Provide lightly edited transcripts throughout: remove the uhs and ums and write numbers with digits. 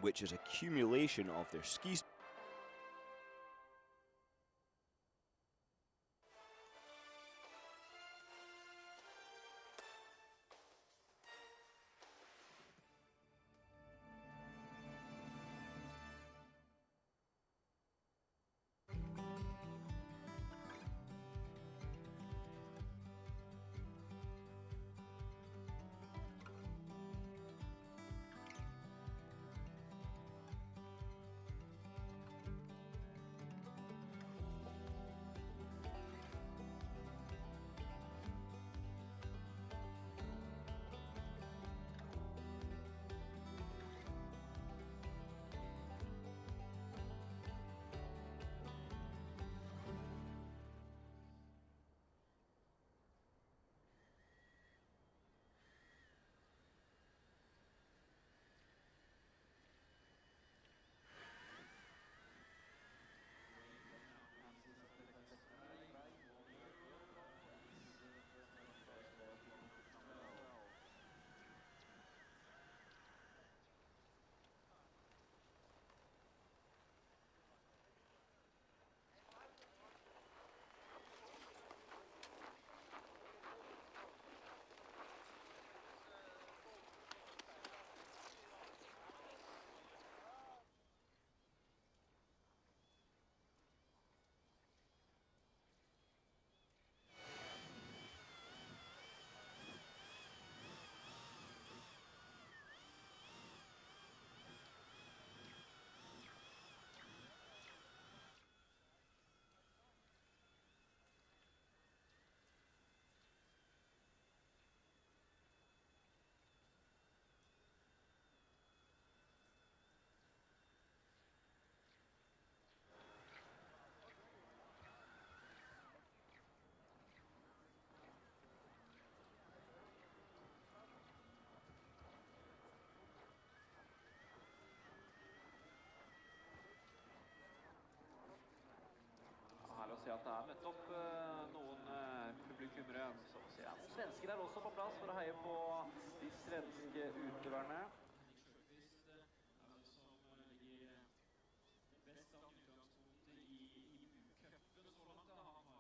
which is accumulation of their ski. Herlig å se at det møtt opp noen publikummere, så å si. Svensker også på plass for å heie på de svenske utøverne. Som ligger best av utgangspunktet i cupen så langt. Han har ikke start i dag. Men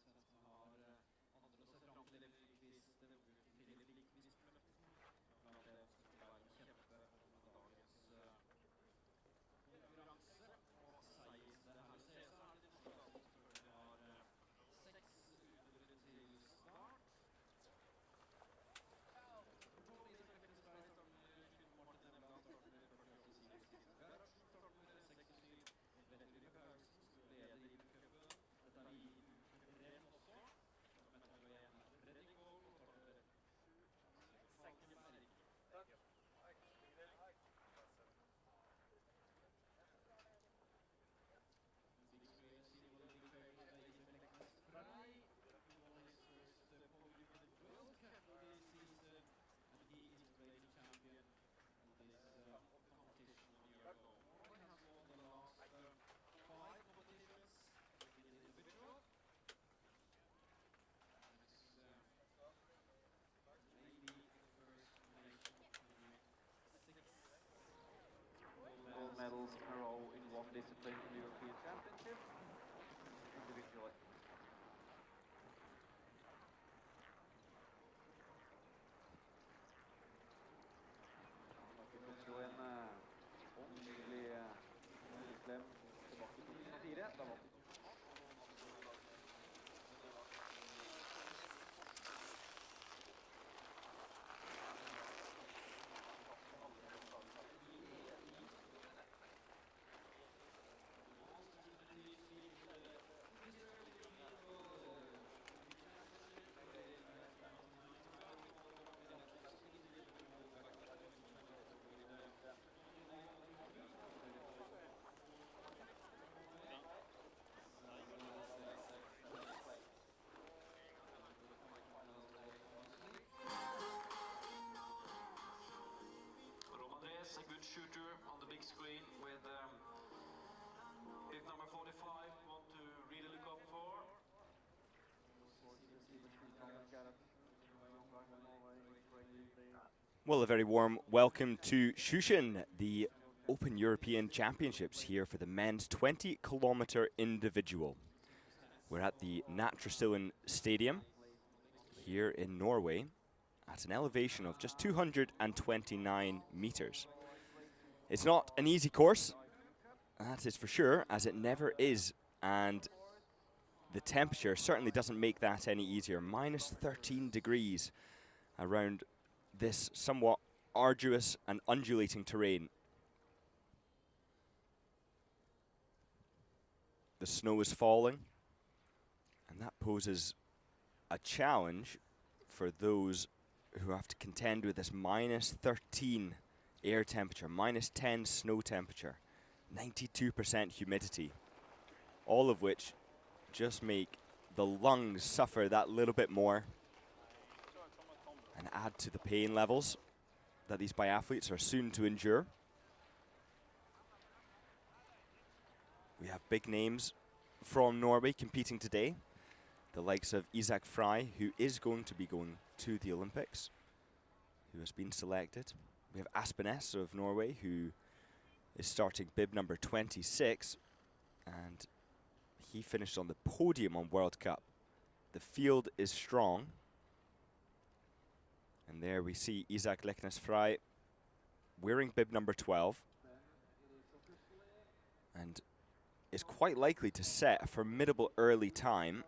svenskene har andre å se frem til Filip Lindqvist-møtten. Blant det også skal være en kjempe om dagens konkurranse og seierste her i se, så det de norske avstående har 6 utøvere til start. På Isaklekkens vei starter med Knut Martin Emblad, starter med 48 Sigurd Stigberg, starter med 67 Vetter Paulsen, som leder i cupen. Dette i renn også. Med 21 Reddingård, og starter med 7 Falkenberg. Takk. He is the reigning champion of this competition a year ago. He has won the last 5 competitions in individual. It's maybe the first nation to win 6 gold medals in a row in one discipline in the European Championship individually. Det tok jo en ordentlig medlem tilbake i 2004. Da vant de Well, a very warm welcome to Sjusjøen, the Open European Championships here for the men's 20-kilometer individual. We're at the Sjusjøen Stadium here in Norway at an elevation of just 229 meters. It's not an easy course, that is for sure, as it never is, and the temperature certainly doesn't make that any easier. Minus 13 degrees around this somewhat arduous and undulating terrain. The snow is falling, and that poses a challenge for those who have to contend with this minus 13 air temperature, minus 10 snow temperature, 92% humidity, all of which just make the lungs suffer that little bit more and add to the pain levels that these biathletes are soon to endure. We have big names from Norway competing today. The likes of Isak Frey, who is going to be going to the Olympics, who has been selected. We have Aspenes of Norway, who is starting bib number 26, and he finished on the podium on World Cup. The field is strong. And there we see Isak Frey wearing bib number 12 and is quite likely to set a formidable early time.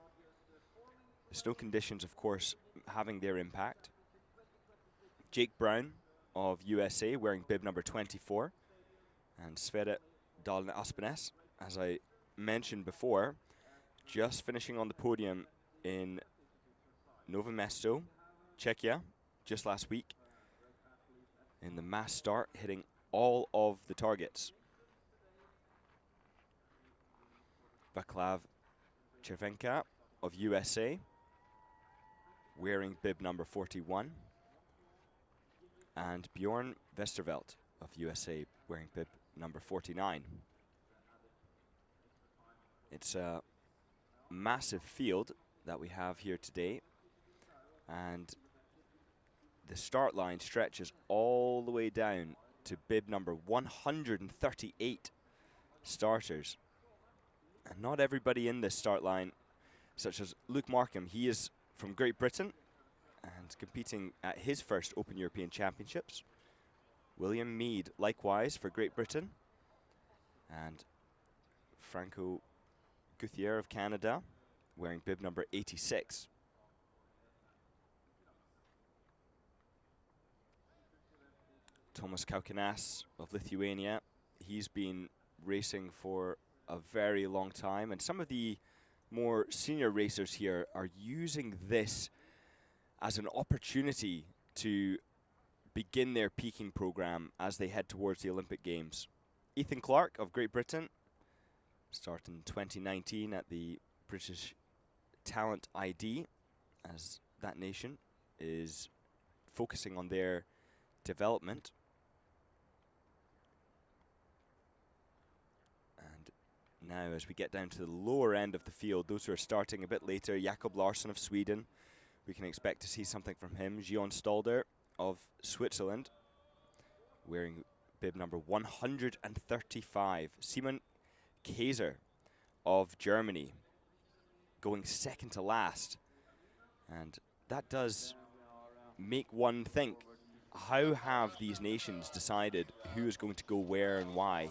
The snow conditions, of course, having their impact. Jake Brown of USA wearing bib number 24, and Sverre Dalen Aspenes, as I mentioned before, just finishing on the podium in Novo Mesto, Czechia, just last week in the mass start, hitting all of the targets. Vaclav Chervenka of USA wearing bib number 41, and Bjorn Westervelt of USA wearing bib number 49. It's a massive field that we have here today, and the start line stretches all the way down to bib number 138 starters. And not everybody in this start line, such as Luke Markham, he is from Great Britain and competing at his first Open European Championships. William Mead, likewise for Great Britain. And Franco Guthier of Canada, wearing bib number 86. Tomas Kaukinas of Lithuania, he's been racing for a very long time, and some of the more senior racers here are using this as an opportunity to begin their peaking program as they head towards the Olympic Games. Ethan Clark of Great Britain, starting 2019 at the British Talent ID, as that nation is focusing on their development. Now, as we get down to the lower end of the field, those who are starting a bit later, Jakob Larsson of Sweden, we can expect to see something from him. Gion Stalder of Switzerland, wearing bib number 135. Simon Kaiser of Germany, going second to last. And that does make one think, how have these nations decided who is going to go where and why?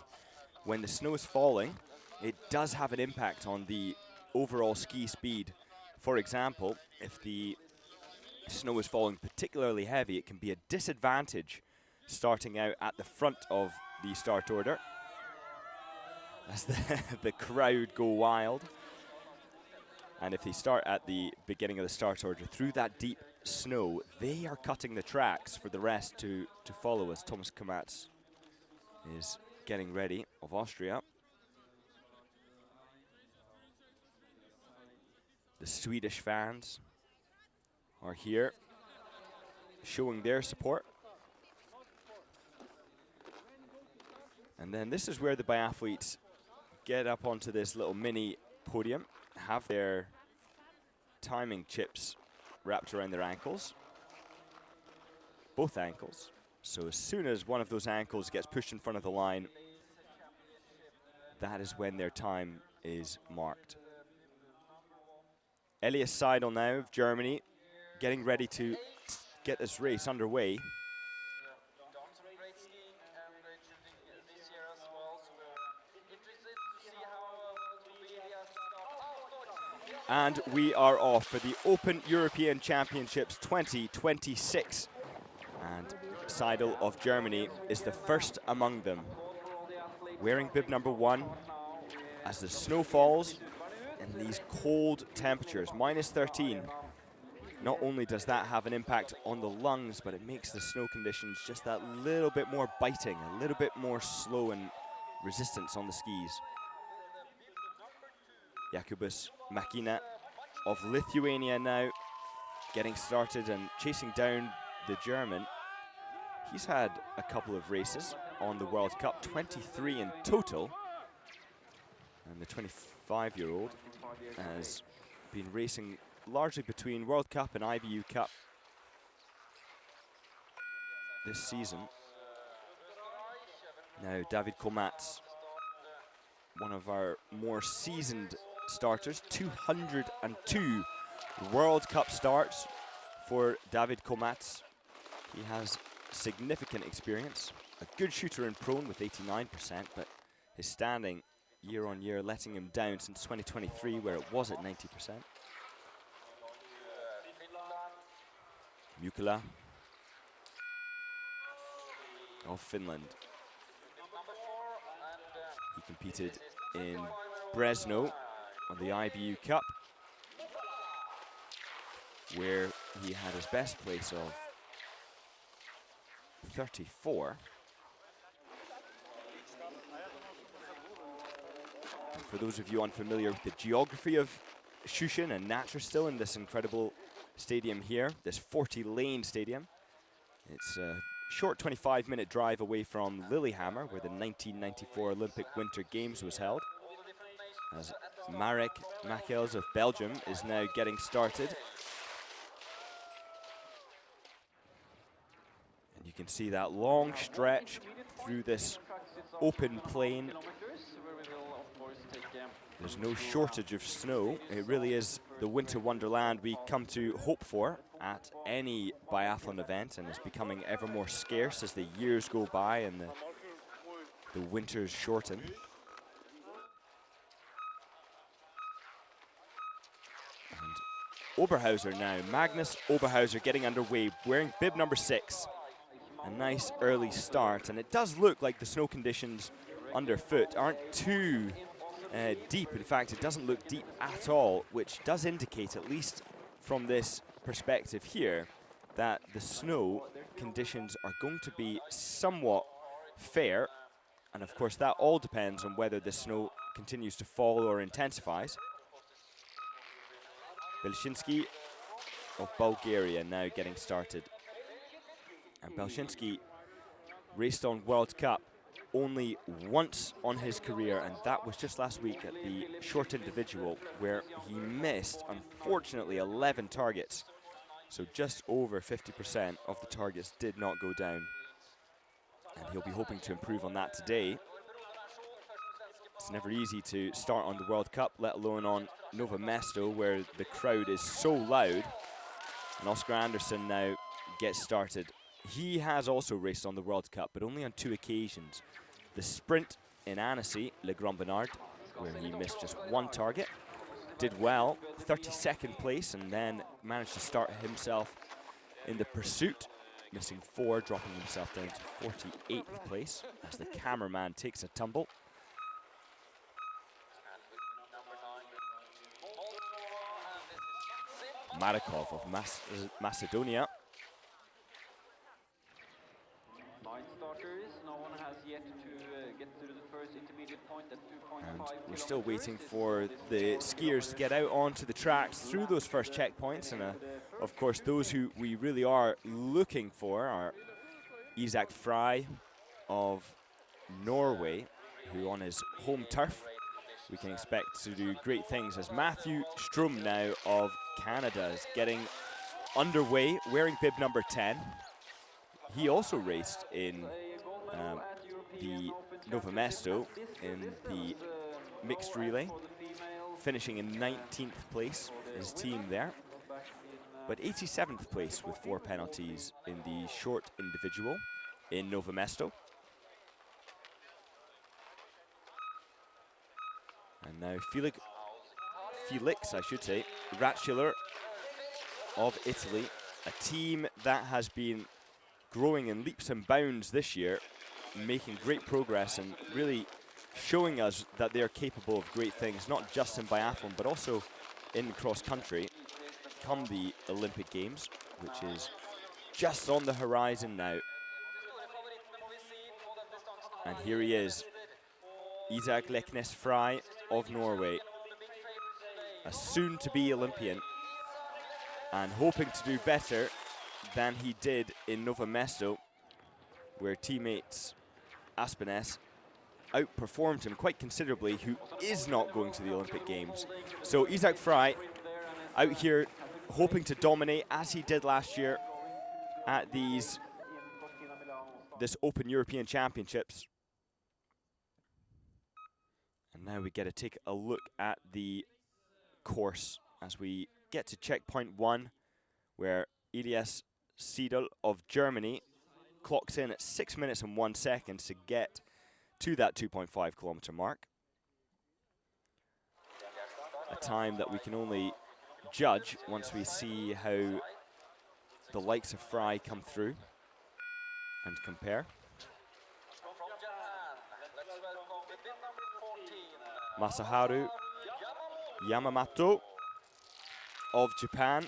When the snow is falling, it does have an impact on the overall ski speed. For example, if the snow is falling particularly heavy, it can be a disadvantage starting out at the front of the start order, as the crowd go wild. And if they start at the beginning of the start order through that deep snow, they are cutting the tracks for the rest to follow, as Thomas Kamatz is getting ready of Austria. The Swedish fans are here showing their support. And then this is where the biathletes get up onto this little mini podium, have their timing chips wrapped around their ankles, both ankles. So as soon as one of those ankles gets pushed in front of the line, that is when their time is marked. Elias Seidel now of Germany, getting ready to get this race underway. And we are off for the Open European Championships 2026. And Seidel of Germany is the first among them, wearing bib number 1 as the snow falls in these cold temperatures, -13. Not only does that have an impact on the lungs, but it makes the snow conditions just that little bit more biting, a little bit more slow and resistance on the skis. Jakubas Makina of Lithuania now getting started and chasing down the German. He's had a couple of races on the World Cup, 23 in total. And the 25-year-old has been racing largely between World Cup and IBU Cup this season. Now David Komats, one of our more seasoned starters, 202 World Cup starts for David Komats. He has significant experience, a good shooter in prone with 89%, but his standing year on year letting him down since 2023, where it was at 90%. Mukula of Finland. He competed in Brezno on the IBU Cup, where he had his best place of 34. And for those of you unfamiliar with the geography of Sjusjøen and Naturstil in this incredible stadium here, this 40-lane stadium, it's a short 25-minute drive away from Lillehammer, where the 1994 Olympic Winter Games was held. As Marek Makels of Belgium is now getting started. And you can see that long stretch through this open plain. There's no shortage of snow. It really is the winter wonderland we come to hope for at any biathlon event, and it's becoming ever more scarce as the years go by and the winters shorten. And Oberhauser now, Magnus Oberhauser getting underway, wearing bib number 6. A nice early start, and it does look like the snow conditions underfoot aren't too deep. In fact, it doesn't look deep at all, which does indicate, at least from this perspective here, that the snow conditions are going to be somewhat fair. And of course, that all depends on whether the snow continues to fall or intensifies. Belczynski of Bulgaria now getting started. And Belczynski raced on World Cup only once on his career, and that was just last week at the short individual, where he missed, unfortunately, 11 targets. So just over 50% of the targets did not go down. And he'll be hoping to improve on that today. It's never easy to start on the World Cup, let alone on Nova Mesto, where the crowd is so loud. And Oscar Anderson now gets started. He has also raced on the World Cup, but only on 2 occasions. The sprint in Annecy, Le Grand Bernard, where he missed just 1 target. Did well, 32nd place, and then managed to start himself in the pursuit, missing 4, dropping himself down to 48th place as the cameraman takes a tumble. Marakov of Macedonia. 9 starters, no one has yet to get through the first intermediate point at 2.5 And kilometers. we're still waiting for the skiers to get out onto the tracks through those first checkpoints. And of course, those who we really are looking for are Isak Frey of Norway, who on his home turf we can expect to do great things, as Matthew Strum now of Canada is getting underway, wearing bib number 10. he also raced in the Nova Mesto in the mixed relay, finishing in 19th place, his team there, but 87th place with 4 penalties in the short individual in Nova Mesto. And now Felix, I should say, Ratschiller of Italy, a team that has been growing in leaps and bounds this year, making great progress and really showing us that they are capable of great things, not just in biathlon, but also in cross-country, come the Olympic Games, which is just on the horizon now. And here he is, Isak Leknes Fry of Norway, a soon-to-be Olympian, and hoping to do better than he did in Nova Mesto, where teammates Aspenes outperformed him quite considerably, who is not going to the Olympic Games. So Isak Fry out here hoping to dominate as he did last year at this Open European Championships. And now we get to take a look at the course as we get to checkpoint 1, where Elias Seidel of Germany clocks in at 6 minutes and 1 second to get to that 2.5 kilometer mark. A time that we can only judge once we see how the likes of Fry come through and compare. Masaharu Yamamoto of Japan,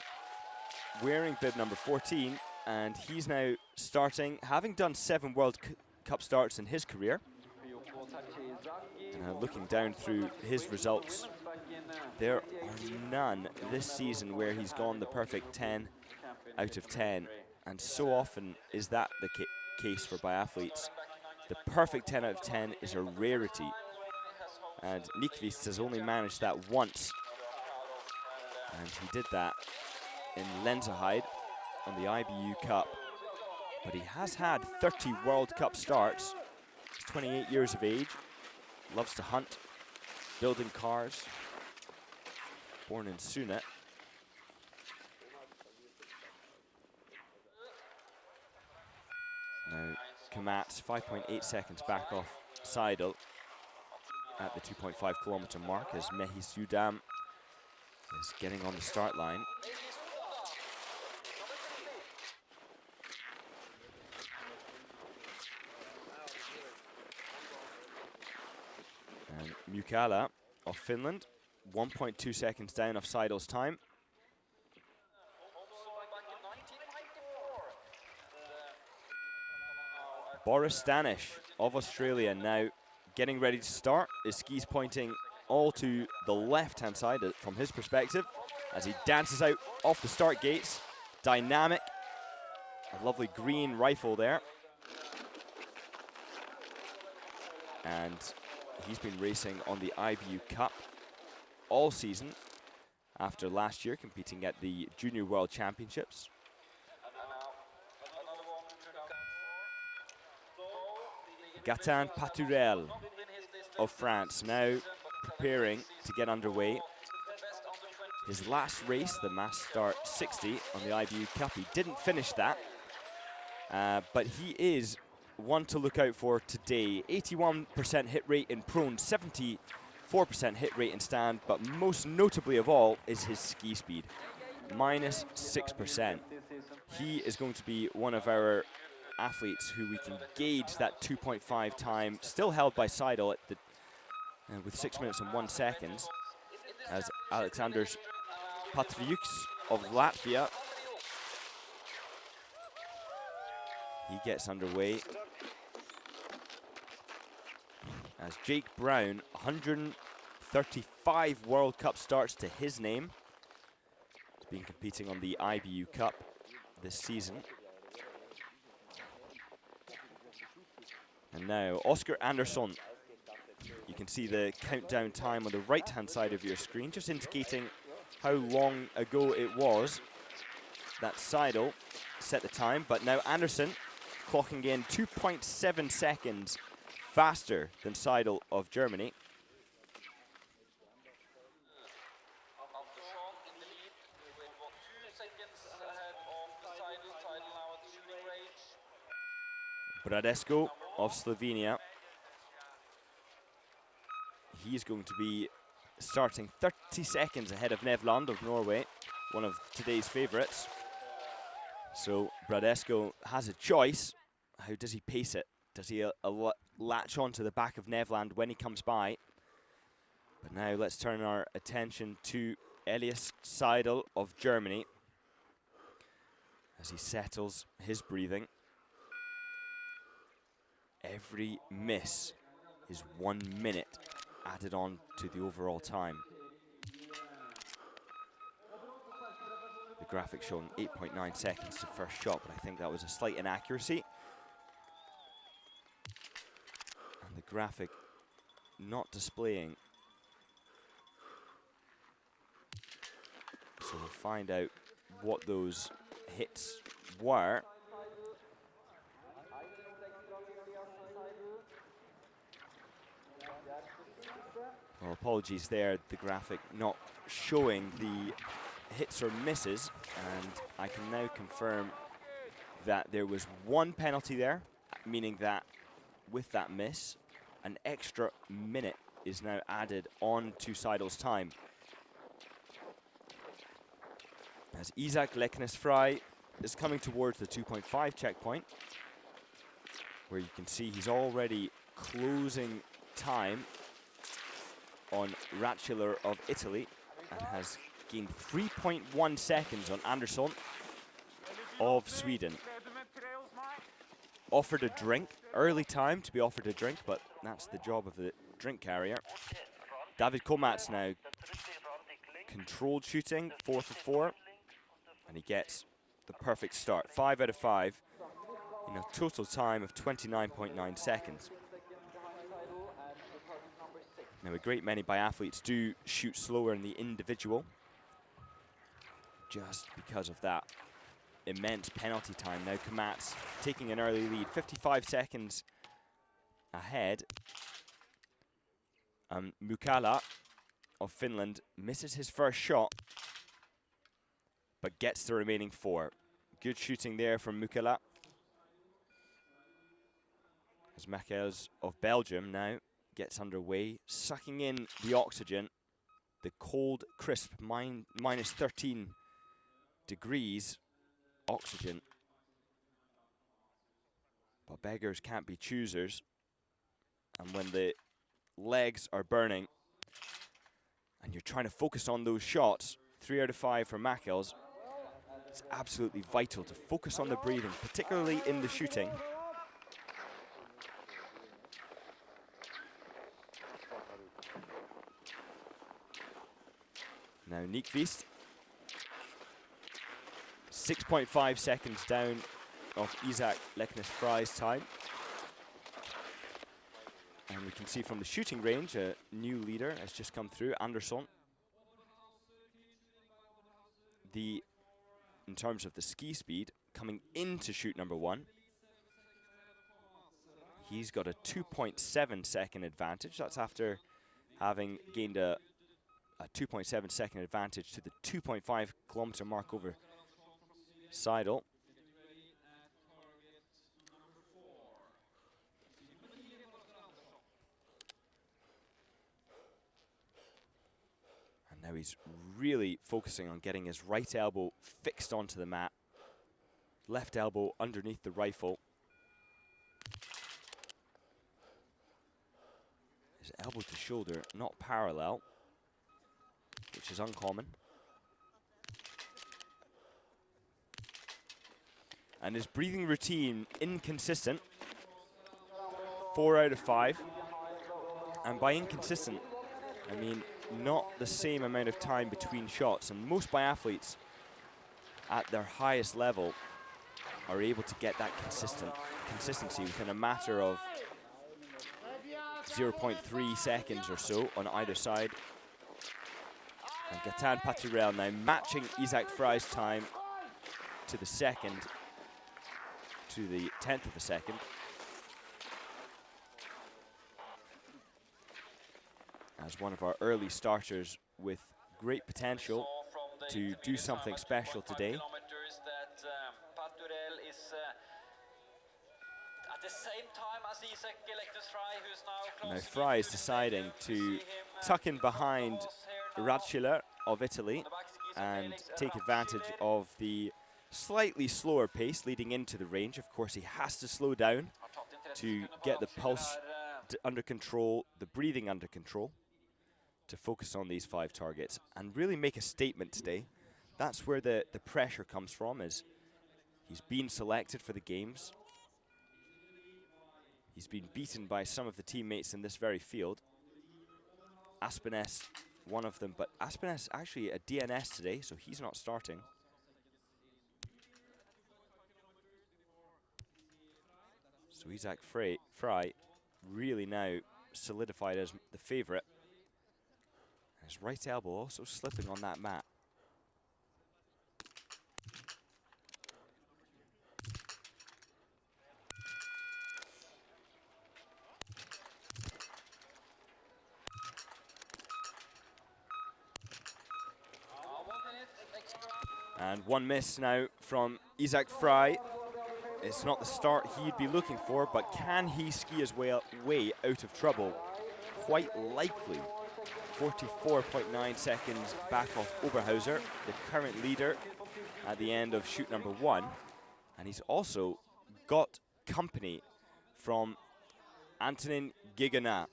wearing bib number 14, and he's now starting, having done 7 World Cup starts in his career. Looking down through his results, there are none this season where he's gone the perfect 10 out of 10, and so often is that the case for biathletes. The perfect 10 out of 10 is a rarity, and Nyqvist has only managed that once, and he did that in Lenzerheide on the IBU Cup. But he has had 30 World Cup starts. He's 28 years of age, loves to hunt, building cars, born in Sunet. Now Kamat's 5.8 seconds back off Seidel at the 2.5 kilometer mark as Mehi Sudam is getting on the start line. And Mukala of Finland, 1.2 seconds down off Seidel's time. Boris Stanish of Australia now getting ready to start. His skis pointing all to the left-hand side from his perspective as he dances out off the start gates. Dynamic, a lovely green rifle there. And he's been racing on the IBU Cup all season after last year competing at the Junior World Championships. Gaëtan Paturel of France now preparing to get underway. His last race, the Mass Start 60 on the IBU Cup, he didn't finish that, but he is one to look out for today. 81% hit rate in prone, 74% hit rate in stand, but most notably of all is his ski speed, minus 6%. He is going to be one of our athletes who we can gauge that 2.5 time, still held by Seidel at the, with 6 minutes and 1 second, as Aleksandrs Patriuks of Latvia, he gets underway. As Jake Brown, 135 World Cup starts to his name. He's been competing on the IBU Cup this season. And now Oscar Andersson. You can see the countdown time on the right-hand side of your screen, just indicating how long ago it was that Seidel set the time. But now Andersson clocking in 2.7 seconds faster than Seidel of Germany. Bradesco of Slovenia. He's going to be starting 30 seconds ahead of Nevland of Norway, one of today's favourites. So Bradesco has a choice. How does he pace it? Does he latch onto the back of Nevland when he comes by? But now let's turn our attention to Elias Seidel of Germany as he settles his breathing. Every miss is 1 minute added on to the overall time. The graphic showing 8.9 seconds to first shot, but I think that was a slight inaccuracy. And the graphic not displaying. So we'll find out what those hits were. Well, apologies there, the graphic not showing the hits or misses, and I can now confirm that there was one penalty there, meaning that with that miss, an extra minute is now added on to Seidel's time. As Isaac Leknes-Frey is coming towards the 2.5 checkpoint, where you can see he's already closing time on Ratchiller of Italy and has gained 3.1 seconds on Andersson of Sweden. Offered a drink, early time to be offered a drink, but that's the job of the drink carrier. David Komats now controlled shooting, 4 for 4, and he gets the perfect start, 5 out of 5 in a total time of 29.9 seconds. Now, a great many biathletes do shoot slower in the individual, just because of that immense penalty time. Now Komats taking an early lead, 55 seconds ahead. Mukala of Finland misses his first shot, but gets the remaining 4. Good shooting there from Mukala. As Makels of Belgium now gets underway, sucking in the oxygen, the cold, crisp, minus 13 degrees oxygen. But beggars can't be choosers. And when the legs are burning and you're trying to focus on those shots, 3 out of 5 for Makels, it's absolutely vital to focus on the breathing, particularly in the shooting. Now Nyqvist, 6.5 seconds down of Isaac Leknes-Frey's time. And we can see from the shooting range, a new leader has just come through, Andersson. In terms of the ski speed, coming into shoot number 1, he's got a 2.7 second advantage. That's after having gained a 2.7 second advantage to the 2.5 kilometer mark over Seidel. And now he's really focusing on getting his right elbow fixed onto the mat. Left elbow underneath the rifle. His elbow to shoulder not parallel, which is uncommon. And his breathing routine inconsistent, 4 out of 5. And by inconsistent, I mean not the same amount of time between shots. And most biathletes at their highest level are able to get that consistency within a matter of 0.3 seconds or so on either side. And Gatan Paturel now matching Isaac Frey's time to the second, to the 10th of a second. As one of our early starters with great potential to do something special today. Now Fry is deciding to tuck in behind Radschiller of Italy and take advantage of the slightly slower pace leading into the range. Of course, he has to slow down to get the pulse under control, the breathing under control, to focus on these 5 targets and really make a statement today. That's where the pressure comes from, is he's been selected for the games. He's been beaten by some of the teammates in this very field. Aspenes, one of them, but Aspenes actually a DNS today, so he's not starting. So Isaac Fry really now solidified as the favorite. His right elbow also slipping on that mat. And one miss now from Isaac Fry. It's not the start he'd be looking for, but can he ski his way out of trouble? Quite likely. 44.9 seconds back off Oberhauser, the current leader at the end of shoot number 1. And he's also got company from Antonin Giganat,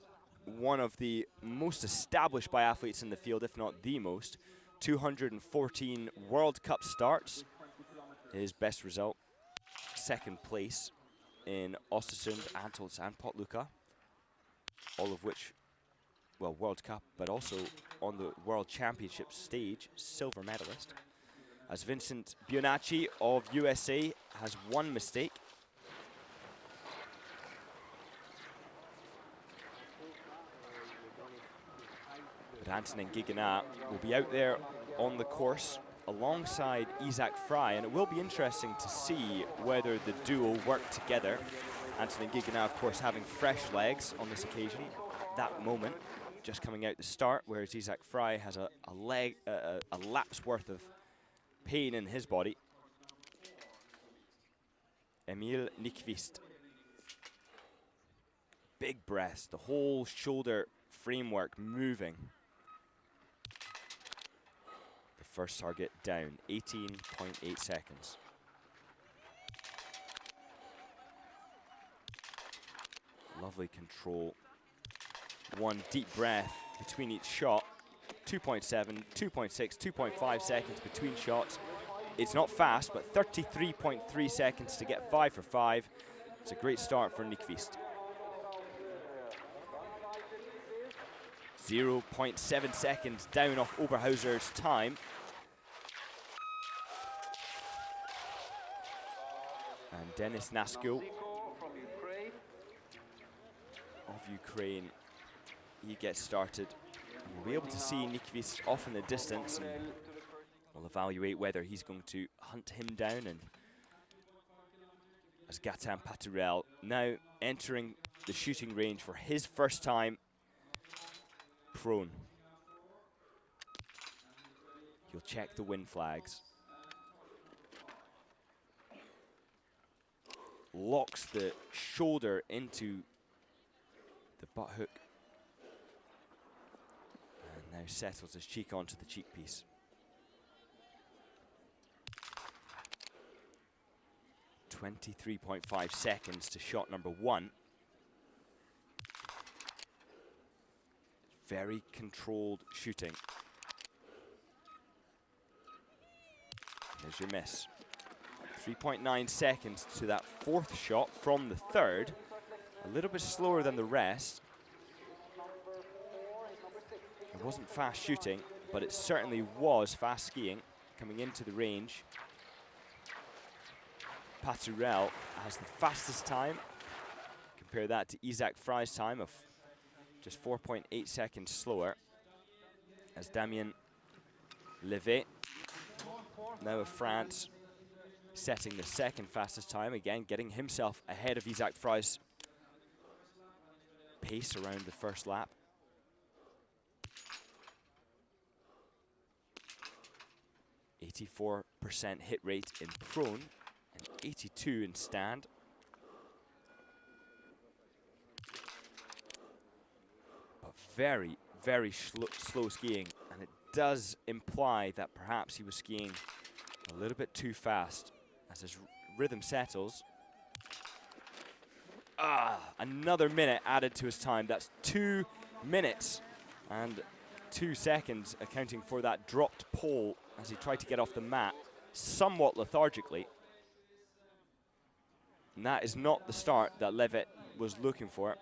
one of the most established biathletes in the field, if not the most. 214 World Cup starts, his best result. 2nd place in Östersund, Antholz and Potluka, all of which, well, World Cup, but also on the World Championship stage, silver medalist. As Vincent Bionacci of USA has one mistake. But Antonin Giganat will be out there on the course alongside Isaac Fry, and it will be interesting to see whether the duo work together. Antonin Giganat, of course, having fresh legs on this occasion, that moment, just coming out the start, whereas Isaac Fry has a lap's worth of pain in his body. Emil Nyqvist. Big breaths, the whole shoulder framework moving. The first target down, 18.8 seconds. Lovely control. One deep breath between each shot. 2.7, 2.6, 2.5 seconds between shots. It's not fast, but 33.3 seconds to get 5 for 5. It's a great start for Nyqvist. 0.7 seconds down off Oberhauser's time. And Denis Nasko of Ukraine, he gets started. We'll be able to see Nyqvist off in the distance, and we'll evaluate whether he's going to hunt him down. And as Gatan Paturel now entering the shooting range for his first time, prone. He'll check the wind flags. Locks the shoulder into the butt hook. And now settles his cheek onto the cheek piece. .5 seconds to shot number 1. Very controlled shooting. There's your miss. 3.9 seconds to that 4th shot from the 3rd. A little bit slower than the rest. It wasn't fast shooting, but it certainly was fast skiing coming into the range. Paturel has the fastest time. Compare that to Isaac Fry's time of just 4.8 seconds slower. As Damien Levet, now of France, setting the second fastest time, again getting himself ahead of Isak Frey's pace around the first lap. .84% hit rate in prone and 82 in stand. But very, very slow skiing, and it does imply that perhaps he was skiing a little bit too fast as his rhythm settles. Another minute added to his time. That's 2 minutes and 2 seconds, accounting for that dropped pole as he tried to get off the mat somewhat lethargically. And that is not the start that Levitt was looking for.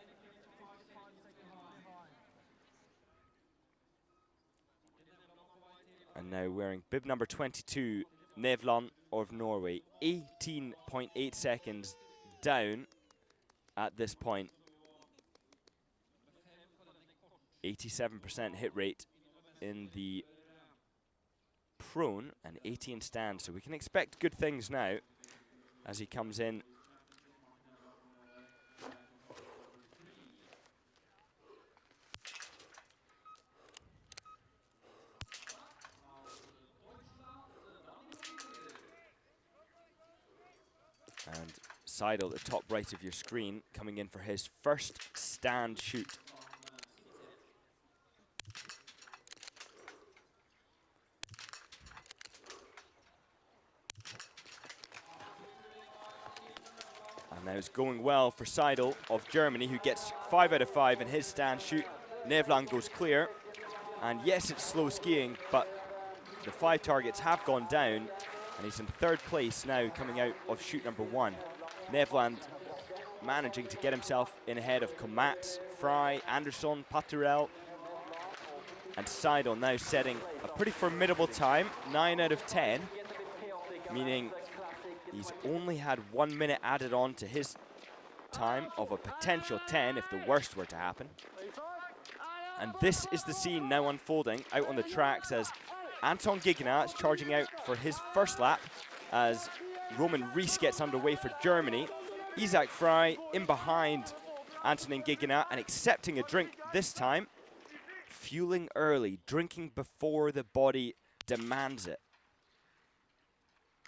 And now wearing bib number 22, Nevland of Norway, 18.8 seconds down at this point. 87% hit rate in the prone and 80 in stand, so we can expect good things now as he comes in. And Seidel, the top right of your screen, coming in for his first stand shoot. And now it's going well for Seidel of Germany, who gets 5 out of 5 in his stand shoot. Nevland goes clear. And yes, it's slow skiing, but the 5 targets have gone down, and he's in 3rd place now, coming out of shoot number 1. Nevland managing to get himself in ahead of Komatz, Frey, Andersson, Paturel, and Seidel now setting a pretty formidable time, 9 out of 10, meaning he's only had 1 minute added on to his time of a potential 10 if the worst were to happen. And this is the scene now unfolding out on the tracks as Anton Gigenat is charging out for his first lap as Roman Rees gets underway for Germany. Isak Frey in behind Anton Gigenat and accepting a drink this time. Fueling early, drinking before the body demands it.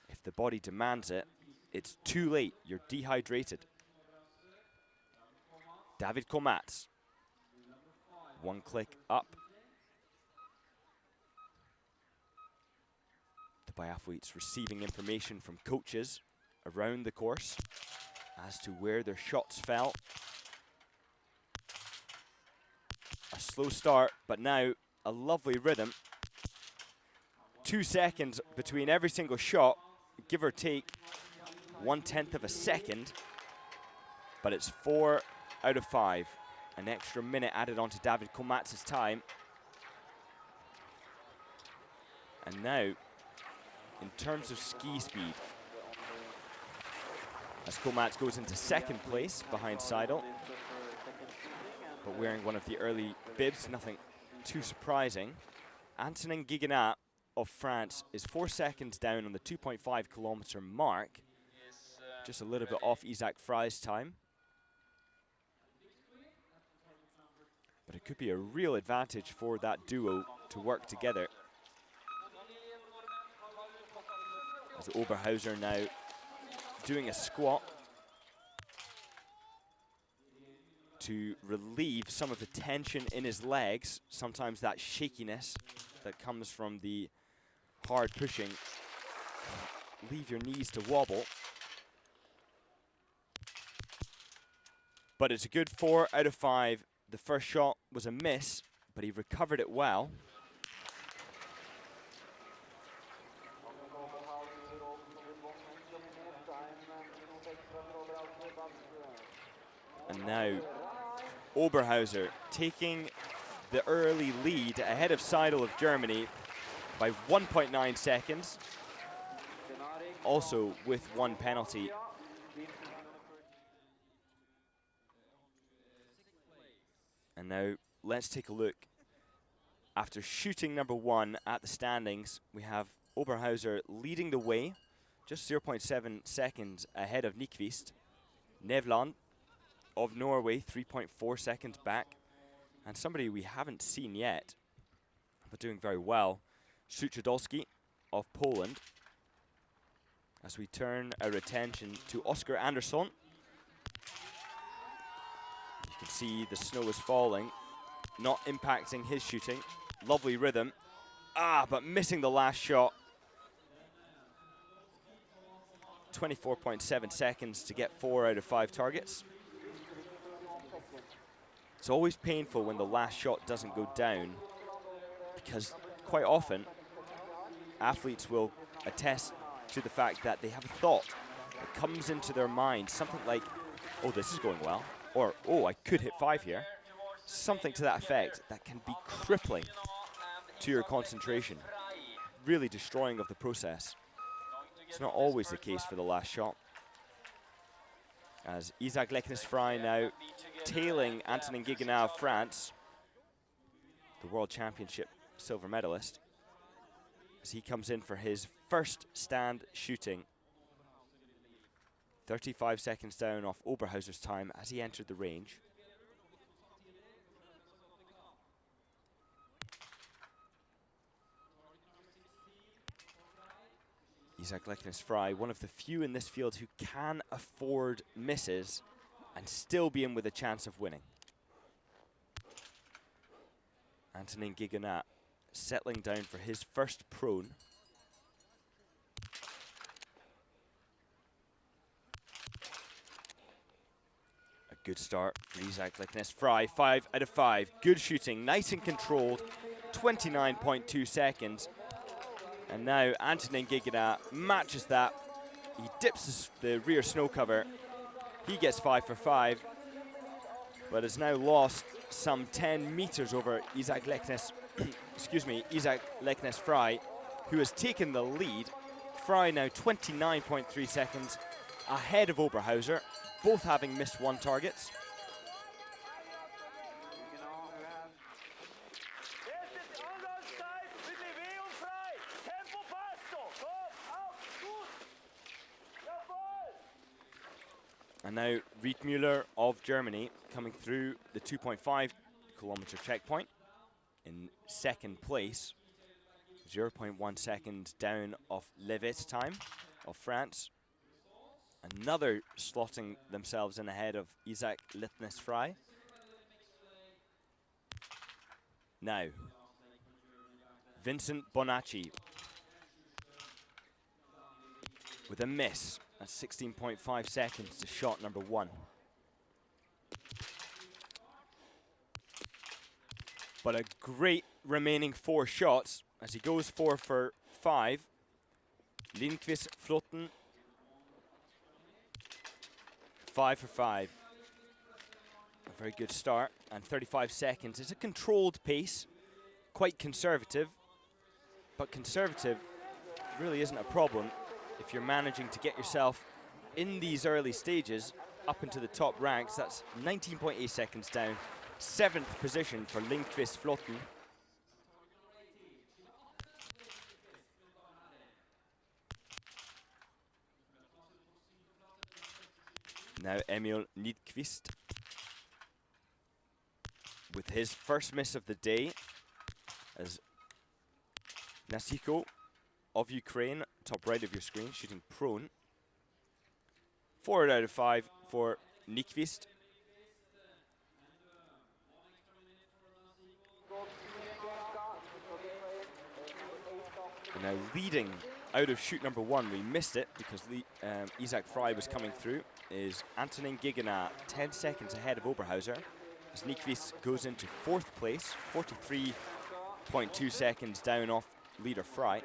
If the body demands it, it's too late. You're dehydrated. David Komatz. 1 click up. The biathletes receiving information from coaches around the course as to where their shots fell. A slow start, but now a lovely rhythm. 2 seconds between every single shot, give or take 1/10 of a second, but it's 4 out of 5. An extra minute added on to David Komatz's time. And now, in terms of ski speed, as Komatz goes into 2nd place behind Seidel, but wearing one of the early bibs, nothing too surprising. Antonin Gigenat of France is 4 seconds down on the 2.5 kilometer mark, just a little bit off Isak Frey's time. But it could be a real advantage for that duo to work together. As Oberhauser now doing a squat to relieve some of the tension in his legs, sometimes that shakiness that comes from the hard pushing. Leave your knees to wobble. But it's a good 4 out of 5. The first shot was a miss, but he recovered it well. And now Oberhauser taking the early lead ahead of Seidel of Germany by 1.9 seconds. Also with 1 penalty. And now let's take a look. After shooting number 1 at the standings, we have Oberhauser leading the way, just 0.7 seconds ahead of Nyquist. Nevland of Norway, 3.4 seconds back. And somebody we haven't seen yet, but doing very well, Sjusjøen of Poland. As we turn our attention to Oscar Andersson. You can see the snow is falling, not impacting his shooting. Lovely rhythm. But missing the last shot. 24.7 seconds to get 4 out of 5 targets. It's always painful when the last shot doesn't go down, because quite often athletes will attest to the fact that they have a thought that comes into their mind, something like, oh, this is going well, or, oh, I could hit 5 here. Something to that effect that can be crippling to your concentration, really destroying of the process. It's not always the case for the last shot. As Isaac Leknes-Frey now tailing Antonin Guéguenat of France, the World Championship silver medalist, as he comes in for his first stand shooting. 35 seconds down off Oberhauser's time as he entered the range. Isaac Leknes-Frey, one of the few in this field who can afford misses and still be in with a chance of winning. Antonin Guéguenat settling down for his first prone. A good start for Isaac Leknes-Frey, 5 out of 5. Good shooting, nice and controlled, 29.2 seconds. And now Antonin Guéguenat matches that. He dips the rear snow cover. He gets 5 for 5, but has now lost some 10 meters over Isaac Leknes-Frey, who has taken the lead. Frey now 29.3 seconds ahead of Oberhauser, both having missed 1 target. And now Riedmüller of Germany coming through the 2.5 kilometer checkpoint in second place. 0.1 seconds down of Levet's time of France. Another slotting themselves in ahead of Isaac Leknes-Frey. Now, Vincent Bonacci with a miss at 16.5 seconds to shot number 1. But a great remaining 4 shots as he goes 4 for 5. Lindqvist Flotten, 5 for 5. A very good start, and 35 seconds. It's a controlled pace, quite conservative, but conservative really isn't a problem if you're managing to get yourself in these early stages up into the top ranks. That's 19.8 seconds down. 7th position for Lindqvist Flotten. Now Emil Nyquist with his first miss of the day, as Nasiko of Ukraine, top right of your screen, shooting prone. 4 out of 5 for Nyquist. And now leading out of shoot number 1, we missed it because Isaac Frey was coming through, is Antonin Guéguenat, 10 seconds ahead of Oberhauser, as Nyquist goes into 4th place, 43.2 seconds down off leader Frey.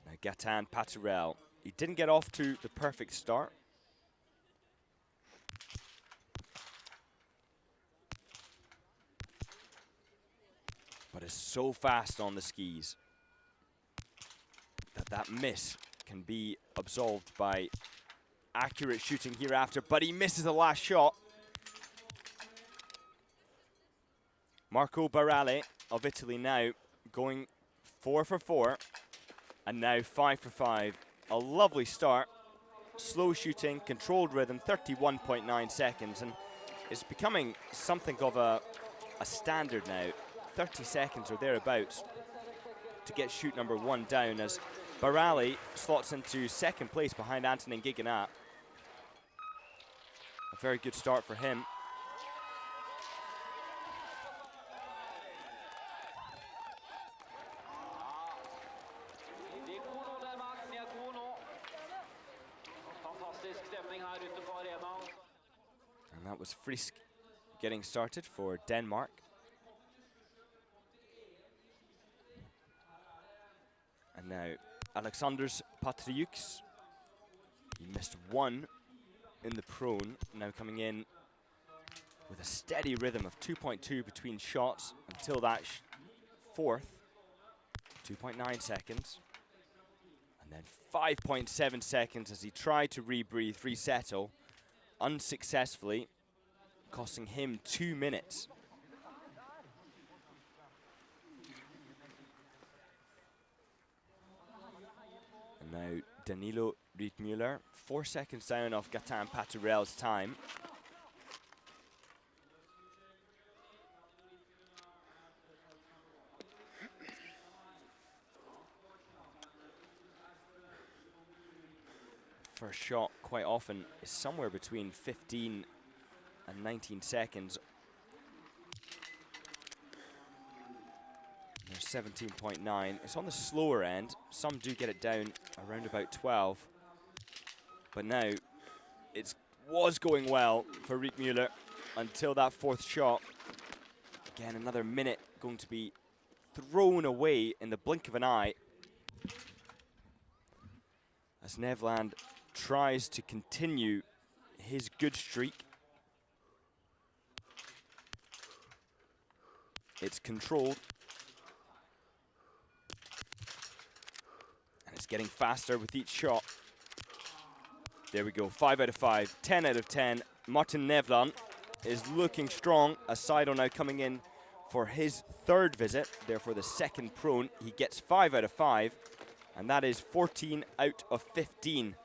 Now Gatan Paturel, he didn't get off to the perfect start. But is so fast on the skis that that miss can be absolved by accurate shooting hereafter. But he misses the last shot. Marco Barale of Italy now going 4 for 4 and now 5 for 5. A lovely start. Slow shooting, controlled rhythm, 31.9 seconds, and it's becoming something of a standard now. 30 seconds or thereabouts to get shoot number 1 down as Barale slots into second place behind Antonin Giganat. A very good start for him. And that was Frisk getting started for Denmark. And now Alexanders Patriuks. He missed 1 in the prone, now coming in with a steady rhythm of 2.2 between shots until that fourth, 2.9 seconds. And then 5.7 seconds as he tried to rebreathe, resettle, unsuccessfully, costing him 2 minutes. And now Danilo Rietmuller, 4 seconds down off Gaëtan Paturel's time. First shot quite often is somewhere between 15 and 19 seconds. There's 17.9. It's on the slower end. Some do get it down around about 12. But now it was going well for Rietmuller until that fourth shot. Again, another minute going to be thrown away in the blink of an eye as Nevland tries to continue his good streak. It's controlled. And it's getting faster with each shot. There we go, 5 out of 5, 10 out of 10. Martin Nevland is looking strong. Asaido now coming in for his third visit, therefore the second prone. He gets 5 out of 5, and that is 14 out of 15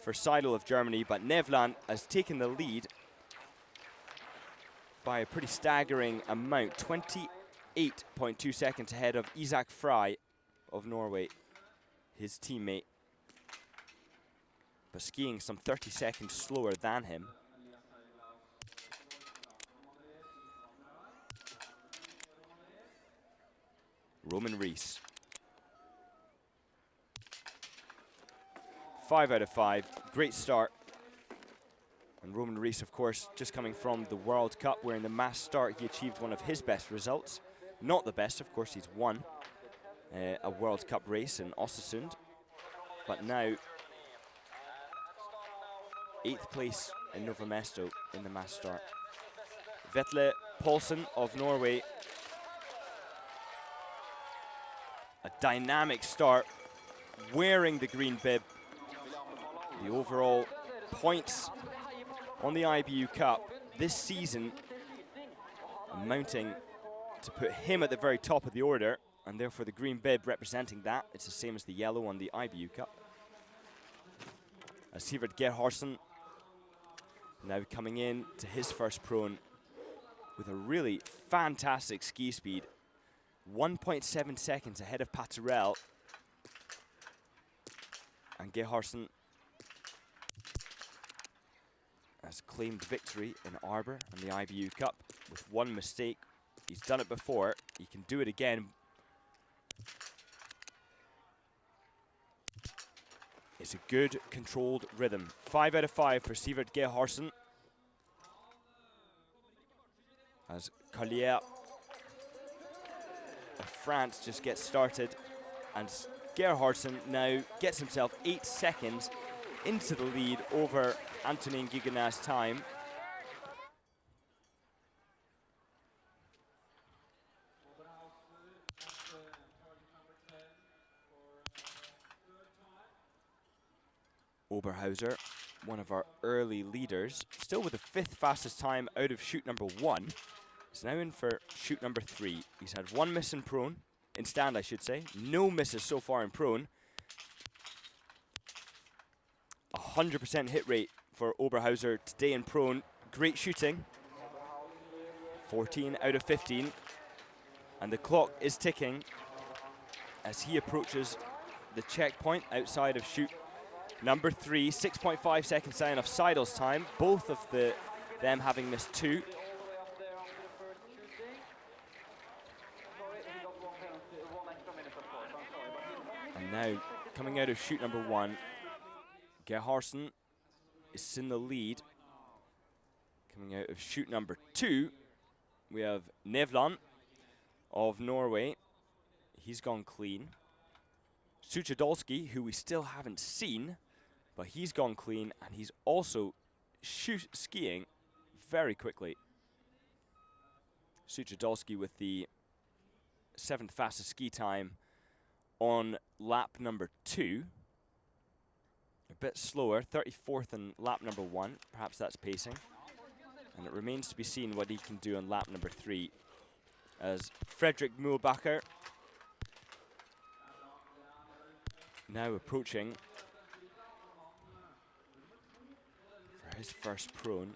for Seidel of Germany, but Nevland has taken the lead by a pretty staggering amount, 28.2 seconds ahead of Isak Frey of Norway, his teammate, but skiing some 30 seconds slower than him. Roman Rees. 5 out of 5, great start. And Roman Rees, of course, just coming from the World Cup, where in the mass start he achieved one of his best results. Not the best, of course, he's won a World Cup race in Östersund. But now, 8th place in Novo Mesto in the mass start. Vetle Paulsen of Norway. A dynamic start, wearing the green bib. The overall points on the IBU Cup this season amounting to put him at the very top of the order, and therefore the green bib representing that. It's the same as the yellow on the IBU Cup. As Sivert Gerhardsen now coming in to his first prone with a really fantastic ski speed. 1.7 seconds ahead of Paturel. And Gerhardsen has claimed victory in Arbor and the IBU Cup with one mistake. He's done it before, he can do it again. It's a good, controlled rhythm. 5 out of 5 for Sivert Gerhardsen. As Collier of France just gets started, and Gerhardsen now gets himself 8 seconds into the lead over Antonin Giganat's time. Oberhauser, one of our early leaders, still with the 5th fastest time out of shoot number 1. He's now in for shoot number 3. He's had 1 miss in prone, in stand I should say. No misses so far in prone. 100% hit rate for Oberhauser today in prone. Great shooting. 14 out of 15. And the clock is ticking as he approaches the checkpoint outside of shoot number 3. 6.5 seconds down of Seidel's time. Both of them having missed 2. And now, coming out of shoot number 1, Gerhardsen is in the lead. Coming out of shoot number 2, we have Nevland of Norway. He's gone clean. Suchadolski, who we still haven't seen, but he's gone clean, and he's also skiing very quickly. Suchadolski with the 7th fastest ski time on lap number 2. A bit slower, 34th in lap number 1. Perhaps that's pacing. And it remains to be seen what he can do on lap number 3. As Fredrik Mühlbacher now approaching for his first prone.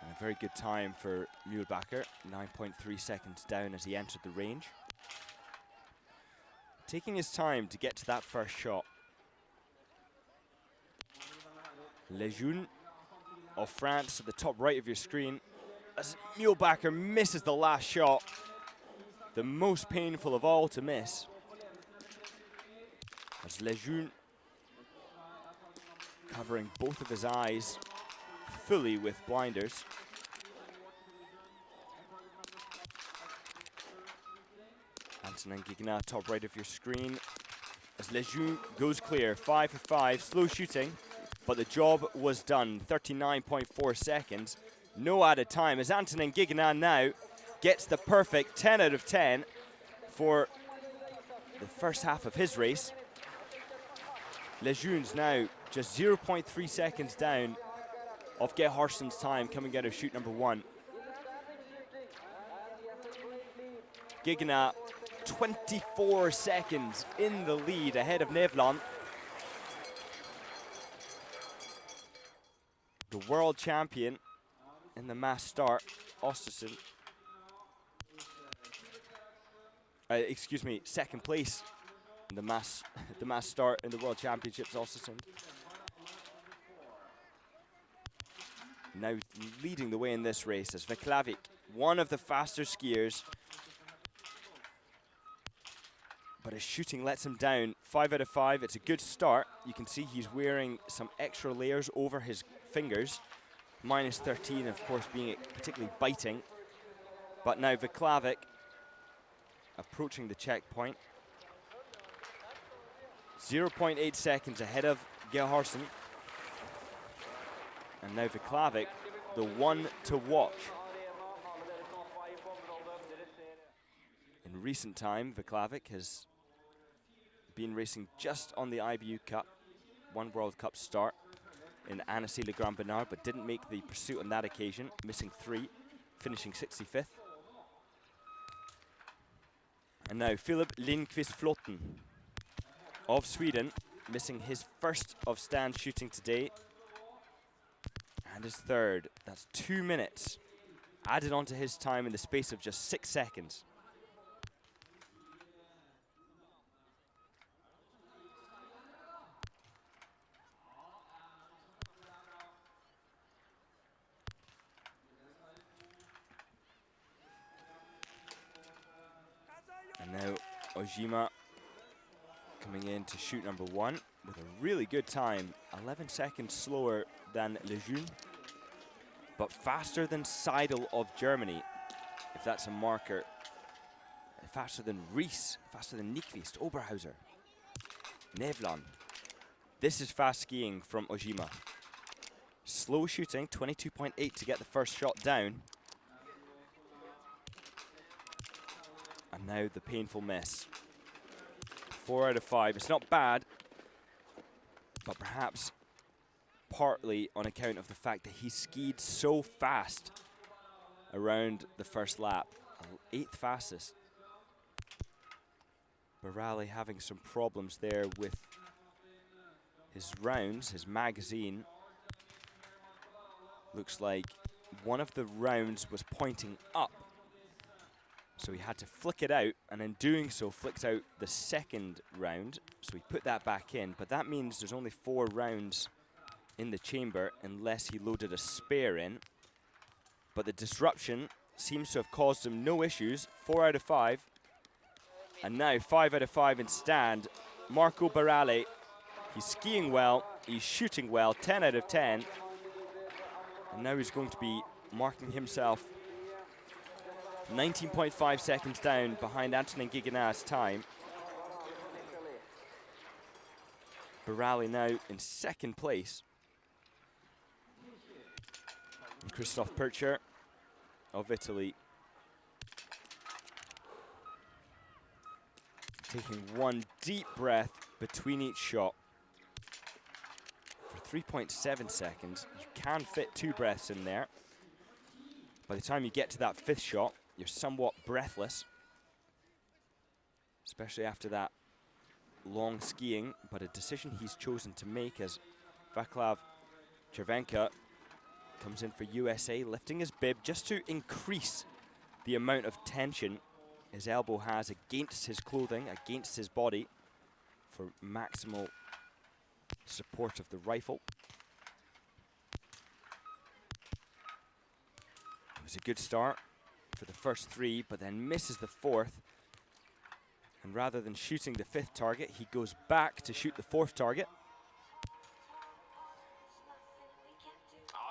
And a very good time for Mühlbacher, 9.3 seconds down as he entered the range. Taking his time to get to that first shot. Lejeune of France at the top right of your screen. As Mühlbacher misses the last shot, the most painful of all to miss. As Lejeune covering both of his eyes fully with blinders. Antonin Guignat, top right of your screen. As Lejeune goes clear, 5 for 5, slow shooting, but the job was done. 39.4 seconds, no added time. As Antonin Guignat now gets the perfect 10 out of 10 for the first half of his race. Lejeune's now just 0.3 seconds down of Gerhardsen's time coming out of shoot number 1. Guignat 24 seconds in the lead ahead of Nevland. The world champion in the mass start, Ostersund. Excuse me, second place in the mass start in the World Championships, Ostersund. Now leading the way in this race is Veklavik, one of the faster skiers. But his shooting lets him down. 5 out of 5, it's a good start. You can see he's wearing some extra layers over his fingers. Minus 13, of course, being particularly biting. But now Veklavik approaching the checkpoint. 0.8 seconds ahead of Gerhardsen. And now Veklavik, the one to watch. In recent time, Veklavik has been racing just on the IBU Cup, one World Cup start in Annecy-le-Grand-Bernard, but didn't make the pursuit on that occasion, missing 3, finishing 65th. And now Philip Lindqvist Flotten of Sweden, missing his first of stand shooting today, and his third. That's 2 minutes added onto his time in the space of just 6 seconds. And now Ojima coming in to shoot number 1 with a really good time, 11 seconds slower than Lejeune, but faster than Seidel of Germany, if that's a marker. Faster than Ries, faster than Nyquist, Oberhauser, Nevland. This is fast skiing from Ojima. Slow shooting, 22.8 to get the first shot down. Now the painful miss. 4 out of 5. It's not bad, but perhaps partly on account of the fact that he skied so fast around the first lap. 8th fastest. Barali having some problems there with his rounds, his magazine. Looks like one of the rounds was pointing up, so he had to flick it out, and in doing so flicked out the second round, so he put that back in, but that means there's only 4 rounds in the chamber unless he loaded a spare in. But the disruption seems to have caused him no issues. 4 out of 5. And now 5 out of 5 in stand. Marco Barali, he's skiing well, he's shooting well, 10 out of 10. And now he's going to be marking himself 19.5 seconds down behind Antonin Giganat's time. Barali now in 2nd place. And Christoph Percher of Italy taking one deep breath between each shot. For 3.7 seconds, you can fit 2 breaths in there. By the time you get to that 5th shot, you're somewhat breathless, especially after that long skiing, but a decision he's chosen to make as Vaclav Chervenka comes in for USA, lifting his bib just to increase the amount of tension his elbow has against his clothing, against his body, for maximal support of the rifle. It was a good start for the first 3, but then misses the 4th. And rather than shooting the 5th target, he goes back to shoot the 4th target.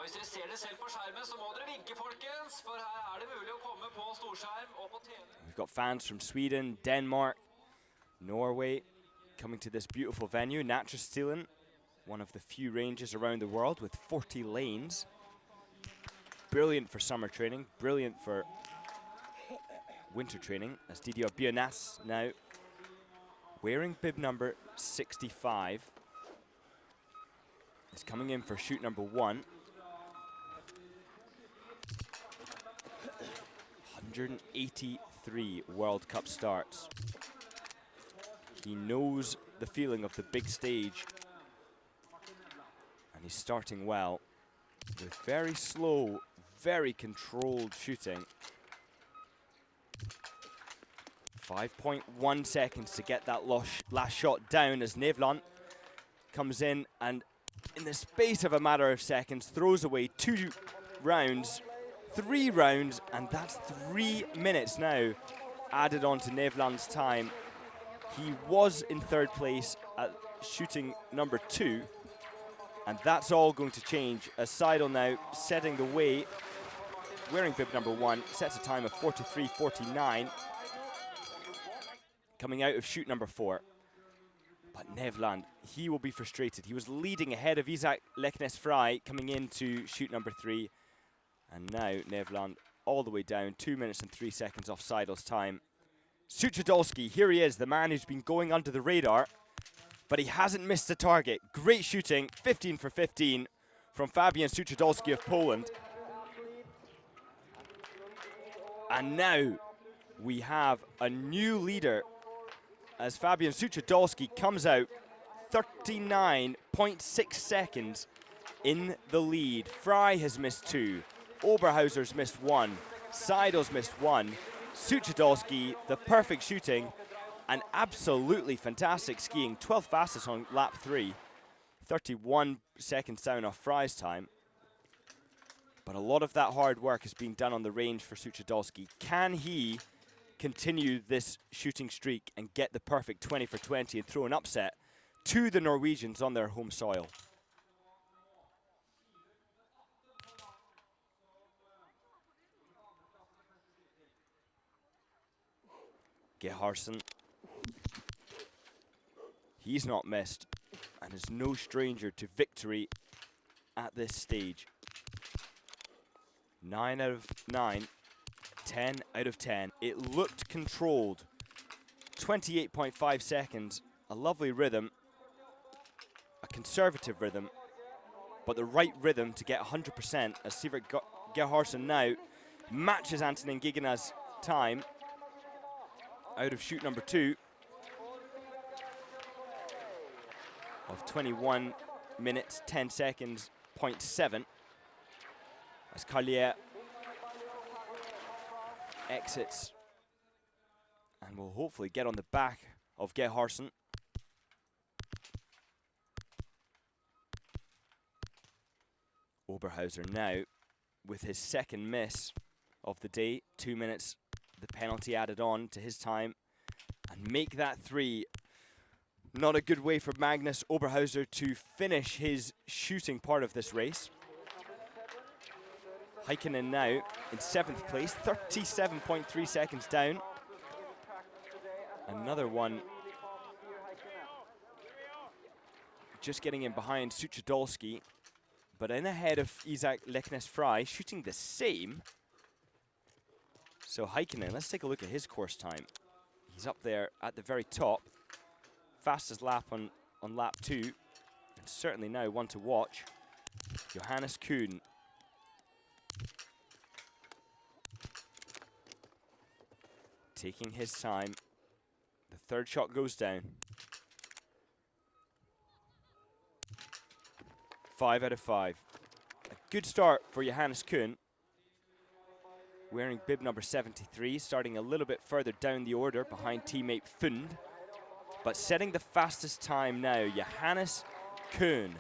Hvis dere ser det selv på skjermen, så må dere vinke, folkens, for her det mulig å komme på storskjerm og på TV. We've got fans from Sweden, Denmark, Norway coming to this beautiful venue. Natrastilen, one of the few ranges around the world with 40 lanes. Brilliant for summer training, brilliant for winter training, as Didier Bionas now wearing bib number 65 is coming in for shoot number 1. 183 World Cup starts. He knows the feeling of the big stage, and he's starting well with very slow, very controlled shooting. 5.1 seconds to get that last shot down as Nevland comes in and in the space of a matter of seconds throws away 2 rounds, 3 rounds, and that's 3 minutes now added on to Nevland's time. He was in 3rd place at shooting number 2, and that's all going to change as Seidel now setting the way, wearing bib number 1, sets a time of 43.49, coming out of shoot number 4. But Nevland, he will be frustrated. He was leading ahead of Isaac Leknes-Frey coming into shoot number 3. And now Nevland all the way down, 2 minutes and 3 seconds off Seidel's time. Suchodolski, here he is, the man who's been going under the radar, but he hasn't missed a target. Great shooting, 15 for 15 from Fabian Suchodolski of Poland. And now we have a new leader as Fabian Suchodolski comes out 39.6 seconds in the lead. Frey has missed 2. Oberhauser's missed 1. Seidel's missed 1. Suchodolski, the perfect shooting, and absolutely fantastic skiing. 12th fastest on lap 3. 31 seconds down off Frey's time. But a lot of that hard work is being done on the range for Suchodolski. Can he continue this shooting streak and get the perfect 20 for 20 and throw an upset to the Norwegians on their home soil? Geharsen, he's not missed and is no stranger to victory at this stage. 9 out of 9 10 out of 10. It looked controlled. 28.5 seconds, a lovely rhythm, a conservative rhythm, but the right rhythm to get 100% as Sivert Gerhardsen now matches Antonin Gigena's time out of chute number 2 of 21 minutes, 10 seconds, 0.7 as Carlier exits and will hopefully get on the back of Gerhardsen. Oberhauser now with his second miss of the day, 2 minutes, the penalty added on to his time, and make that 3. Not a good way for Magnus Oberhauser to finish his shooting part of this race. Heikkinen now in 7th place, 37.3 seconds down. Another one just getting in behind Suchodolski, but in ahead of Isak Leknes-Frey, shooting the same. So Heikkinen, let's take a look at his course time. He's up there at the very top. Fastest lap on lap 2, and certainly now one to watch. Johannes Kuhn. Taking his time. The third shot goes down. 5 out of 5. A good start for Johannes Kuhn. Wearing bib number 73, starting a little bit further down the order behind teammate Fund. But setting the fastest time now, Johannes Kuhn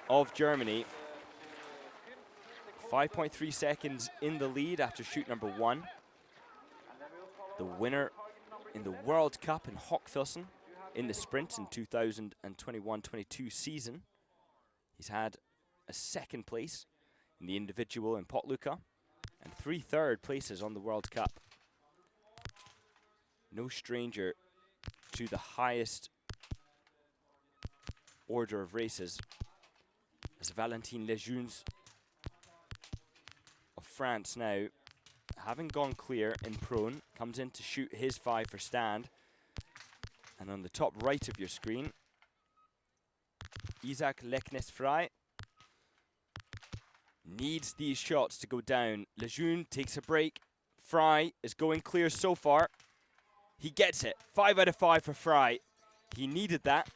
of Germany. 5.3 seconds in the lead after chute number 1. The winner in the World Cup in Hochfilzen in the sprint in 2021-22 season. He's had a 2nd place in the individual in Potluca and 3 third places on the World Cup. No stranger to the highest order of races as Valentin Lejeunes of France now, having gone clear in prone, comes in to shoot his 5 for stand. And on the top right of your screen, Isak Leknes-Frey needs these shots to go down. Lejeune takes a break. Frey is going clear so far. He gets it. 5 out of 5 for Frey. He needed that.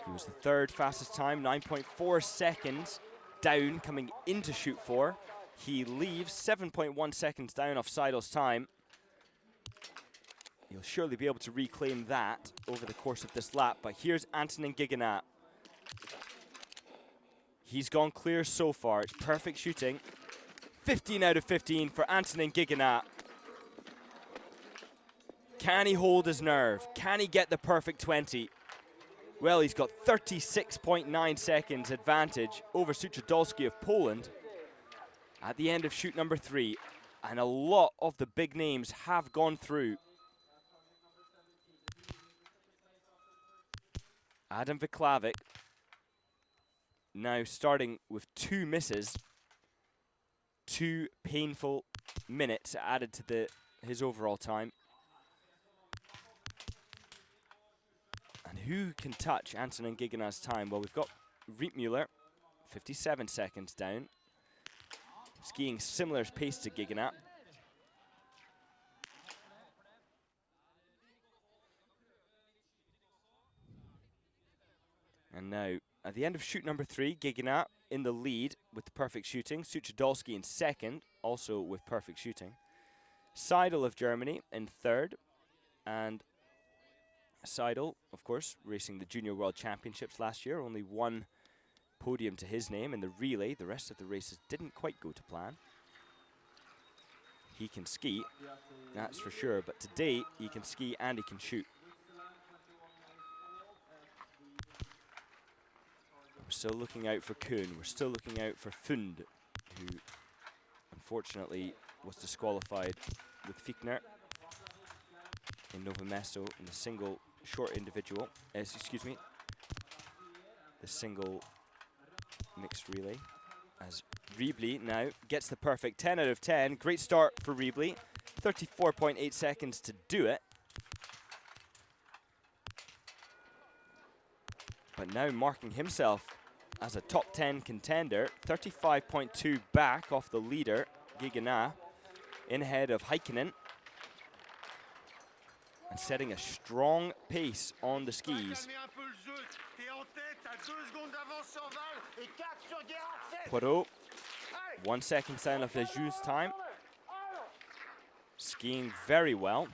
He was the 3rd fastest time, 9.4 seconds down coming into chute 4. He leaves 7.1 seconds down off Seidel's time. He'll surely be able to reclaim that over the course of this lap, but here's Antonin Gigena. He's gone clear so far. It's perfect shooting. 15 out of 15 for Antonin Gigena. Can he hold his nerve? Can he get the perfect 20? Well, he's got 36.9 seconds advantage over Suchodolski of Poland at the end of chute number 3. And a lot of the big names have gone through. Adam Viklavik now starting with 2 misses. 2 painful minutes added to his overall time. And who can touch Antonin Gigena's time? Well, we've got Rietmuller, 57 seconds down. Skiing similar pace to Gigena. And now, at the end of chute number 3, Gigena in the lead with the perfect shooting. Suchodolski in 2nd, also with perfect shooting. Seidel of Germany in 3rd. And Seidel, of course, racing the Junior World Championships last year. Only 1 podium to his name in the relay. The rest of the races didn't quite go to plan. He can ski, that's for sure. But today, he can ski and he can shoot. We're still looking out for Kuhn. We're still looking out for Fund, who unfortunately was disqualified with Fichtner in Novo Mesto in the single short individual. The single mixed relay. As Riebly now gets the perfect 10 out of 10. Great start for Riebly. 34.8 seconds to do it. But now marking himself as a top 10 contender. 35.2 back off the leader, Gigana, in ahead of Heikkinen. And setting a strong pace on the skis. Poirot, 1 second down of Lejeun's time. Skiing very well.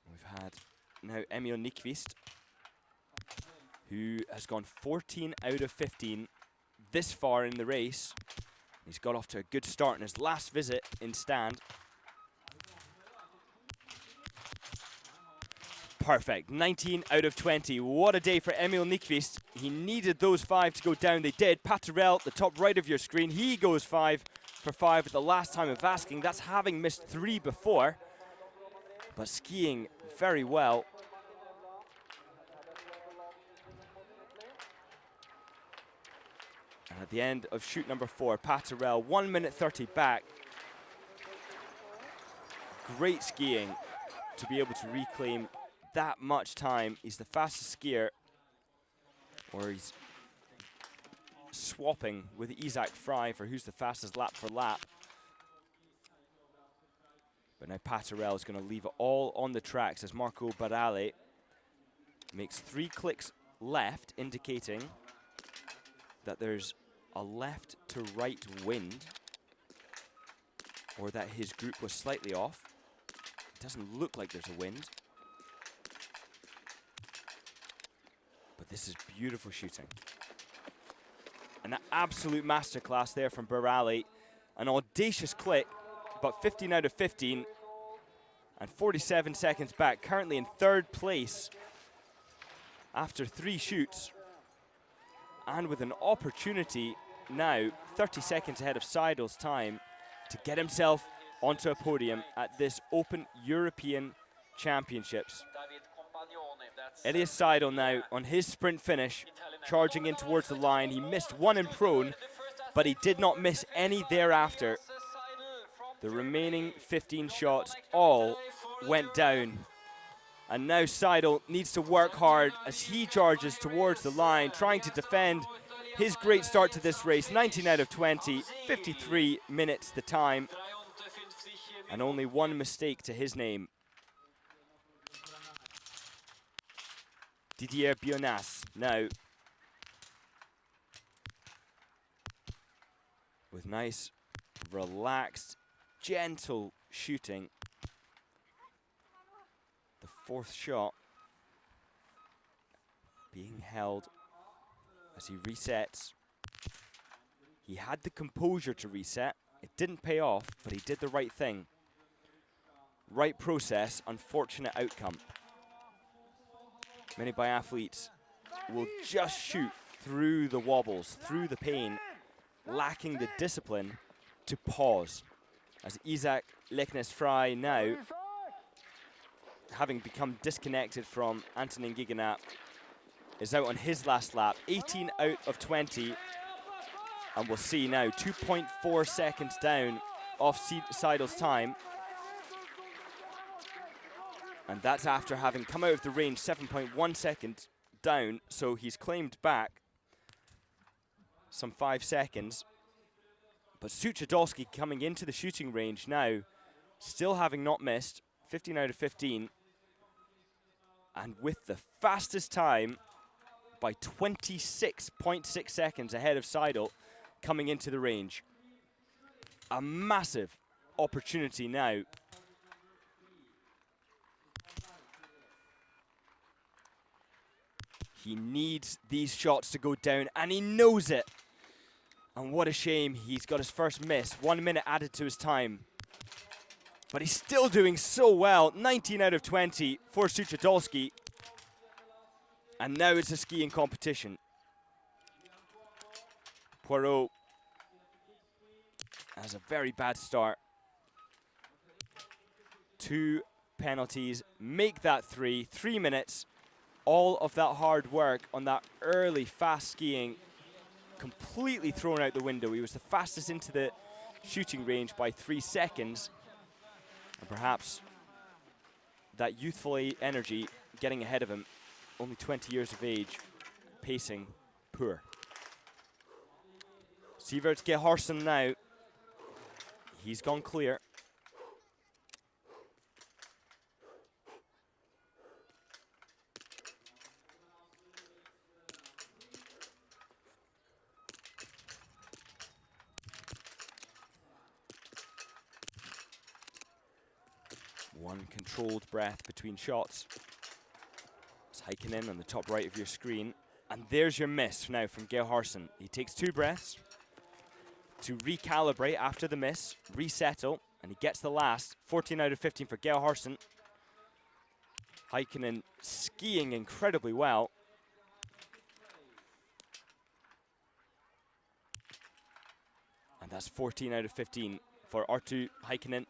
We've had now Emil Nyqvist, who has gone 14 out of 15 this far in the race. He's got off to a good start in his last visit in stand. Perfect, 19 out of 20. What a day for Emil Nyqvist. He needed those 5 to go down. They did. Paturel, the top right of your screen, he goes 5 for 5 at the last time of asking. That's having missed 3 before, but skiing very well. And at the end of shoot number 4, Paturel, 1 minute 30 back. Great skiing to be able to reclaim that much time. He's the fastest skier, or he's swapping with Isaac Frey for who's the fastest lap for lap. But now Paturel is going to leave it all on the tracks as Marco Barale makes 3 clicks left, indicating that there's a left to right wind, or that his group was slightly off. It doesn't look like there's a wind. But this is beautiful shooting. An absolute masterclass there from Barale. An audacious click, but 15 out of 15 and 47 seconds back. Currently in 3rd place after 3 shoots. And with an opportunity now, 30 seconds ahead of Seidel's time, to get himself onto a podium at this Open European Championships. Elias Seidel now on his sprint finish, charging in towards the line. He missed 1 in prone, but he did not miss any thereafter. The remaining 15 shots all went down. And now Seidel needs to work hard as he charges towards the line, trying to defend his great start to this race. 19 out of 20, 53 minutes the time, and only 1 mistake to his name. Didier Bionas now with nice, relaxed, gentle shooting. The 4th shot being held as he resets. He had the composure to reset. It didn't pay off, but he did the right thing. Right process, unfortunate outcome. Many biathletes will just shoot through the wobbles, through the pain, lacking the discipline to pause. As Isaac Leknes Frey now, having become disconnected from Antonin Gigana, is out on his last lap, 18 out of 20. And we'll see now, 2.4 seconds down off Seidel's time. And that's after having come out of the range 7.1 seconds down, so he's claimed back some 5 seconds. But Suchodolski coming into the shooting range now, still having not missed, 15 out of 15. And with the fastest time by 26.6 seconds ahead of Seidel coming into the range. A massive opportunity now. He needs these shots to go down, and he knows it. And what a shame, he's got his first miss. 1 minute added to his time. But he's still doing so well. 19 out of 20 for Suchodolski. And now it's a skiing competition. Poirot has a very bad start to penalties, make that 3 minutes. All of that hard work on that early fast skiing completely thrown out the window. He was the fastest into the shooting range by 3 seconds. And perhaps that youthful energy getting ahead of him, only 20 years of age, pacing poor. Sivert Georgsen now. He's gone clear. One controlled breath between shots. It's Heikkinen on the top right of your screen. And there's your miss now from Georgsen. He takes 2 breaths to recalibrate after the miss, resettle, and he gets the last. 14 out of 15 for Georgsen. Heikkinen skiing incredibly well. And that's 14 out of 15 for Arttu Heikkinen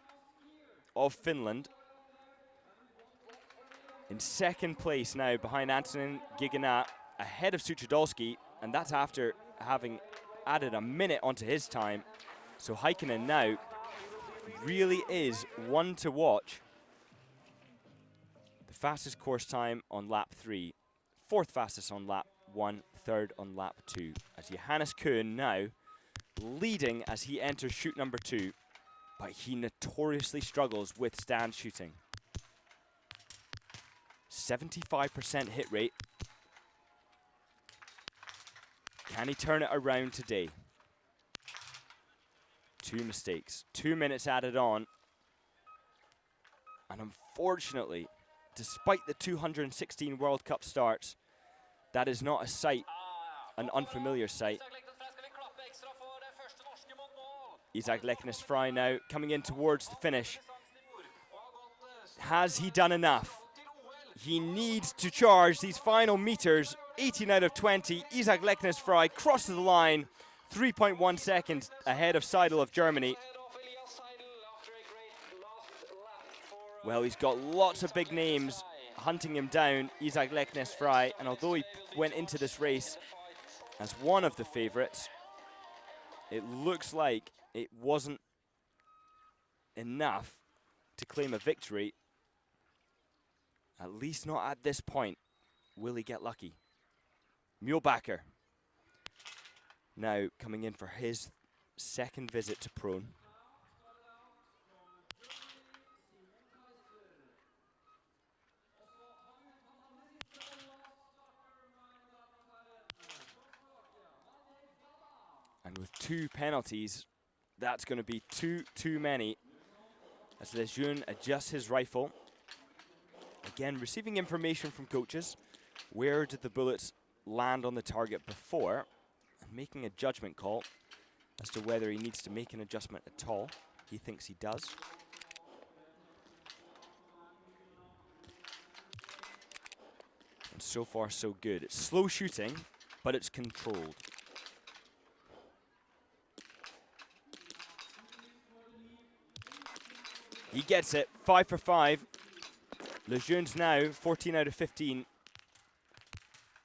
of Finland. In second place now behind Antonin Giganat, ahead of Suchodolski, and that's after having added a minute onto his time. So Heikkinen now really is one to watch. The fastest course time on lap 3, 4th fastest on lap 1, 3rd on lap 2. As Johannes Kuhn now leading as he enters shoot number 2, but he notoriously struggles with stand shooting. 75% hit rate. Can he turn it around today? 2 mistakes, 2 minutes added on. And unfortunately, despite the 216 World Cup starts, that is not a sight, an unfamiliar sight. Isak Leknes Fry now coming in towards the finish. Has he done enough? He needs to charge these final meters. 18 out of 20. Isak Leknes Fry crosses the line. 3.1 seconds ahead of Seidel of Germany. Well, he's got lots of big names hunting him down, Isak Leknes Fry. And although he went into this race as one of the favorites, it looks like it wasn't enough to claim a victory. At least not at this point. Will he get lucky? Mühlbacher now coming in for his second visit to Prone. And with 2 penalties, that's going to be too many. As Lejeune adjusts his rifle. Again, receiving information from coaches. Where did the bullets land on the target before? And making a judgment call as to whether he needs to make an adjustment at all. He thinks he does. And so far, so good. It's slow shooting, but it's controlled. He gets it, 5 for 5. Lejeune's now 14 out of 15.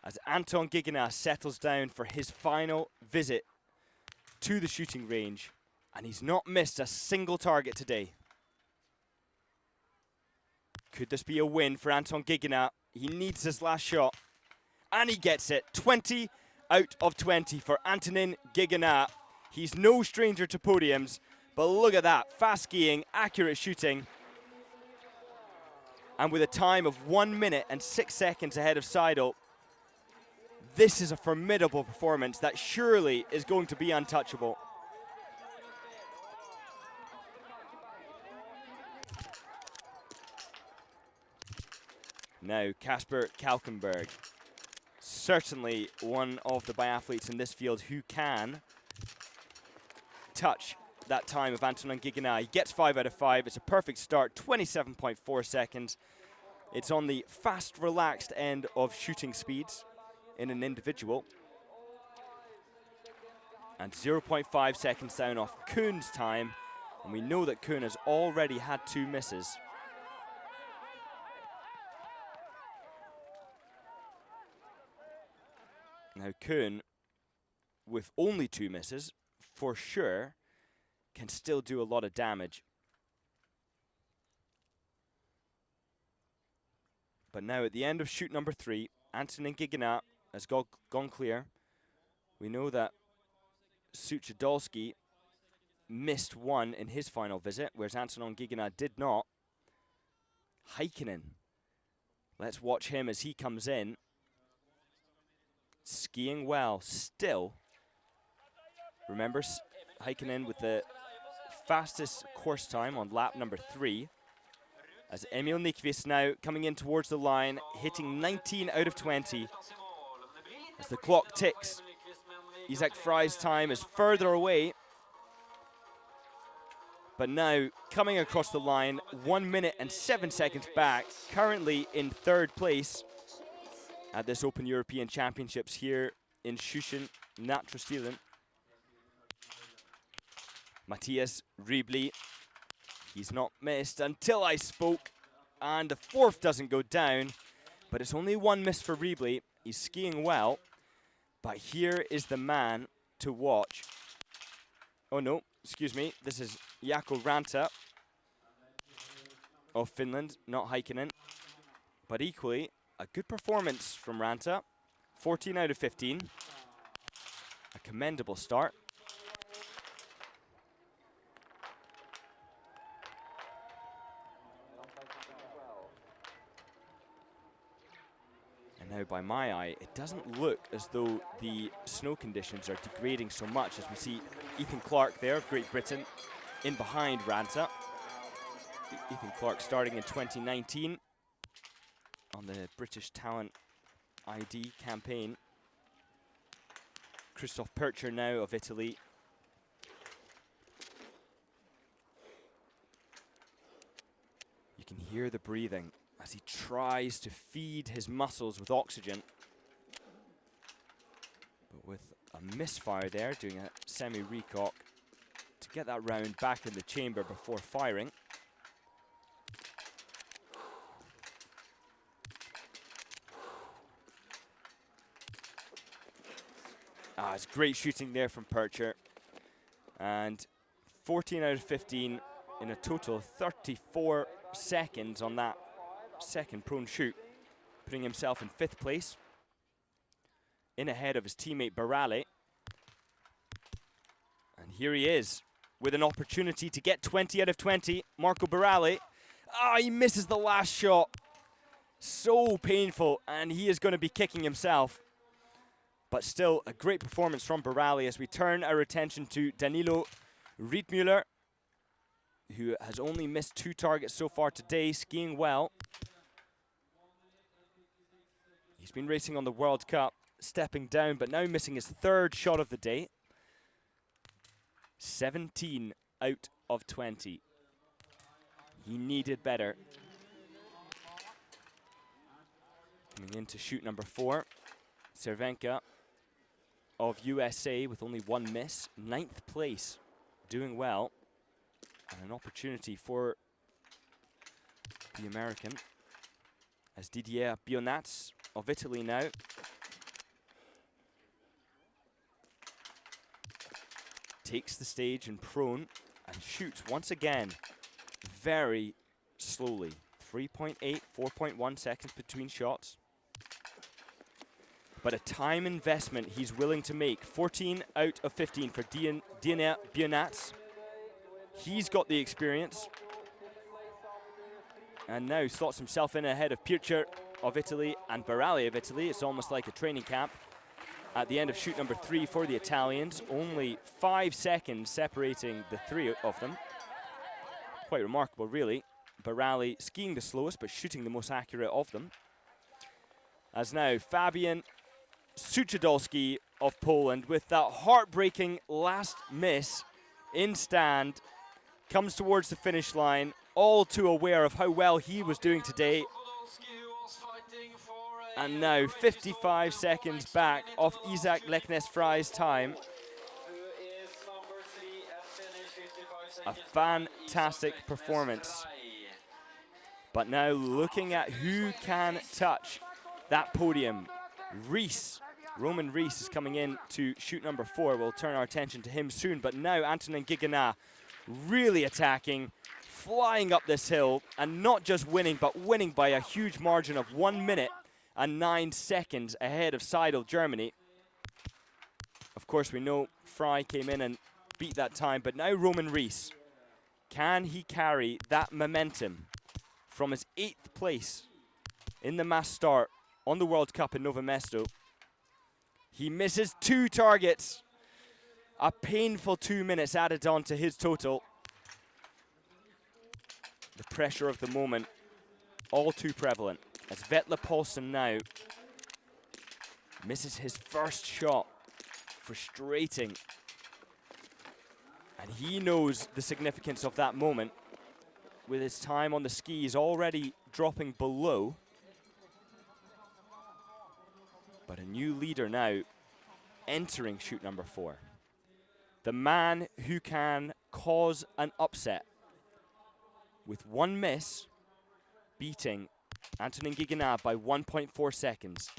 As Anton Giganat settles down for his final visit to the shooting range. And he's not missed a single target today. Could this be a win for Anton Giganat? He needs his last shot. And he gets it, 20 out of 20 for Antonin Giganat. He's no stranger to podiums. But look at that, fast skiing, accurate shooting. And with a time of 1 minute and 6 seconds ahead of Seidel, this is a formidable performance that surely is going to be untouchable. Now, Kasper Kalkenberg, certainly one of the biathletes in this field who can touch that time of Antonin Giganat. He gets 5 out of 5. It's a perfect start, 27.4 seconds. It's on the fast, relaxed end of shooting speeds in an individual. And 0.5 seconds down off Kuhn's time. And we know that Kuhn has already had 2 misses. Now Kuhn, with only 2 misses, for sure, can still do a lot of damage. But now at the end of shoot number 3, Antonin Giganat has gone clear. We know that Sjusjøen missed 1 in his final visit, whereas Antonin Giganat did not. Heikkinen. Let's watch him as he comes in. Skiing well still. Remember, Heikkinen with the fastest course time on lap number 3. As Emil Nyqvist now coming in towards the line, hitting 19 out of 20. As the clock ticks, Isak Fry's time is further away. But now coming across the line, 1 minute and 7 seconds back, currently in 3rd place at this Open European Championships here in Sjusjøen, Natrosstilen. Matthias Ribli, he's not missed until I spoke, and the 4th doesn't go down, but it's only 1 miss for Ribli. He's skiing well, but here is the man to watch. Oh no, excuse me, this is Jaakko Ranta of Finland, not Heikkinen, but equally a good performance from Ranta. 14 out of 15, a commendable start. And now by my eye, it doesn't look as though the snow conditions are degrading so much, as we see Ethan Clark there of Great Britain in behind Ranta. Ethan Clark starting in 2019 on the British Talent ID campaign. Christoph Percher now of Italy. You can hear the breathing as he tries to feed his muscles with oxygen. But with a misfire there, doing a semi-recock to get that round back in the chamber before firing. It's great shooting there from Percher. And 14 out of 15 in a total of 34 seconds on that second prone shoot, putting himself in 5th place, in ahead of his teammate Barale. And here he is with an opportunity to get 20 out of 20. Marco Barale. He misses the last shot. So painful, and he is going to be kicking himself. But still a great performance from Barale as we turn our attention to Danilo Riedmüller, who has only missed 2 targets so far today, skiing well. He's been racing on the World Cup, stepping down, but now missing his 3rd shot of the day. 17 out of 20. He needed better. Coming into shoot number 4, Cervenka of USA with only 1 miss, 9th place, doing well. And an opportunity for the American as Didier Bionats of Italy now takes the stage in prone and shoots once again very slowly. 3.8, 4.1 seconds between shots. But a time investment he's willing to make. 14 out of 15 for Didier Bionats. He's got the experience. And now slots himself in ahead of Pircher of Italy and Barale of Italy. It's almost like a training camp at the end of shoot number 3 for the Italians. Only 5 seconds separating the 3 of them. Quite remarkable, really. Barale skiing the slowest, but shooting the most accurate of them. As now Fabian Suchodolski of Poland, with that heartbreaking last miss in stand, comes towards the finish line, all too aware of how well he was doing today. And now 55 seconds back off Isak Leknes Fry's time. A fantastic performance. But now looking at who can touch that podium. Rees Roman Rees is coming in to shoot number 4. We'll turn our attention to him soon. But now Antonin Giganat really attacking, flying up this hill, and not just winning, but winning by a huge margin of 1 minute and 9 seconds ahead of Seidel, Germany. Of course, we know Fry came in and beat that time, but now Roman Rees. Can he carry that momentum from his 8th place in the mass start on the World Cup in Novo Mesto? He misses 2 targets. A painful 2 minutes added on to his total. The pressure of the moment, all too prevalent. As Vetle Paulsen now misses his first shot. Frustrating. And he knows the significance of that moment, with his time on the skis already dropping below. But a new leader now entering shoot number 4. The man who can cause an upset with 1 miss, beating Antonin Giganat by 1.4 seconds.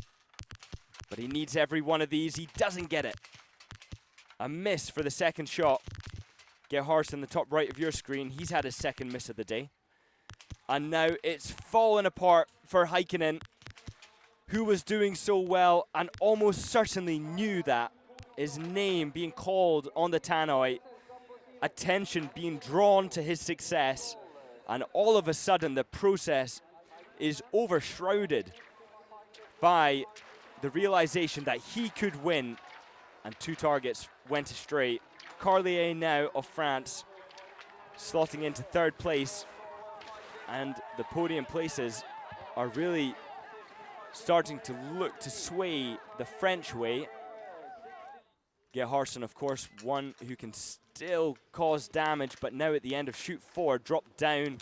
But he needs every one of these. He doesn't get it. A miss for the second shot. Gerhardt in the top right of your screen. He's had his second miss of the day. And now it's fallen apart for Heikkinen, who was doing so well and almost certainly knew that. His name being called on the tannoy, attention being drawn to his success, and all of a sudden the process is overshrouded by the realization that he could win, and 2 targets went astray. Carlier now of France slotting into 3rd place, and the podium places are really starting to look to sway the French way. Gerhardsen, of course, one who can still cause damage, but now at the end of shoot 4, dropped down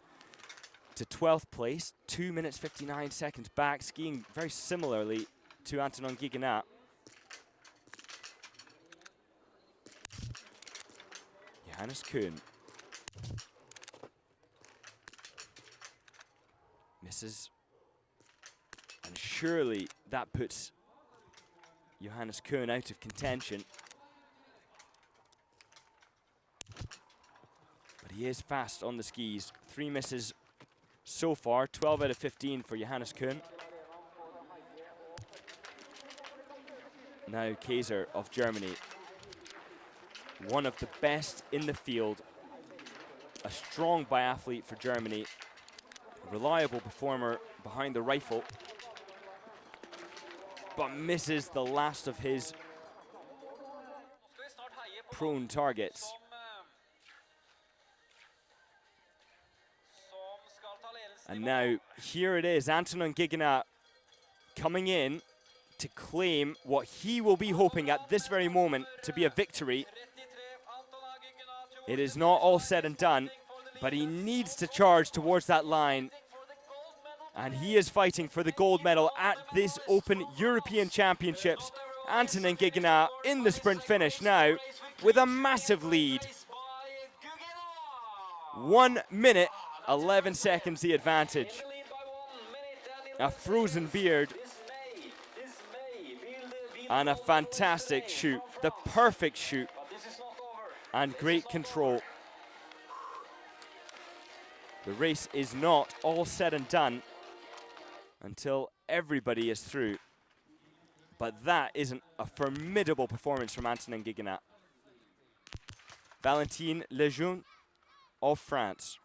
to 12th place, 2 minutes 59 seconds back, skiing very similarly to Antonin Giganat. Johannes Kuhn misses, and surely that puts Johannes Kuhn out of contention. But he is fast on the skis. 3 misses so far, 12 out of 15 for Johannes Kuhn. Now Kaiser of Germany, one of the best in the field, a strong biathlete for Germany, a reliable performer behind the rifle, but misses the last of his prone targets. And now here it is, Antonin Giganat coming in to claim what he will be hoping at this very moment to be a victory. It is not all said and done, but he needs to charge towards that line. And he is fighting for the gold medal at this Open European Championships. Antonin Giganat in the sprint finish now with a massive lead. 1 minute, 11 seconds the advantage. A frozen beard and a fantastic shoot, the perfect shoot, and great control. The race is not all said and done until everybody is through. But that isn't a formidable performance from Antonin Giganat. Valentin Lejeune of France.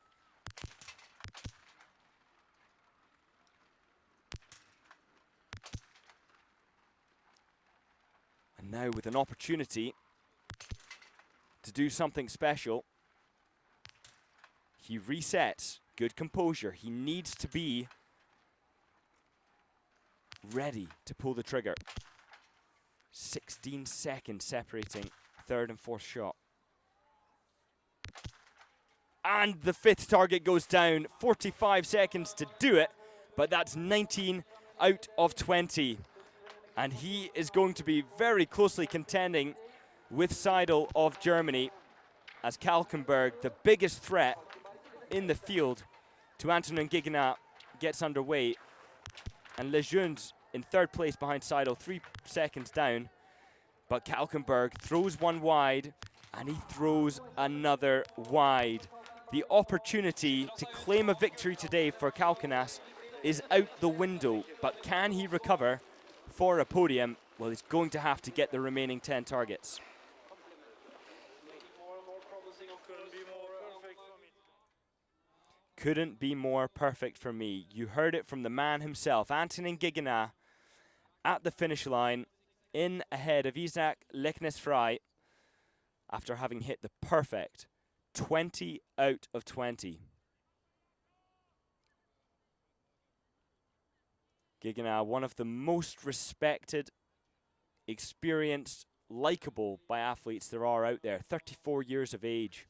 And now with an opportunity to do something special, he resets. Good composure. He needs to be ready to pull the trigger. 16 seconds separating 3rd and 4th shot. And the 5th target goes down. 45 seconds to do it, but that's 19 out of 20. And he is going to be very closely contending with Seidel of Germany, as Kalkenberg, the biggest threat in the field to Antonin Giganat, gets underway. And Lejeune's in third place behind Seidel, 3 seconds down. But Kalkenberg throws one wide, and he throws another wide. The opportunity to claim a victory today for Kalkenas is out the window, but can he recover for a podium? Well, he's going to have to get the remaining 10 targets. Couldn't be more perfect for me. You heard it from the man himself, Antonin Gigena, at the finish line, in ahead of Isaac Leknes-Frey, after having hit the perfect 20 out of 20. Gigena, one of the most respected, experienced, likable biathletes there are out there, 34 years of age.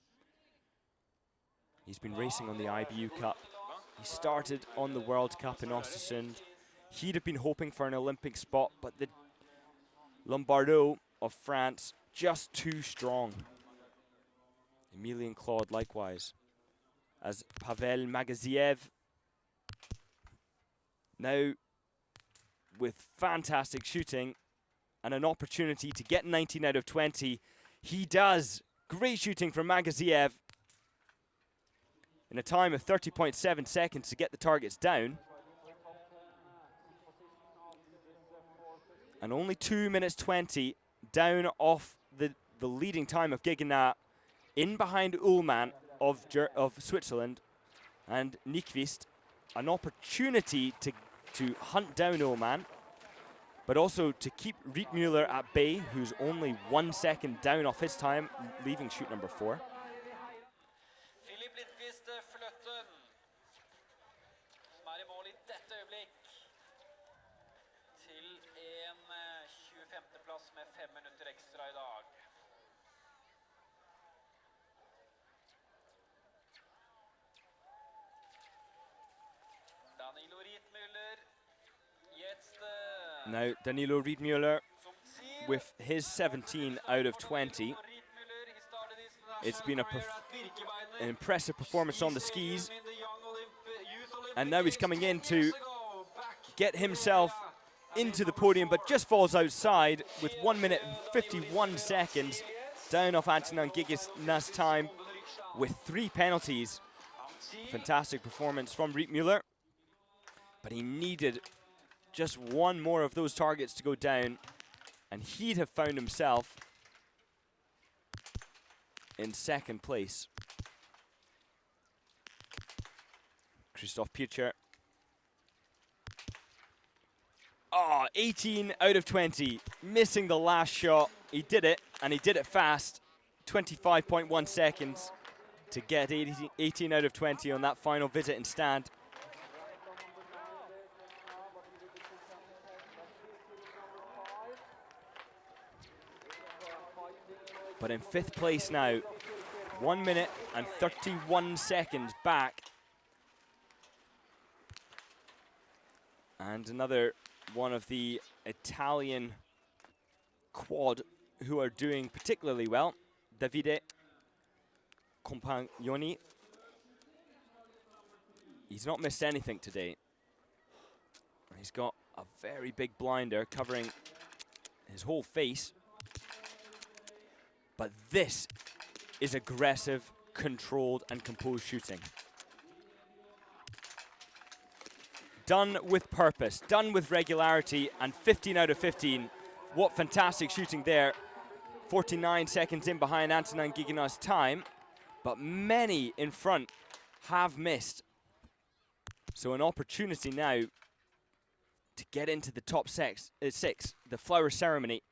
He's been racing on the IBU Cup. He started on the World Cup in Östersund. He'd have been hoping for an Olympic spot, but the Lombardo of France just too strong. Emilian Claude likewise. As Pavel Magaziev now with fantastic shooting and an opportunity to get 19 out of 20. He does. Great shooting from Magaziev in a time of 30.7 seconds to get the targets down. And only 2 minutes 20 down off the leading time of Gigena, in behind Ullmann of Switzerland and Nyqvist. An opportunity to hunt down Ullmann, but also to keep Rietmüller at bay, who's only 1 second down off his time, leaving chute number 4. Now Danilo Rietmüller with his 17 out of 20. It's been an impressive performance on the skis. And now he's coming in to get himself into the podium, but just falls outside with 1 minute and 51 seconds down off Antonin Gigena's time with 3 penalties. Fantastic performance from Rietmüller, but he needed just 1 more of those targets to go down, and he'd have found himself in 2nd place. Christoph Pircher. Oh, 18 out of 20, missing the last shot. He did it, and he did it fast. 25.1 seconds to get 18 out of 20 on that final visit and stand. But in 5th place now, 1 minute and 31 seconds back. And another one of the Italian quad who are doing particularly well, Davide Compagnoni. He's not missed anything today. He's got a very big blinder covering his whole face. But this is aggressive, controlled, and composed shooting. Done with purpose, done with regularity, and 15 out of 15. What fantastic shooting there. 49 seconds in behind Antonin Gigena's time, but many in front have missed. So an opportunity now to get into the top 6, the flower ceremony,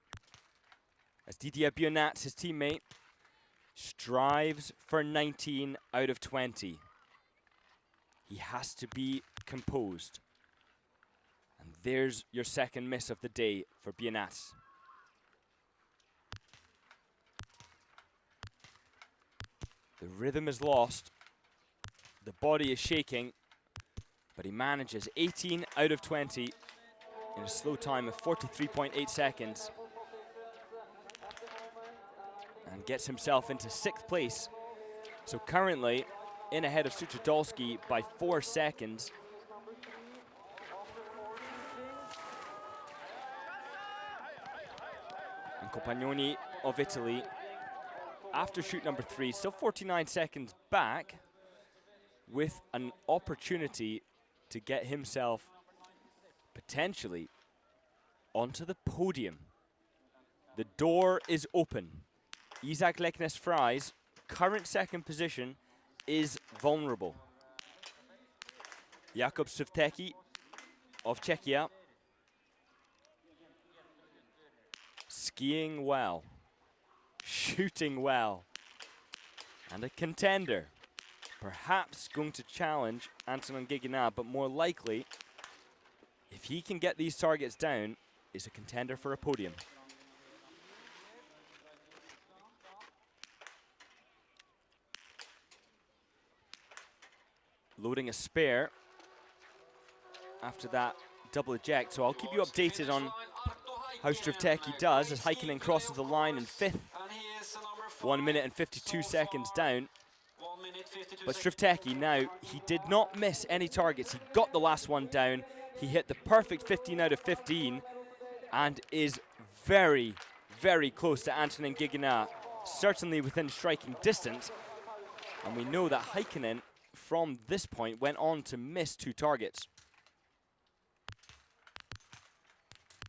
as Didier Bionat, his teammate, strives for 19 out of 20. He has to be composed. And there's your 2nd miss of the day for Bionat. The rhythm is lost. The body is shaking. But he manages 18 out of 20 in a slow time of 43.8 seconds. And gets himself into 6th place. So currently in ahead of Suchodolski by 4 seconds. Compagnoni of Italy, after shoot number 3, still 49 seconds back, with an opportunity to get himself potentially onto the podium. The door is open. Isak Leknes Fry's current second position is vulnerable. Jakub Svteki of Czechia, skiing well, shooting well, and a contender. Perhaps going to challenge Antonin Guiguenard, but more likely, if he can get these targets down, is a contender for a podium. Loading a spare after that double eject, so I'll keep you updated on how Svteki does as Heikkinen crosses the line in 5th. 1 minute and 52 seconds down. But Svteki now, he did not miss any targets. He got the last one down. He hit the perfect 15 out of 15 and is very, very close to Antonin Guiguenard, certainly within striking distance. And we know that Heikkinen, from this point, went on to miss 2 targets.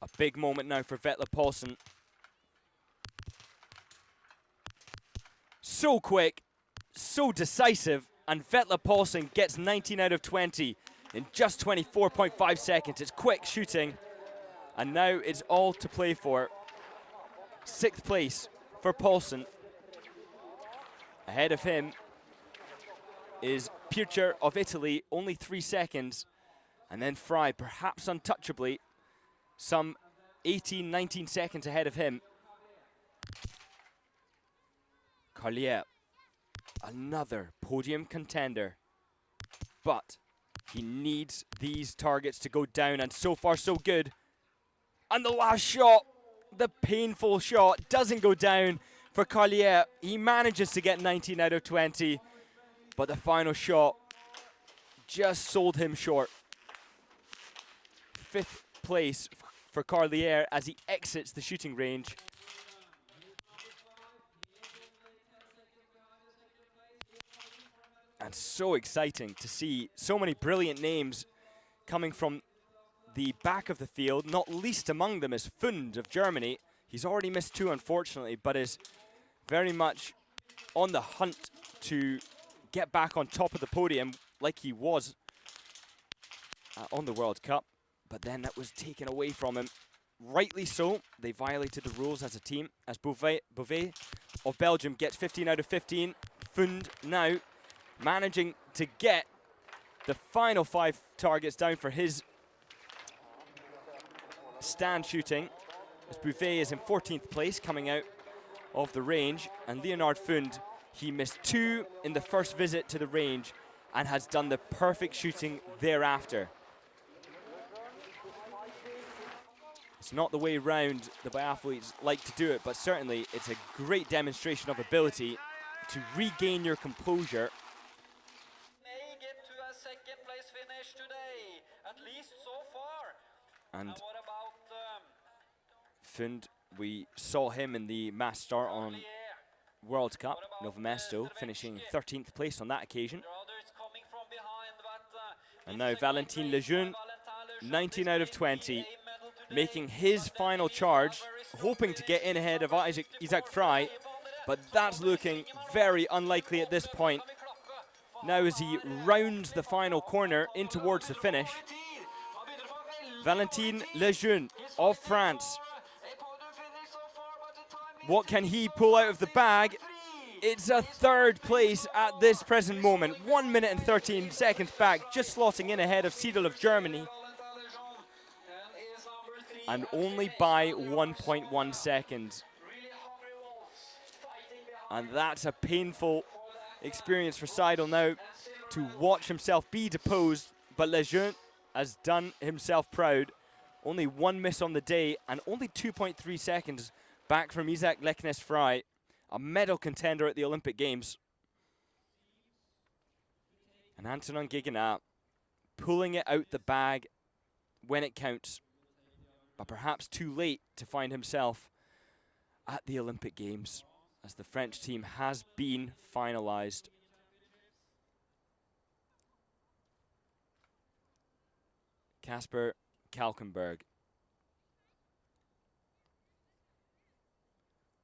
A big moment now for Vetle Paulsen. So quick, so decisive, and Vetle Paulsen gets 19 out of 20 in just 24.5 seconds. It's quick shooting, and now it's all to play for. 6th place for Paulsen. Ahead of him is Pircher of Italy, only 3 seconds, and then Fry, perhaps untouchably, some 18, 19 seconds ahead of him. Carlier, another podium contender, but he needs these targets to go down, and so far so good. And the last shot, the painful shot, doesn't go down for Carlier. He manages to get 19 out of 20, but the final shot just sold him short. 5th place for Carlier as he exits the shooting range. And so exciting to see so many brilliant names coming from the back of the field, not least among them is Fund of Germany. He's already missed 2, unfortunately, but is very much on the hunt to get back on top of the podium like he was on the World Cup. But then that was taken away from him. Rightly so, they violated the rules as a team, as Beauvais of Belgium gets 15 out of 15. Fund now managing to get the final 5 targets down for his stand shooting, as Beauvais is in 14th place coming out of the range, and Leonard Fund, he missed 2 in the first visit to the range and has done the perfect shooting thereafter. It's not the way round the biathletes like to do it, but certainly it's a great demonstration of ability to regain your composure. May get to a 2nd place finish today, at least so far. And what about Fund, we saw him in the mass start on World Cup, Novo Mesto, finishing 13th place on that occasion. And now Valentin Lejeune, 19 out of 20, making his final charge, hoping to get in ahead of Isak Fry, but that's looking very unlikely at this point. Now as he rounds the final corner in towards the finish, Valentin Lejeune of France. What can he pull out of the bag? It's a 3rd place at this present moment. 1 minute and 13 seconds back, just slotting in ahead of Seidel of Germany. And only by 1.1 seconds. And that's a painful experience for Seidel now to watch himself be deposed, but Lejeune has done himself proud. Only 1 miss on the day and only 2.3 seconds back from Isak Leknes Fry, a medal contender at the Olympic Games. And Antonin Guiguenard pulling it out the bag when it counts, but perhaps too late to find himself at the Olympic Games, as the French team has been finalized. Kasper Kalkenberg,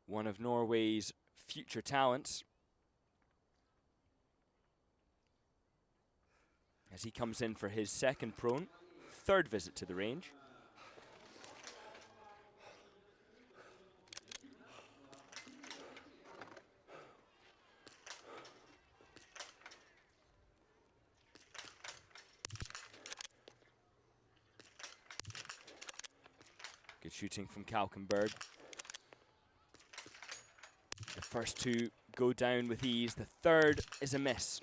one of Norway's future talents, as he comes in for his second prone, third visit to the range. Good shooting from Kalkenberg. The first two go down with ease. The third is a miss.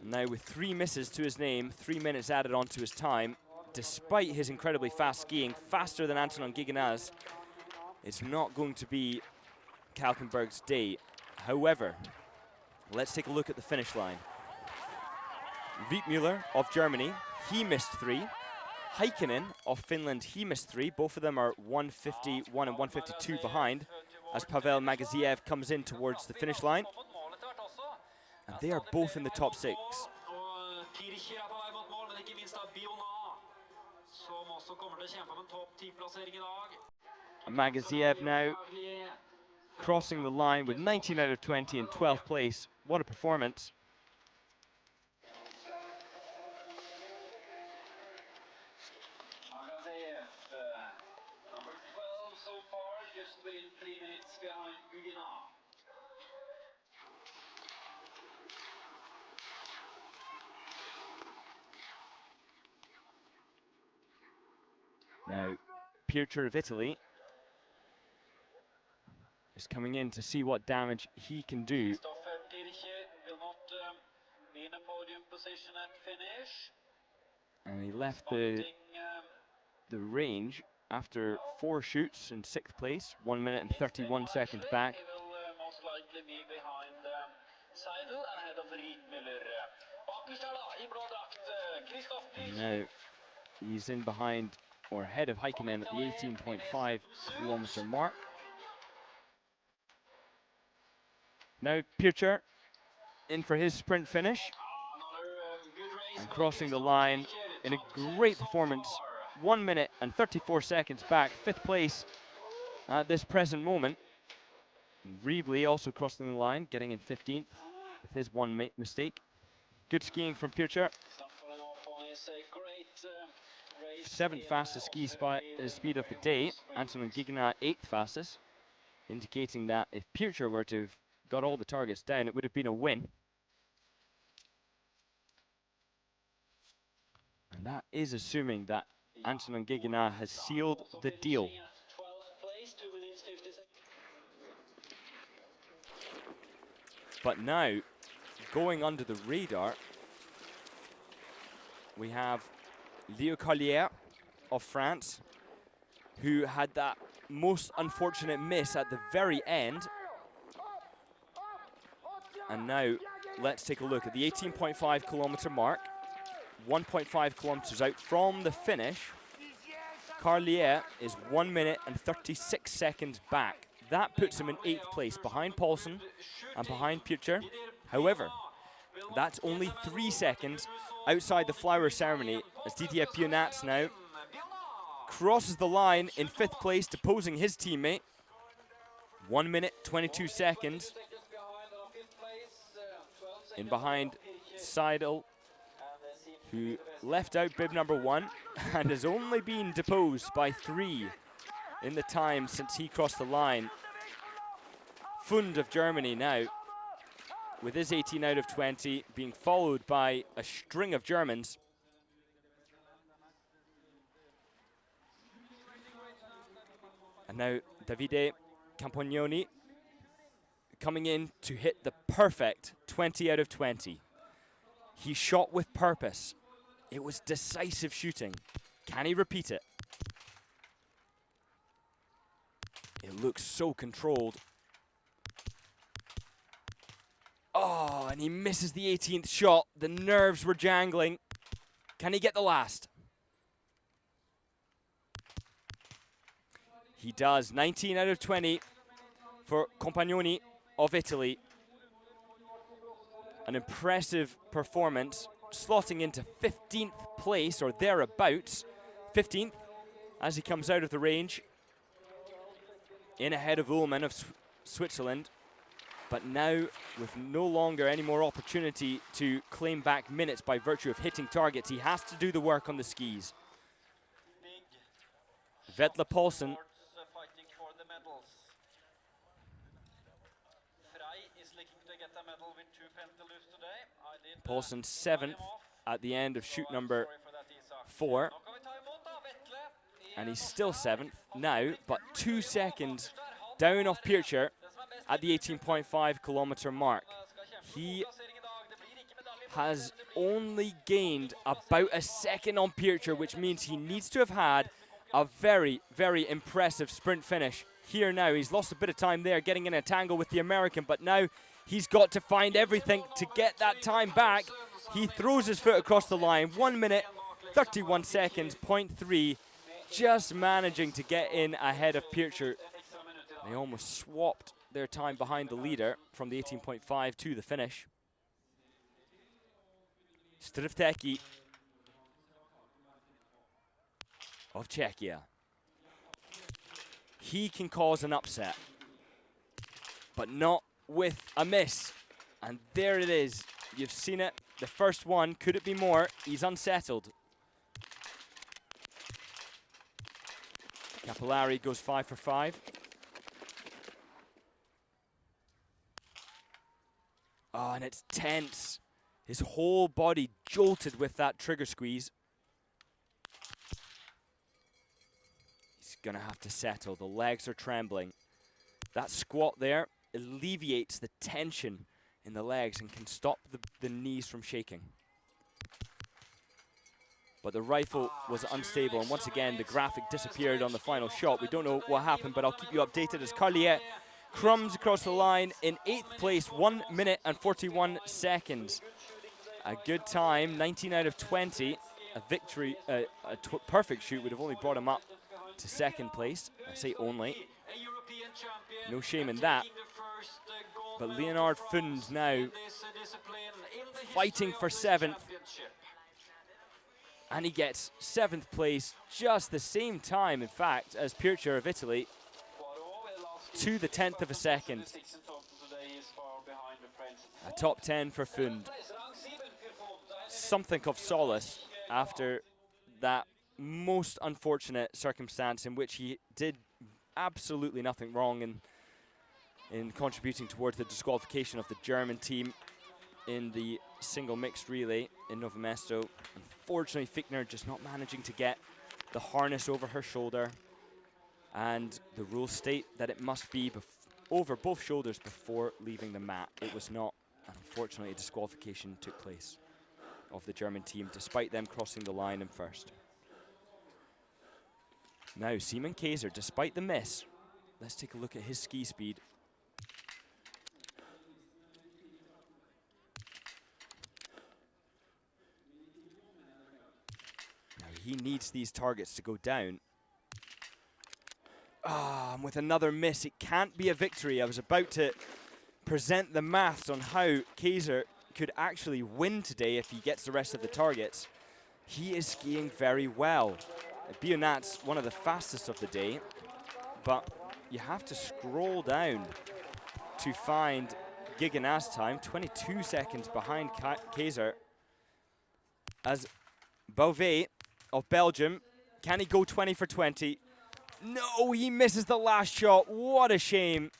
Now with 3 misses to his name, 3 minutes added onto his time, despite his incredibly fast skiing, faster than Antonin Giganaz, it's not going to be Kalkenberg's day. However, let's take a look at the finish line. Riedmüller of Germany, he missed 3. Heikkinen of Finland, he missed 3. Both of them are 151 and 152 behind, as Pavel Magaziev comes in towards the finish line. And they are both in the top 6. Magaziev now crossing the line with 19 out of 20 in 12th place. What a performance. Now, Pircher of Italy is coming in to see what damage he can do. And he left the range after 4 shoots in 6th place, 1 minute and 31 seconds back. And now he's in behind, or ahead of Heikkinen at the 18.5 kilometer mark. Now Pircher in for his sprint finish. And crossing the line in a great performance, 1 minute and 34 seconds back, 5th place at this present moment. Riebly also crossing the line, getting in 15th with his 1 mistake. Good skiing from Pircher. 7th fastest ski speed of the day. Antonin Giganaz 8th fastest, indicating that if Pircher were to have got all the targets down, it would have been a win. And that is assuming that Antonin Giganaz has sealed the deal. But now, going under the radar, we have Léo Collier of France, who had that most unfortunate miss at the very end. And now, let's take a look at the 18.5 kilometer mark. 1.5 kilometers out from the finish. Carlier is 1 minute and 36 seconds back. That puts him in 8th place, behind Paulsen and behind Pircher. However, that's only 3 seconds outside the flower ceremony, as Didier Pionatz now crosses the line in 5th place, deposing his teammate. 1 minute, 22 seconds. In behind Seidel, who left out bib number 1 and has only been deposed by 3 in the time since he crossed the line. Fund of Germany now, with his 18 out of 20, being followed by a string of Germans. And now Davide Campagnoni coming in to hit the perfect 20 out of 20. He shot with purpose. It was decisive shooting. Can he repeat it? It looks so controlled. Oh, and he misses the 18th shot. The nerves were jangling. Can he get the last? He does. 19 out of 20 for Compagnoni of Italy. An impressive performance, slotting into 15th place or thereabouts. 15th as he comes out of the range. In ahead of Ullmann of Switzerland. But now with no longer any more opportunity to claim back minutes by virtue of hitting targets, he has to do the work on the skis. Vetle Paulsen. Paulsen 7th at the end of shoot number 4. And he's still 7th now, but 2 seconds down off Pircher at the 18.5 kilometer mark. He has only gained about a second on Pircher, which means he needs to have had a very, very impressive sprint finish. Here now, he's lost a bit of time there getting in a tangle with the American, but now he's got to find everything to get that time back. He throws his foot across the line, 1 minute, 31 seconds, 0.3, just managing to get in ahead of Pircher. They almost swapped their time behind the leader from the 18.5 to the finish. Strivteki of Czechia. He can cause an upset, but not with a miss. And there it is. You've seen it. The first one. Could it be more? He's unsettled. Capillari goes 5 for 5. Oh, and it's tense. His whole body jolted with that trigger squeeze. He's going to have to settle. The legs are trembling. That squat there alleviates the tension in the legs and can stop the knees from shaking. But the rifle was unstable, and once again the graphic disappeared on the final shot. We don't know what happened, but I'll keep you updated as Carliet crumbs across the line in 8th place, 1 minute and 41 seconds. A good time, 19 out of 20. A victory, perfect shoot would have only brought him up to 2nd place. I say only. No shame in that. But Leonard Fund now fighting for 7th. And he gets 7th place, just the same time, in fact, as Pircher of Italy, to the 10th of a second. A top 10 for Fund. Something of solace after that most unfortunate circumstance in which he did absolutely nothing wrong in contributing towards the disqualification of the German team in the single mixed relay in Novo Mesto. Unfortunately, Fichtner just not managing to get the harness over her shoulder, and the rules state that it must be over both shoulders before leaving the mat. It was not, and unfortunately a disqualification took place of the German team, despite them crossing the line in first. Now, Simon Kaiser, despite the miss, let's take a look at his ski speed. Now, he needs these targets to go down. Ah, and with another miss, it can't be a victory. I was about to present the maths on how Kaiser could actually win today if he gets the rest of the targets. He is skiing very well. Bionat's one of the fastest of the day, but you have to scroll down to find Gigan's time, 22 seconds behind Kaiser. As Beauvais of Belgium, can he go 20 for 20? No, he misses the last shot. What a shame.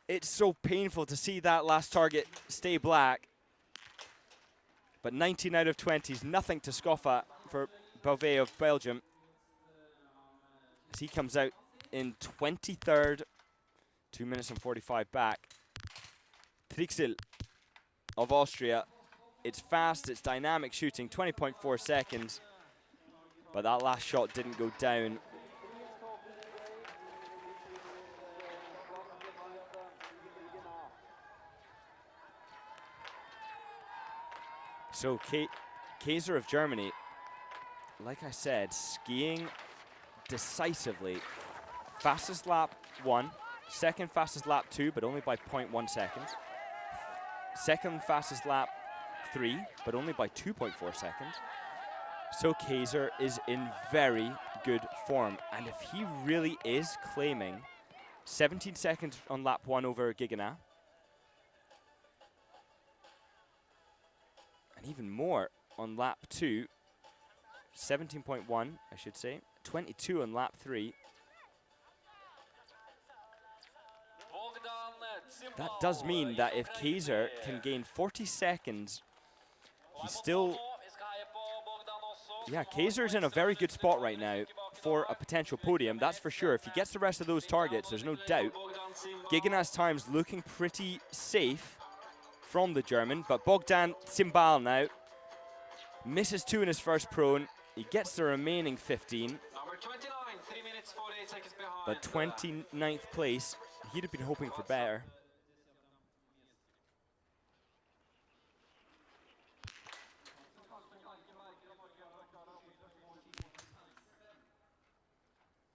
It's so painful to see that last target stay black. But 19 out of 20 is nothing to scoff at for Beauvais of Belgium, as he comes out in 23rd, 2 minutes and 45 back. Trixel of Austria. It's fast, it's dynamic shooting, 20.4 seconds. But that last shot didn't go down. So Kaiser of Germany, like I said, skiing decisively Fastest lap 1, second fastest lap 2, but only by 0.1 seconds. Second fastest lap 3, but only by 2.4 seconds. So Kaiser is in very good form. And if he really is claiming 17 seconds on lap 1 over Giganat, and even more on lap 2, 17.1, I should say, 22 on lap 3. That does mean that if Kaiser can gain 40 seconds, he's still... Yeah, Kaiser's in a very good spot right now for a potential podium, that's for sure. If he gets the rest of those targets, there's no doubt. Giganat's time's looking pretty safe from the German, but Bogdan Simbal now misses 2 in his first prone. He gets the remaining 15. Number 29, 3 minutes 48 seconds behind. But 29th place, he'd have been hoping for better.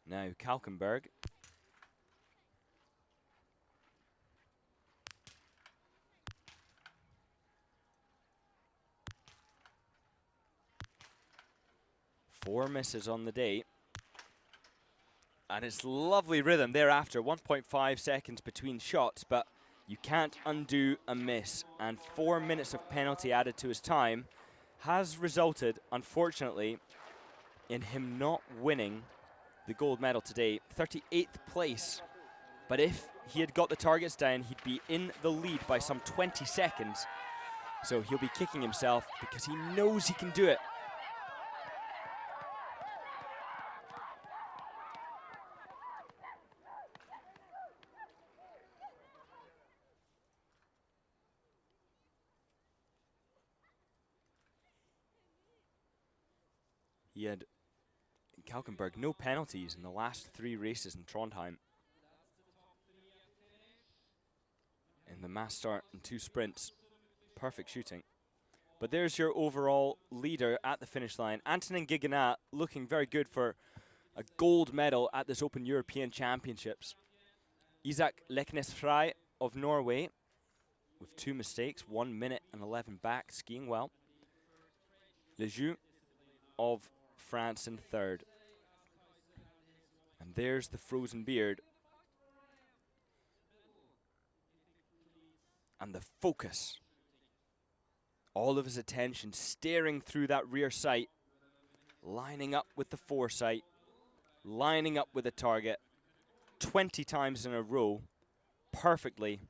Now Kalkenberg. Four misses on the day. And it's lovely rhythm thereafter. 1.5 seconds between shots, but you can't undo a miss. And 4 minutes of penalty added to his time has resulted, unfortunately, in him not winning the gold medal today. 38th place. But if he had got the targets down, he'd be in the lead by some 20 seconds. So he'll be kicking himself because he knows he can do it. He had, Kalkenberg, no penalties in the last 3 races in Trondheim. In the mass start and 2 sprints, perfect shooting. But there's your overall leader at the finish line. Antonin Giganat looking very good for a gold medal at this Open European Championships. Isak Leknesfrei of Norway with 2 mistakes, 1 minute and 11 back, skiing well. Lejeune of France in 3rd. And there's the frozen beard. And the focus. All of his attention staring through that rear sight, lining up with the foresight, lining up with the target 20 times in a row, perfectly,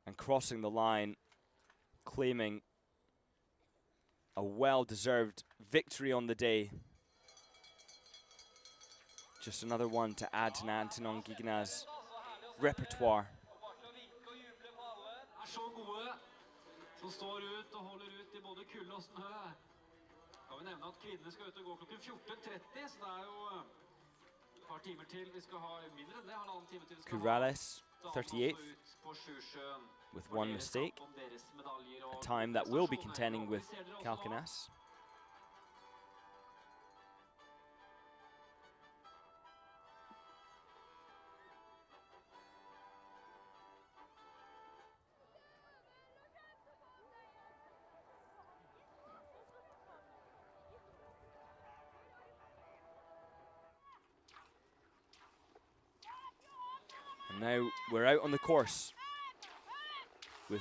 and crossing the line, claiming a well-deserved victory on the day. Just another one to add to Antonin Giganat's repertoire. Som står ut og holder ut I både kulde og snø. Kan vi nevne at kvinnene skal ut og gå klokken 14:30, så det jo et par timer til. Vi skal ha mindre enn det, halvannen time til vi skal Kurales, ha 38th, på Sjusjøen. with 1 mistake, a time that will be contending with Kalkenes. And now we're out on the course with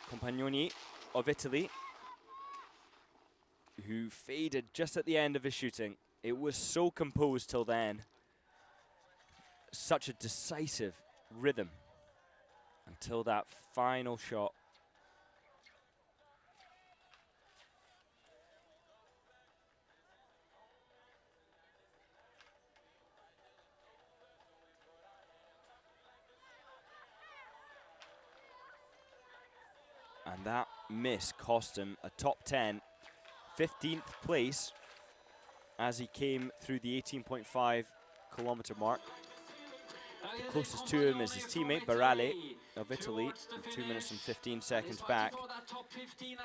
Compagnoni of Italy, who faded just at the end of his shooting. It was so composed till then. Such a decisive rhythm until that final shot. And that miss cost him a top 10, 15th place as he came through the 18.5 kilometer mark. The closest to him is his teammate Barale of Italy, 2 minutes and 15 seconds back.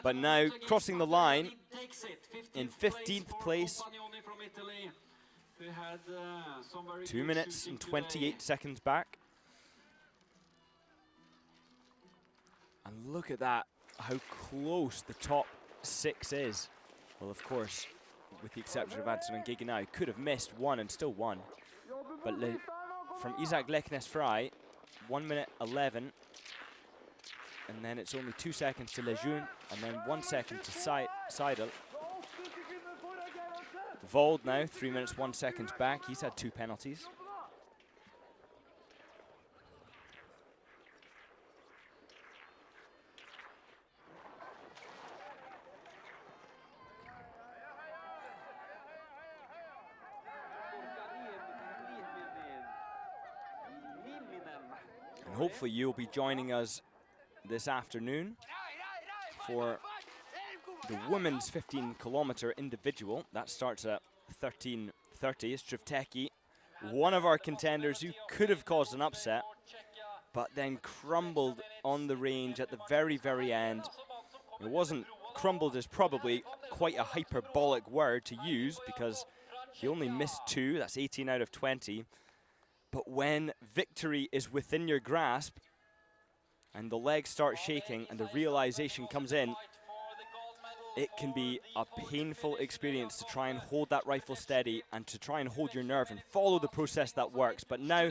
But now crossing the line in 15th place We had some very 2 good minutes shooting and today. 28 seconds back. And look at that, how close the top 6 is. Well, of course, with the exception of Anton Giganau, could have missed one and still won. But from Isak Leknes Fry, 1 minute 11. And then it's only 2 seconds to Lejeune, and then 1 second to Seidel. Vold now, 3 minutes 1 second back. He's had 2 penalties. And hopefully you'll be joining us this afternoon for the women's 15-kilometer individual. That starts at 13:30. Strivteki, one of our contenders who could have caused an upset, but then crumbled on the range at the very, very end. It wasn't crumbled is probably quite a hyperbolic word to use because he only missed 2. That's 18 out of 20. But when victory is within your grasp and the legs start shaking and the realization comes in, it can be a painful experience to try and hold that rifle steady and to try and hold your nerve and follow the process that works. But now,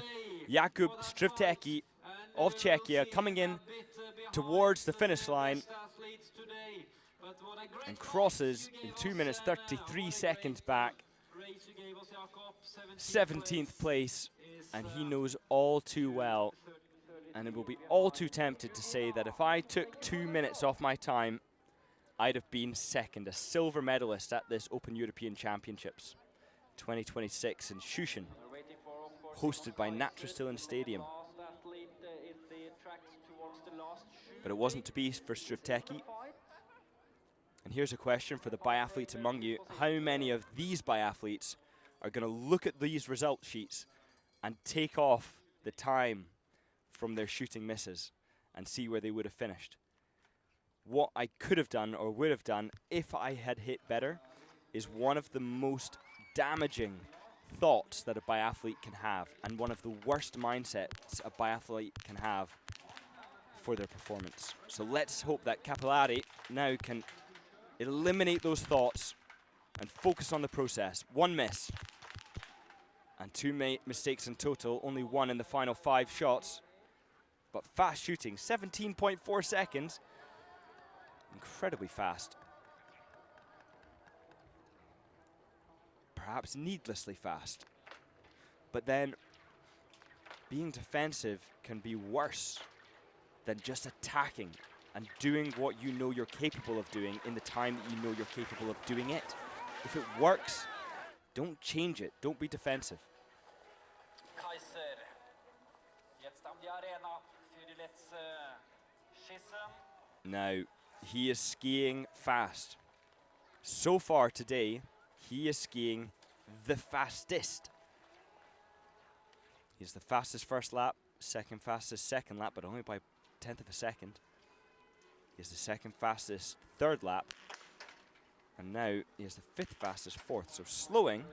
Jakub Strivteki of Czechia coming in towards the finish line and crosses in 2 minutes 33 seconds back, 17th place, and he knows all too well, and it will be all too tempted to say that if I took 2 minutes off my time, I'd have been second, a silver medalist at this Open European Championships 2026 in Sjusjøen, hosted by Natrastillen Stadium. But it wasn't to be for Strivteki. And here's a question for the biathletes among you. How many of these biathletes are going to look at these result sheets and take off the time from their shooting misses and see where they would have finished? What I could have done or would have done if I had hit better is one of the most damaging thoughts that a biathlete can have and one of the worst mindsets a biathlete can have for their performance. So let's hope that Capillari now can eliminate those thoughts and focus on the process. 1 miss and 2 mistakes in total, only 1 in the final 5 shots. But fast shooting, 17.4 seconds. Incredibly fast. Perhaps needlessly fast. But then being defensive can be worse than just attacking and doing what you know you're capable of doing in the time that you know you're capable of doing it. If it works, don't change it. Don't be defensive. Now, he is skiing fast. So far today, he is skiing the fastest. He's the fastest first lap, second fastest second lap, but only by 1/10 of a second. He's the second fastest third lap. And now he is the 5th fastest fourth, so slowing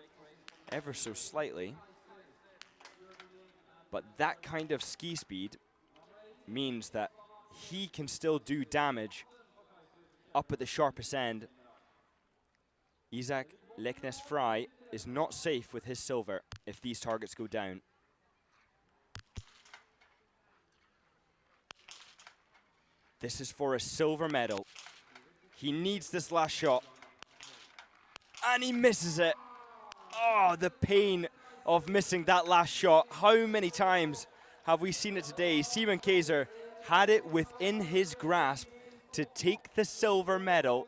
ever so slightly. But that kind of ski speed means that he can still do damage up at the sharpest end. Isak Leknes Fry is not safe with his silver if these targets go down. This is for a silver medal. He needs this last shot. And he misses it. Oh, the pain of missing that last shot. How many times have we seen it today? Simon Kaiser had it within his grasp to take the silver medal,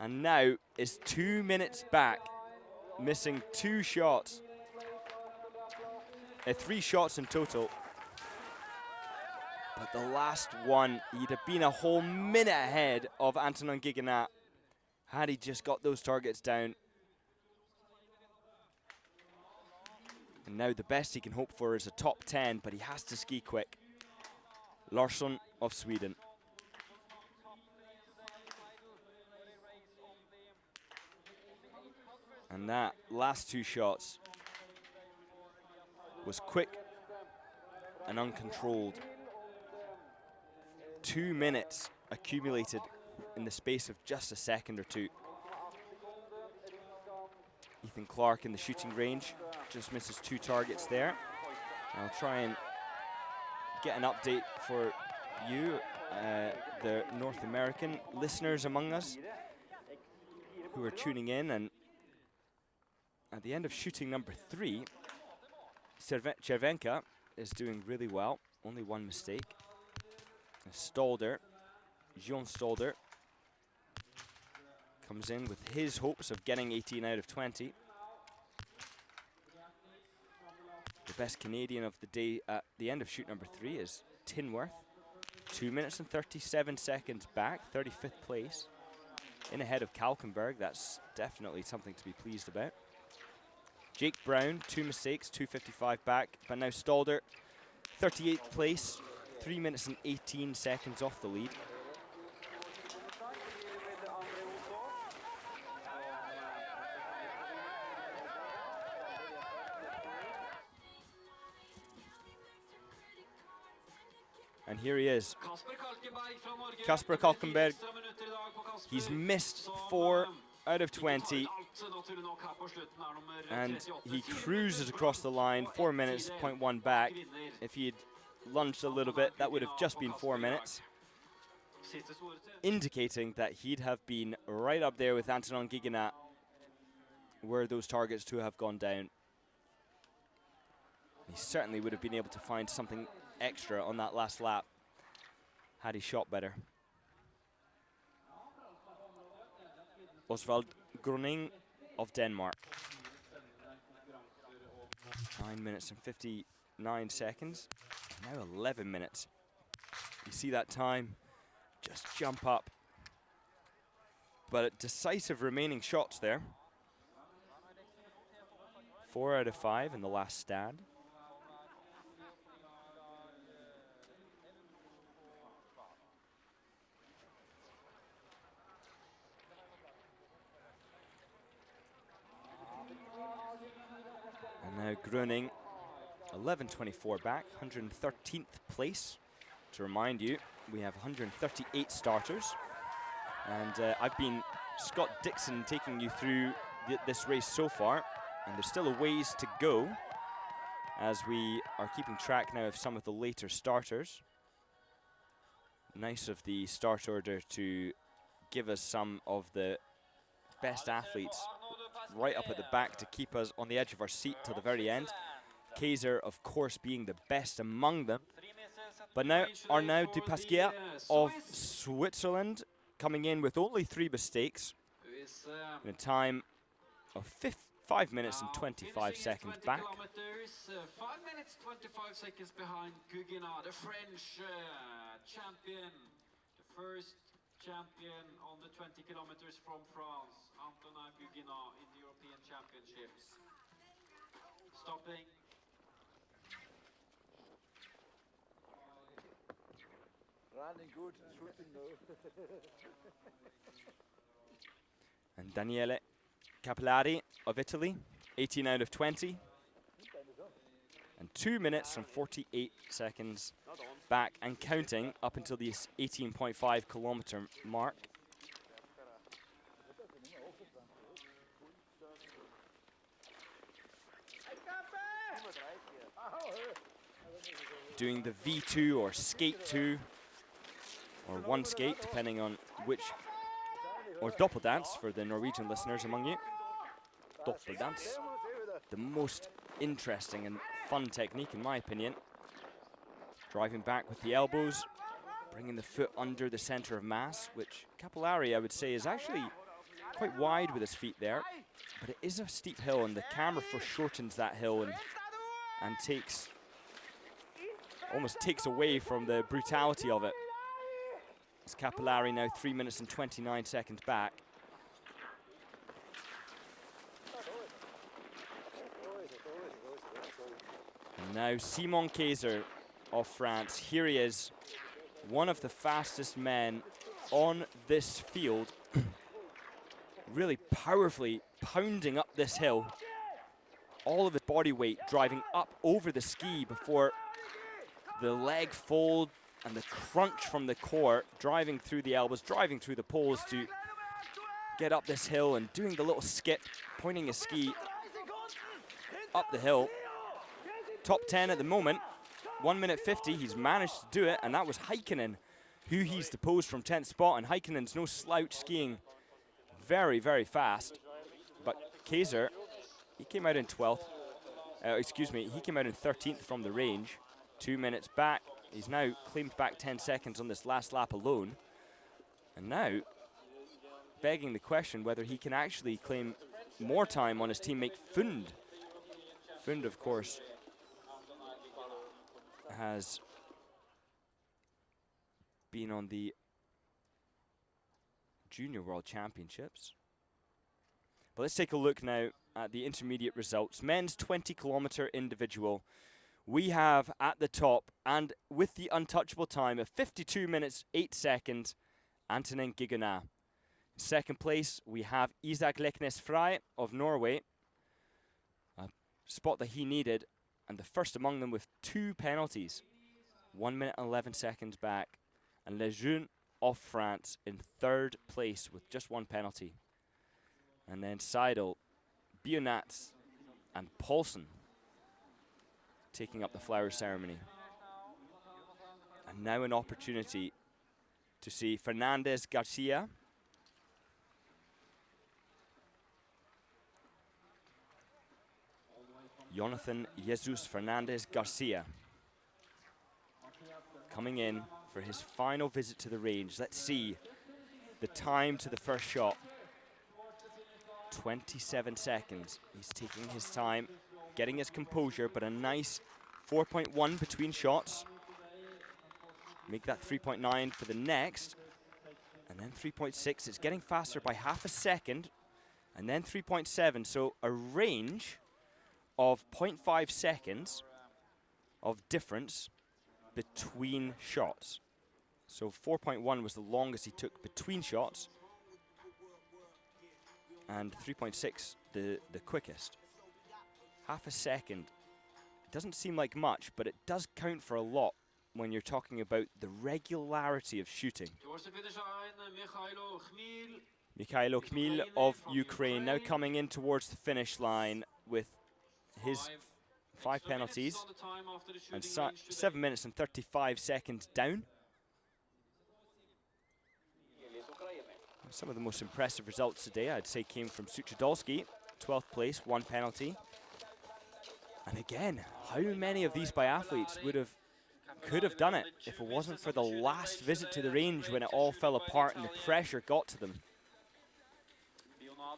and now is 2 minutes back, missing 2 shots. 3 shots in total. But the last one, he'd have been a whole minute ahead of Anton Giganau had he just got those targets down. And now the best he can hope for is a top 10, but he has to ski quick. Larsson of Sweden. And that last two shots was quick and uncontrolled. 2 minutes accumulated in the space of just a second or two. Ethan Clark in the shooting range just misses 2 targets there. I'll try and get an update for you, the North American listeners among us who are tuning in. And at the end of shooting number 3, Chervenka is doing really well, only 1 mistake. Sjusjøen comes in with his hopes of getting 18 out of 20. The best Canadian of the day at the end of shoot number 3 is Tinworth. 2 minutes and 37 seconds back, 35th place. In ahead of Kalkenberg, that's definitely something to be pleased about. Jake Brown, 2 mistakes, 2:55 back, but now Stalder, 38th place, 3 minutes and 18 seconds off the lead. And here he is, Kasper Kalkenberg. He's missed 4 out of 20, and he cruises across the line, 4 minutes, 0.1 back. If he had lunged a little bit, that would have just been 4 minutes, indicating that he'd have been right up there with Antonin Gigonat, were those targets to have gone down. He certainly would have been able to find something extra on that last lap had he shot better. Osvald Groning of Denmark. 9 minutes and 59 seconds. Now 11 minutes. You see that time just jump up. But decisive remaining shots there. 4 out of 5 in the last stand. Now Gruning, 11:24 back, 113th place. To remind you, we have 138 starters. And I've been Scott Dixon taking you through this race so far. And there's still a ways to go as we are keeping track now of some of the later starters. Nice of the start order to give us some of the best athletes right up at the back to keep us on the edge of our seat till the very end. Kaiser, of course, being the best among them. But now Arnaud Dupasquier of Switzerland coming in with only 3 mistakes in a time of 5 minutes and 25 seconds back. 5 minutes 25 seconds behind Gugina, the French champion, the first champion on the 20 kilometers from France, Antonin Gugina in the European Championships. Stopping. Running good, shooting no. And Daniele Capillari of Italy, 18 out of 20. And 2 minutes and 48 seconds back and counting up until the 18.5 kilometer mark. Doing the V2 or skate 2 or 1 skate, depending on which, or doppeldance for the Norwegian listeners among you. Doppeldance, the most interesting and fun technique in my opinion. Driving back with the elbows, bringing the foot under the center of mass, which Capillari, I would say, is actually quite wide with his feet there. But it is a steep hill, and the camera foreshortens that hill and almost takes away from the brutality of it. As Capillari now 3 minutes and 29 seconds back. And now Simon Kaiser of France. Here he is, one of the fastest men on this field. Really powerfully pounding up this hill. All of his body weight driving up over the ski before the leg fold and the crunch from the core, driving through the elbows, driving through the poles to get up this hill and doing the little skip, pointing his ski up the hill. Top 10 at the moment, 1 minute 50, he's managed to do it, and that was Heikkinen, who he's deposed from 10th spot, and Heikkinen's no slouch, skiing very, very fast. But Kaiser, he came out in 12th, he came out in 13th from the range, 2 minutes back. He's now claimed back 10 seconds on this last lap alone. And now, begging the question whether he can actually claim more time on his teammate Fund. Fund, of course, has been on the Junior World Championships. But let's take a look now at the intermediate results. Men's 20-kilometer individual. We have at the top, and with the untouchable time of 52 minutes, 8 seconds, Antonin Gigonat. Second place, we have Isak Leknes Frey of Norway. A spot that he needed, and the first among them with 2 penalties. 1 minute and 11 seconds back. And Lejeune of France in third place with just 1 penalty. And then Seidel, Bionats, and Paulsen taking up the flower ceremony. And now an opportunity to see Fernandez Garcia, Jonathan Jesus Fernandez Garcia, coming in for his final visit to the range. Let's see the time to the first shot. 27 seconds. He's taking his time, getting his composure, but a nice 4.1 between shots. Make that 3.9 for the next. And then 3.6. It's getting faster by half a second. And then 3.7. So a range of 0.5 seconds of difference between shots. So 4.1 was the longest he took between shots, and 3.6 the quickest. Half a second. It doesn't seem like much, but it does count for a lot when you're talking about the regularity of shooting. Mikhailo Khmyl of Ukraine now coming in towards the finish line with his 5 penalties and 7 minutes and 35 seconds down. Some of the most impressive results today, I'd say, came from Suchodolski, 12th place, 1 penalty. And again, how many of these biathletes could have done it if it wasn't for the last visit to the range when it all fell apart and the pressure got to them?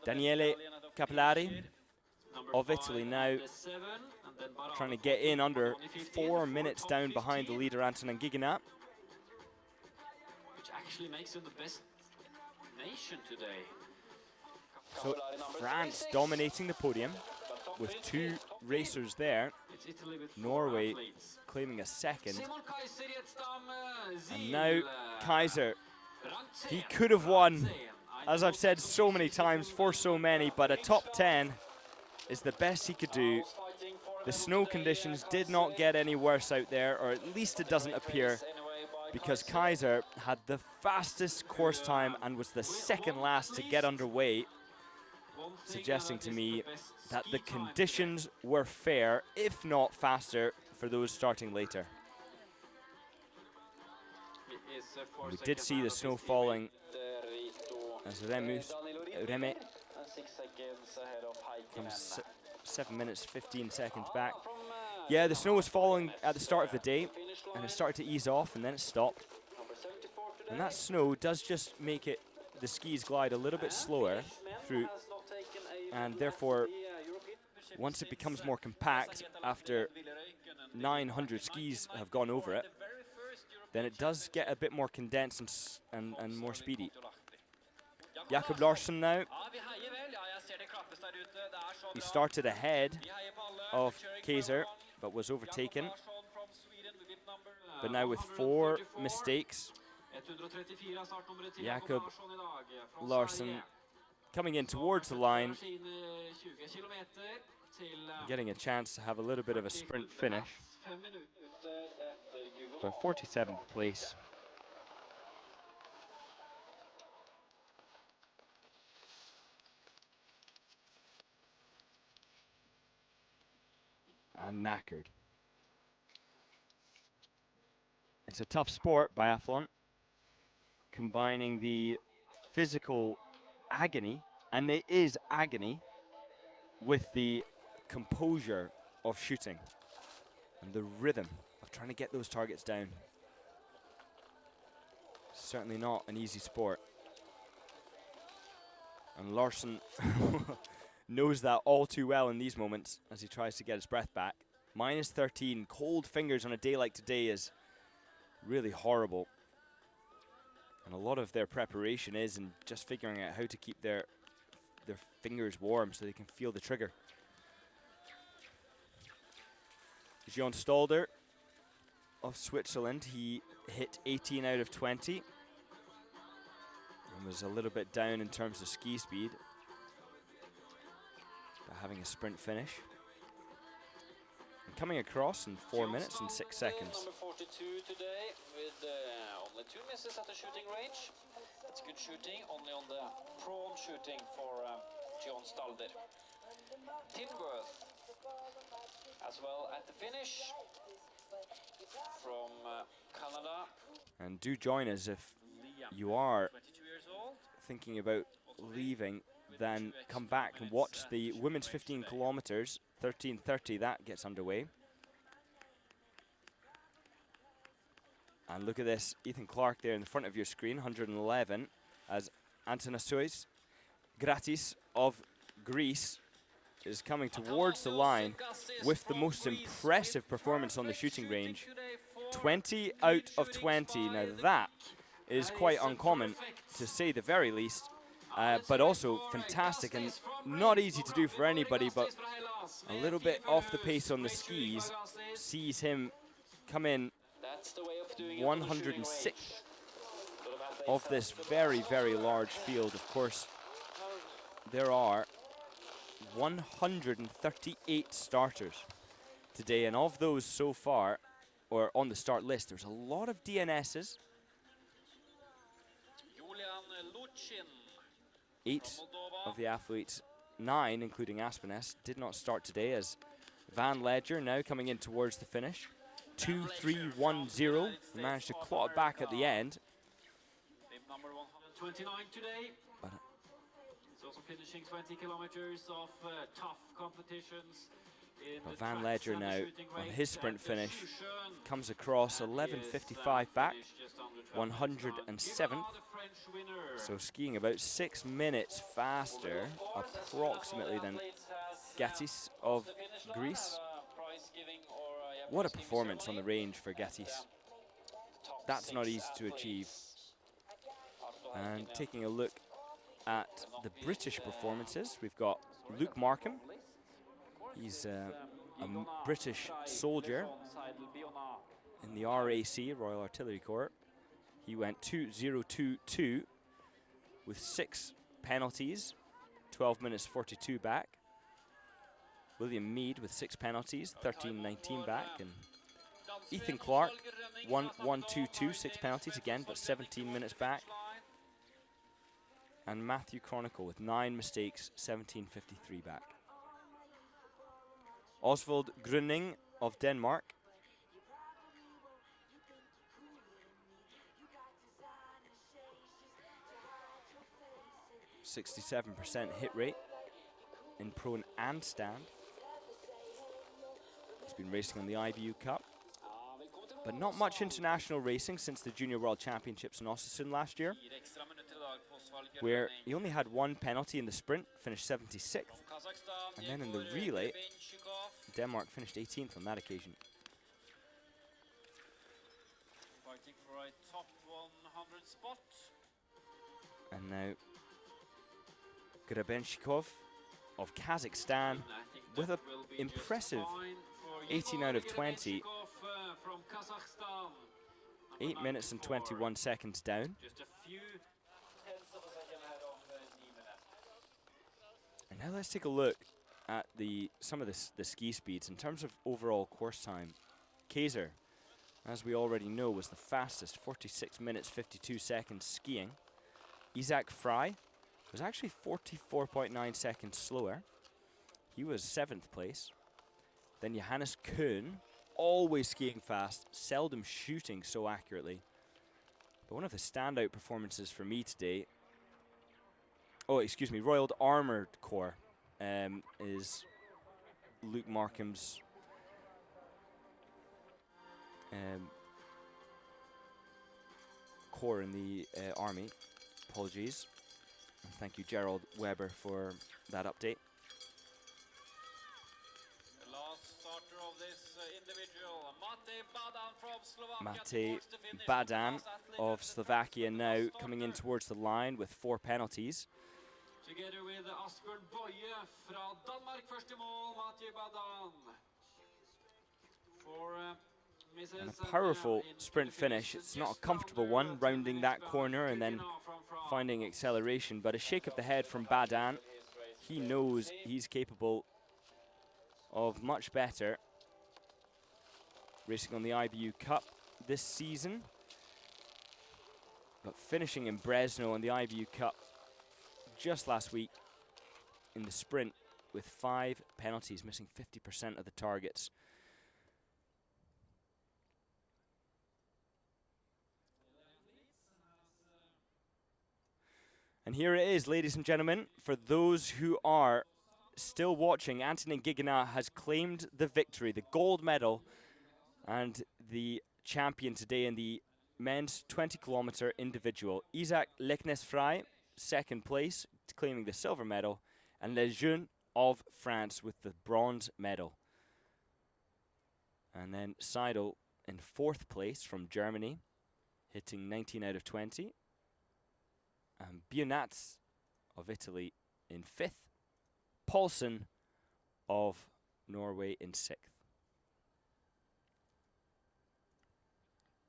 Daniele Capellari of Italy now trying to get in under 4 minutes down behind the leader Antonin Gigonat. Which actually makes him the best nation today. So France dominating the podium with 2 racers there. Norway claiming a second. And now Kaiser. He could have won, as I've said so many times, for so many, but a top 10 is the best he could do. The snow conditions did not get any worse out there, or at least it doesn't appear, because Kaiser had the fastest course time and was the second last to get underway, suggesting to me that the conditions were fair, if not faster, for those starting later. We did see the snow falling as Reme comes 7 minutes, 15 seconds back. Yeah, the snow was falling at the start of the day, and it started to ease off, and then it stopped. And that snow does just make the skis glide a little bit slower through, and therefore, once it becomes more compact, after 900 skis have gone over it, then it does get a bit more condensed and more speedy. Jakob Larsen now. He started ahead of Kaiser, but was overtaken. But now with 4 mistakes, Jakob Larsen coming in towards the line, Sine 20 kilometer til getting a chance to have a little bit of a sprint finish. 5 minutter etter For Hugo. 47th place. And knackered. It's a tough sport, biathlon, combining the physical agony, and it is agony, with the composure of shooting and the rhythm of trying to get those targets down. Certainly not an easy sport. And Larsson knows that all too well in these moments as he tries to get his breath back. Minus 13, cold fingers on a day like today is really horrible. And a lot of their preparation is in just figuring out how to keep their fingers warm so they can feel the trigger. Sjusjøen Stalder of Switzerland, he hit 18 out of 20 and was a little bit down in terms of ski speed, but having a sprint finish. And coming across in 4 minutes and 6 seconds. Number 42 today with only 2 misses at the shooting range. It's good shooting, only on the prone shooting for Sjusjøen Stalder. Timworth as well at the finish from Canada. And do join us if you are 22 years old. thinking about leaving, then come back and watch the women's 15 kilometers, 13:30, that gets underway. And look at this, Ethan Clark there in the front of your screen, 111, as Antanasios Gratis of Greece is coming towards the line with the most impressive performance on the shooting range. 20 out of 20. Now that is quite uncommon, to say the very least, but also fantastic and not easy to do for anybody, but a little bit off the pace on the skis sees him come in 106th of this very, very large field. Of course, there are 138 starters today, and of those so far, or on the start list, there's a lot of DNSs. 8 of the athletes, 9 including Aspenes, did not start today, as Van Ledger now coming in towards the finish. 2-3-1-0, managed to claw it back at the end. Number 129 today. He's also finishing 20 kilometers of tough competitions. But Van Ledger now on his sprint finish comes across 11:55 back, 107th. So skiing about 6 minutes faster, approximately, than Gatis of Greece. What a performance on the range for Gatis. That's not easy to achieve. And taking a look at the British performances, we've got Luke Markham. He's a British soldier in the RAC, Royal Artillery Corps. He went 2:02.2 with 6 penalties, 12 minutes 42 back. William Mead with 6 penalties, 13:19 back. And Ethan Clark, 1:1.22, 6 penalties again, but 17 minutes back. And Matthew Chronicle with 9 mistakes, 17:53 back. Osvald Grunning of Denmark. .67% hit rate in prone and stand. He's been racing on the IBU Cup, but not much international racing since the Junior World Championships in Östersund last year, where he only had 1 penalty in the sprint, finished 76th, and then in the relay, Denmark finished 18th on that occasion. Fighting for a top 100 spot. And now Grabenshikov of Kazakhstan with an impressive 18 out of 20. 8 minutes and 21 seconds down. Just a few tenths of a second ahead of Niemeyer. Now let's take a look at some of the ski speeds. In terms of overall course time, Kaiser, as we already know, was the fastest, 46 minutes, 52 seconds skiing. Isaac Fry was actually 44.9 seconds slower. He was 7th place. Then Johannes Kuhn, always skiing fast, seldom shooting so accurately. But one of the standout performances for me today, Royal Armoured Corps, is Luke Markham's corps in the army. Apologies. And thank you, Gerald Weber, for that update. The last starter of this individual, Mate Badan from Slovakia. Mate towards the finish. Badan Last athlete of and the Slovakia first now starter. coming in towards the line with 4 penalties. Together with Asbjørn Boye fra Danmark, first i mål, Mate Badan. For Mrs. And a powerful sprint finish. It's not a comfortable one, rounding that corner and then finding acceleration, but a shake of the head from Badan. He knows he's capable of much better. Racing on the IBU Cup this season, but finishing in Brezno on the IBU Cup just last week in the sprint with 5 penalties, missing 50% of the targets. And here it is, ladies and gentlemen. For those who are still watching, Antonin Gigonat has claimed the victory, the gold medal, and the champion today in the men's 20-kilometer individual. Isaac Leknes-Frey, 2nd place, claiming the silver medal, and Lejeune of France with the bronze medal. And then Seidel in 4th place from Germany, hitting 19 out of 20. And Bionats of Italy in 5th. Paulsen of Norway in 6th.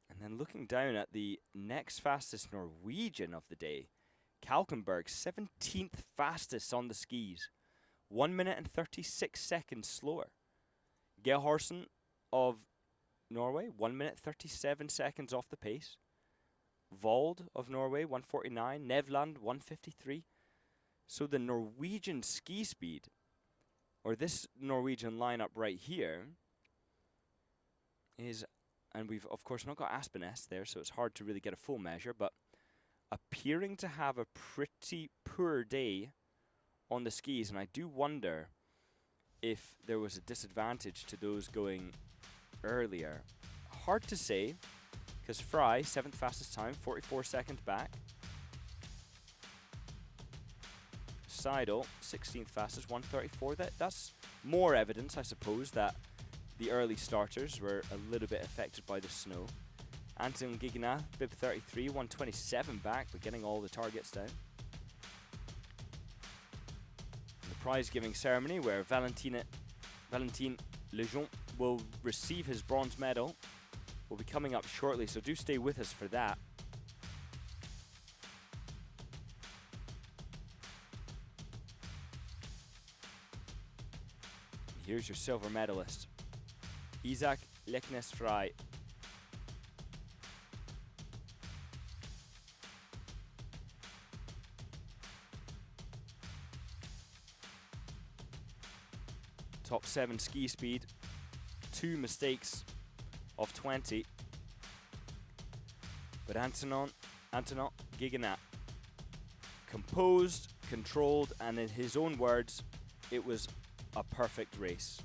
And then looking down at the next fastest Norwegian of the day, Kalkenberg, 17th fastest on the skis, 1 minute and 36 seconds slower. Gerhardsen of Norway, 1 minute 37 seconds off the pace. Vold of Norway, 149. Nevland, 153. So the Norwegian ski speed, or this Norwegian lineup right here, is, and we've of course not got Aspenes there, so it's hard to really get a full measure, but appearing to have a pretty poor day on the skis, and I do wonder if there was a disadvantage to those going earlier. Hard to say, because Fry, 7th fastest time, 44 seconds back. Seidel, 16th fastest, 134. That's more evidence, I suppose, that the early starters were a little bit affected by the snow. Anton Gigonat, bib 33, 127 back, but getting all the targets down. The prize-giving ceremony, where Valentin Lejeune will receive his bronze medal, will be coming up shortly, so do stay with us for that. Here's your silver medalist, Isaac Leknes-Frey. Top 7 ski speed, 2 mistakes of 20. But Antonin Gigonat, composed, controlled, and in his own words, it was a perfect race.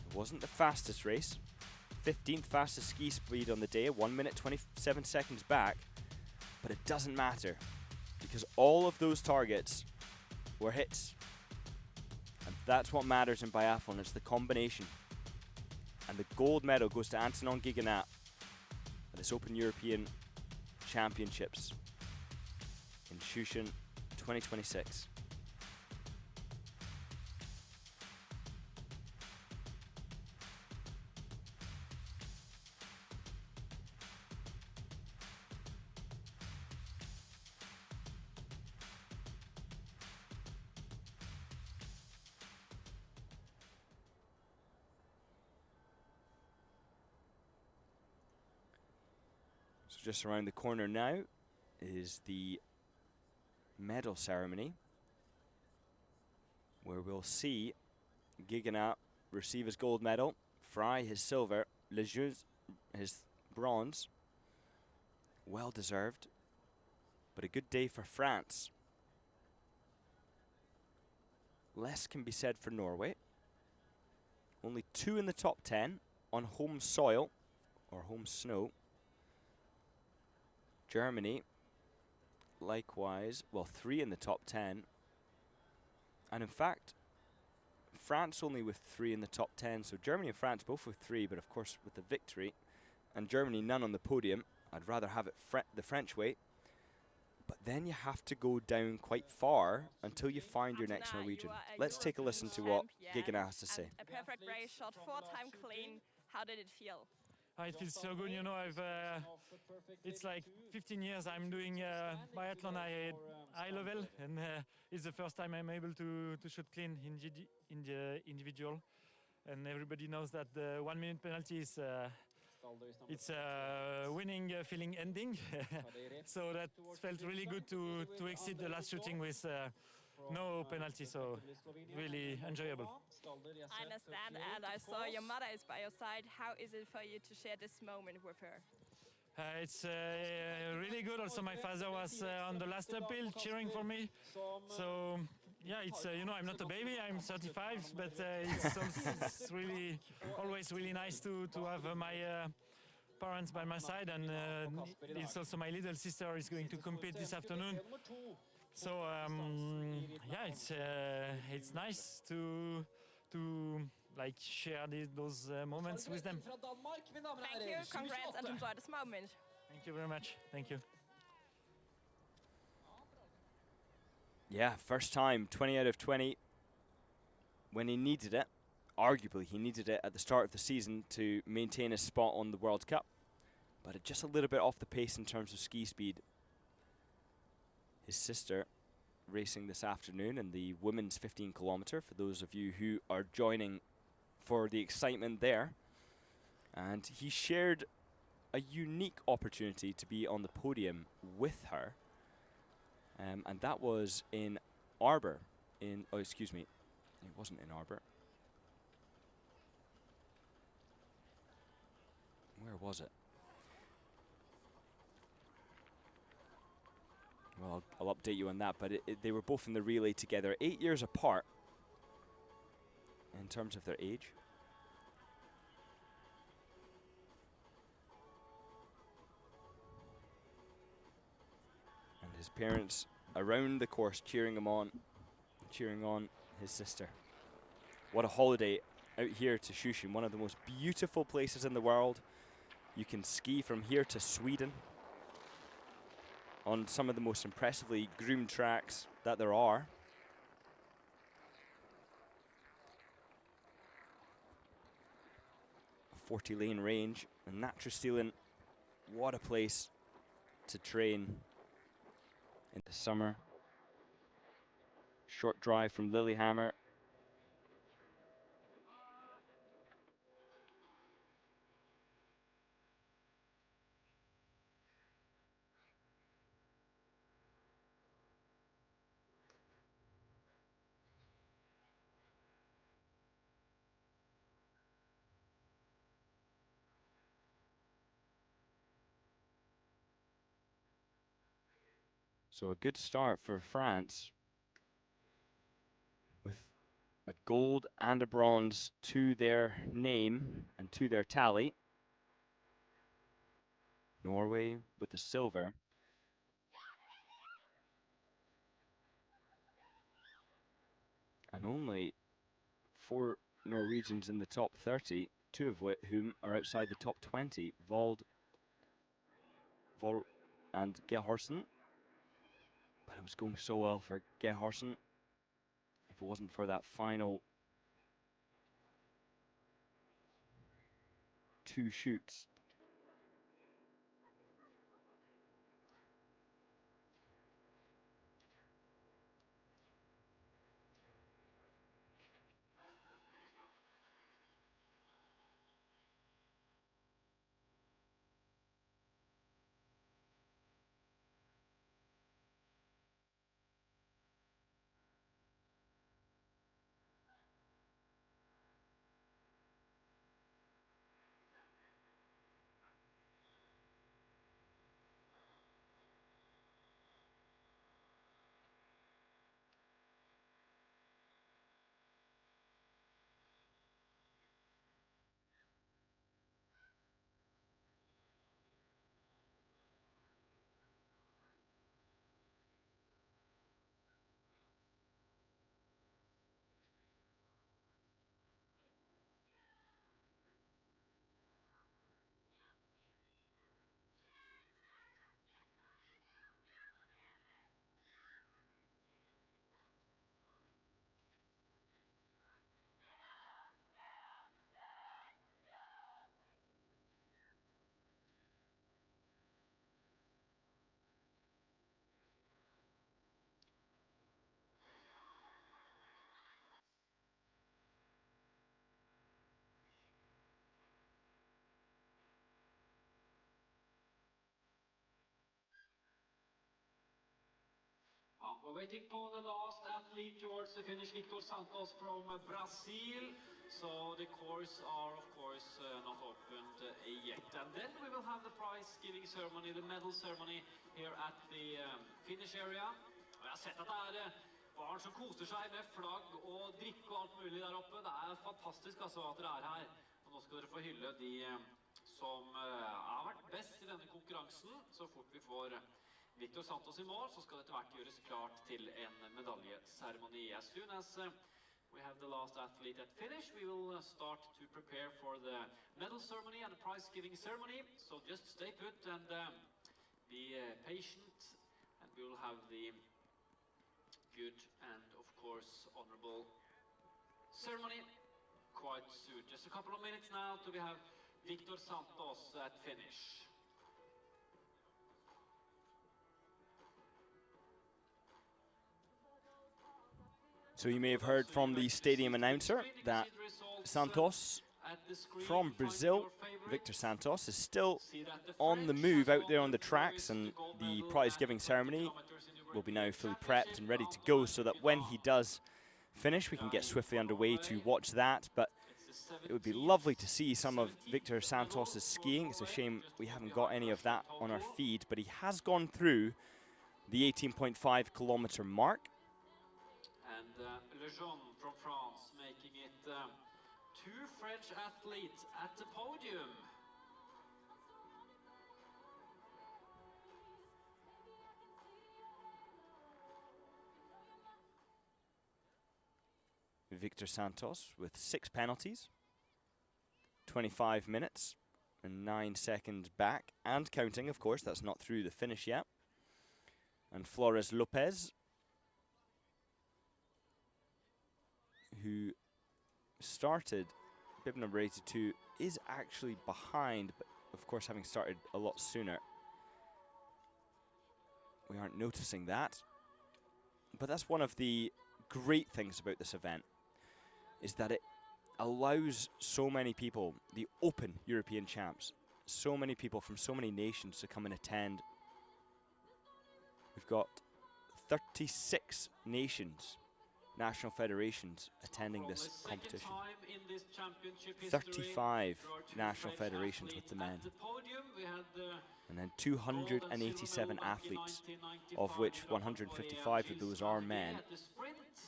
It wasn't the fastest race, 15th fastest ski speed on the day, 1 minute 27 seconds back, but it doesn't matter because all of those targets were hits. And that's what matters in biathlon, it's the combination. And the gold medal goes to Antonin Gigonat at this Open European Championships in Sjusjøen 2026. So just around the corner now is the medal ceremony, where we'll see Giganat receive his gold medal, Fry his silver, Lejeune his bronze. Well deserved, but a good day for France. Less can be said for Norway. Only 2 in the top 10 on home soil, or home snow. Germany, likewise, well, 3 in the top 10. And in fact, France only with 3 in the top 10. So Germany and France both with 3, but of course with the victory. And Germany none on the podium. I'd rather have it the French way. But then you have to go down quite far until you find your next Norwegian. Let's take a listen to what Giganat has to say. A perfect race, shot 4-time clean. How did it feel? It feels so good, you know. It's like 15 years I'm doing biathlon high level, and it's the first time I'm able to shoot clean in the individual. And everybody knows that the 1 minute penalty is it's a winning feeling ending. So that felt really good to exceed the last shooting with no penalty, so really enjoyable. I understand, and I saw your mother is by your side. How is it for you to share this moment with her? It's really good. Also, my father was on the last uphill cheering for me. So yeah, it's you know, I'm not a baby. I'm 35, but it's really always really nice to have my parents by my side, and it's also my little sister is going to compete this afternoon. So yeah, it's nice to like share those moments with them. Thank you, congrats, and enjoy this moment. Thank you very much. Thank you. Yeah, first time, 20 out of 20. When he needed it, arguably he needed it at the start of the season to maintain his spot on the World Cup. But it just a little bit off the pace in terms of ski speed. His sister racing this afternoon in the women's 15 kilometer, for those of you who are joining for the excitement there. And he shared a unique opportunity to be on the podium with her. And that was in Arbor. Oh, excuse me. It wasn't in Arbor. Where was it? Well, I'll update you on that, but they were both in the relay together, 8 years apart in terms of their age. And his parents around the course cheering him on, cheering on his sister. What a holiday out here to Sjusjøen, one of the most beautiful places in the world. You can ski from here to Sweden on some of the most impressively groomed tracks that there are. A 40-lane range, and Natrastilen, what a place to train in the summer. Short drive from Lillehammer. So a good start for France with a gold and a bronze to their name and to their tally. Norway with the silver. And only 4 Norwegians in the top 30, 2 of whom are outside the top 20. Vold and Gerhardsen. But it was going so well for Gerhardsen. If it wasn't for that final 2 shoots. We're waiting for the last athlete towards the finish, Victor Santos from Brazil. So the course are, of course, not opened yet. And then we will have the prize-giving ceremony, the medal ceremony, here at the finish area. Og jeg har sett at det barn som koser seg med flagg og drikke og alt mulig der oppe. Det fantastisk altså at dere her. Og nå skal dere få hylle de som har vært best i denne konkurransen. Så fort vi får Victor Santos i mål, så skal det etter hvert gjøres klart til en medaljeseremoni. As soon as we have the last athlete at finish, we will start to prepare for the medal ceremony and the prize-giving ceremony. So just stay put and be patient, and we will have the good and, of course, honorable ceremony quite soon. Just a couple of minutes now till we have Victor Santos at finish. So you may have heard from the stadium announcer that Santos from Brazil, Victor Santos, is still on the move out there on the tracks, and the prize-giving ceremony will be now fully prepped and ready to go so that when he does finish, we can get swiftly underway to watch that. But it would be lovely to see some of Victor Santos's skiing. It's a shame we haven't got any of that on our feed, but he has gone through the 18.5 kilometer mark. And Lejeune from France making it two French athletes at the podium. Victor Santos with 6 penalties, 25 minutes and 9 seconds back, and counting, of course. That's not through the finish yet. And Flores Lopez, who started bib number 82, is actually behind, but of course having started a lot sooner, we aren't noticing that. But that's one of the great things about this event, is that it allows so many people, the Open European Champs, so many people from so many nations to come and attend. We've got 36 nations, national federations attending this competition. 35 national federations with the men. And then 287 athletes, of which 155 of those are men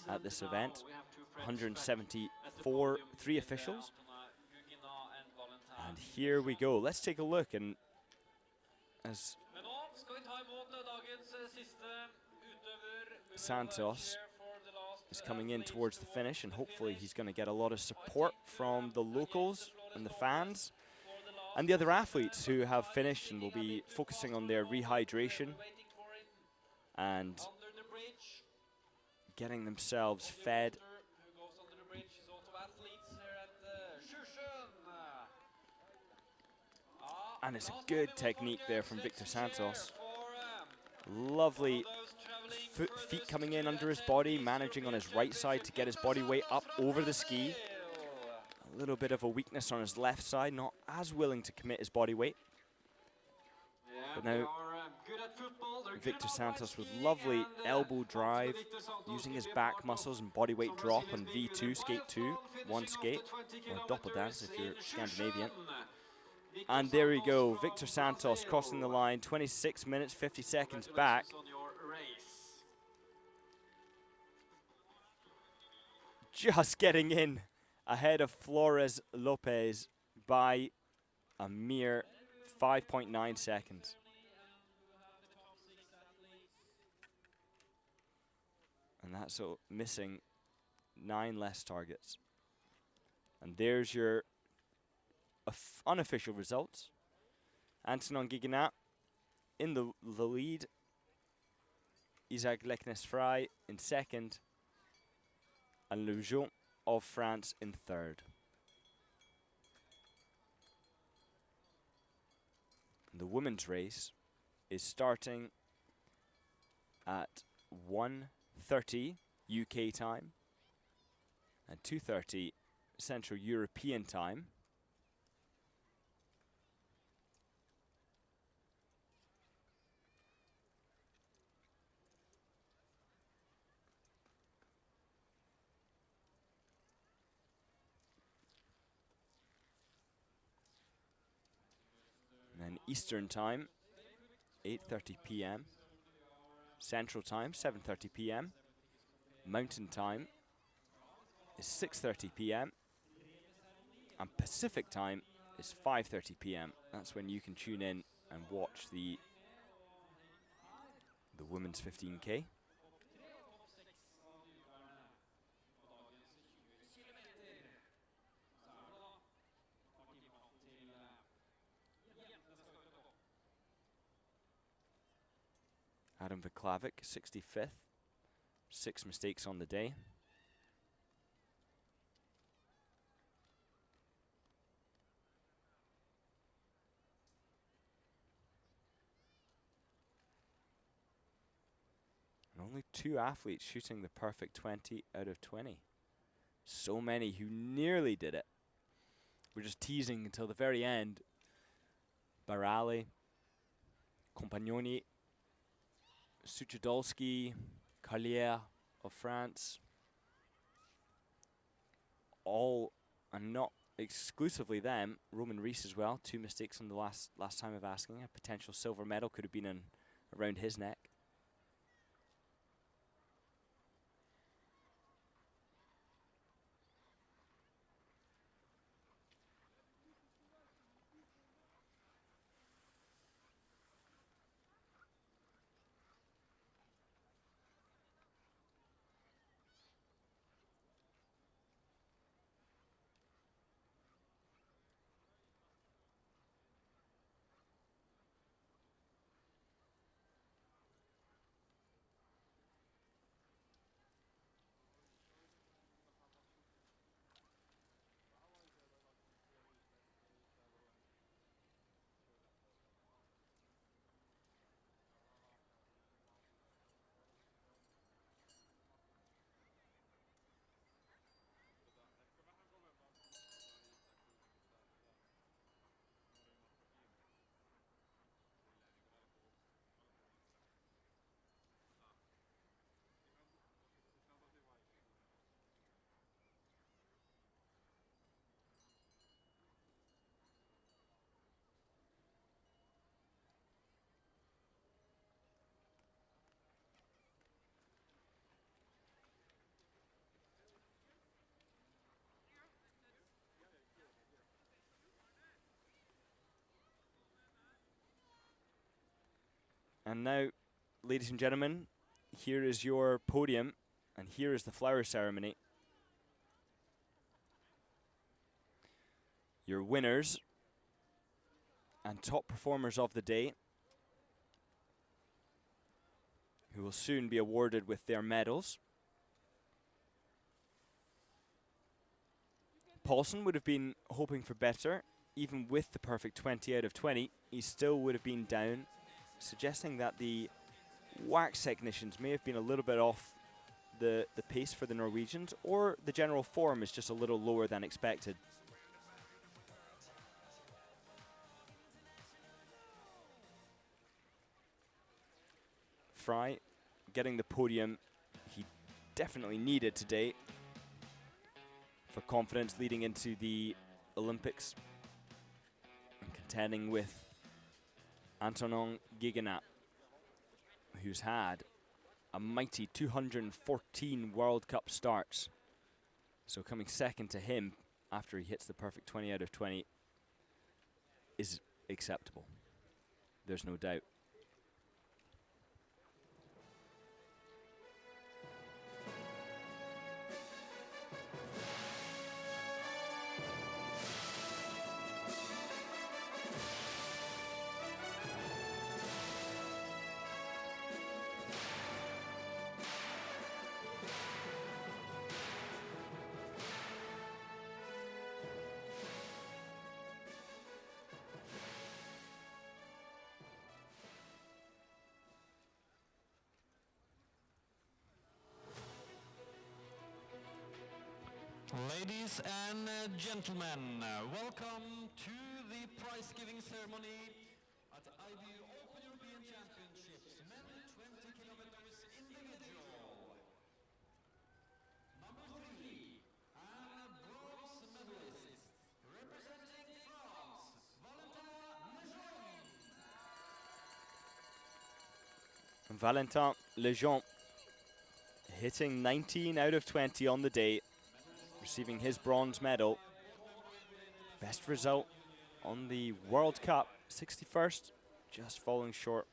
at this event. 174, 3 officials. And here we go. Let's take a look. And as Santos is coming in towards the finish, and hopefully he's going to get a lot of support from the locals and the fans and the other athletes who have finished and will be focusing on their rehydration and getting themselves fed. And it's a good technique there from Victor Santos. Lovely feet coming in under his body, managing on his right side to get his body weight up over the ski. A little bit of a weakness on his left side, not as willing to commit his body weight. But now Victor Santos with lovely elbow drive, using his back muscles and body weight drop on V2, skate 2, one skate, or doppeldance if you're Scandinavian. And there we go, Victor Santos crossing the line, 26 minutes, 50 seconds back. Just getting in ahead of Flores Lopez by a mere 5.9 seconds. And that's missing 9 less targets. And there's your unofficial results. Antonin Gigonat in the lead. Isaac Leknes-Frey in second. And Lejeune of France in third. And the women's race is starting at 1:30 UK time and 2:30 Central European time. Eastern Time, 8:30 p.m. Central Time, 7:30 p.m. Mountain Time is 6:30 p.m. and Pacific Time is 5:30 p.m. That's when you can tune in and watch the women's 15K. Adam Vaklavic, 65th. 6 mistakes on the day. And only 2 athletes shooting the perfect 20 out of 20. So many who nearly did it. We're just teasing until the very end. Barali, Compagnoni, Suchodolski, Collier of France. All, and not exclusively them, Roman Rees as well. 2 mistakes on the last time of asking. A potential silver medal could have been around his neck. And now, ladies and gentlemen, here is your podium, and here is the flower ceremony. Your winners and top performers of the day, who will soon be awarded with their medals. Paulson would have been hoping for better. Even with the perfect 20 out of 20, he still would have been down, suggesting that the wax technicians may have been a little bit off the pace for the Norwegians, or the general form is just a little lower than expected. Fry getting the podium he definitely needed today for confidence leading into the Olympics and contending with Antonin Giganat, who's had a mighty 214 World Cup starts. So coming second to him after he hits the perfect 20 out of 20 is acceptable. There's no doubt. Ladies and gentlemen, welcome to the prize-giving ceremony at the IBU Open European Championships, men 20 kilometers individual. Number 3, and bronze medalist, representing France, Valentin Lejeune. Valentin Lejean hitting 19 out of 20 on the day, receiving his bronze medal. Best result on the World Cup, 61st, just falling short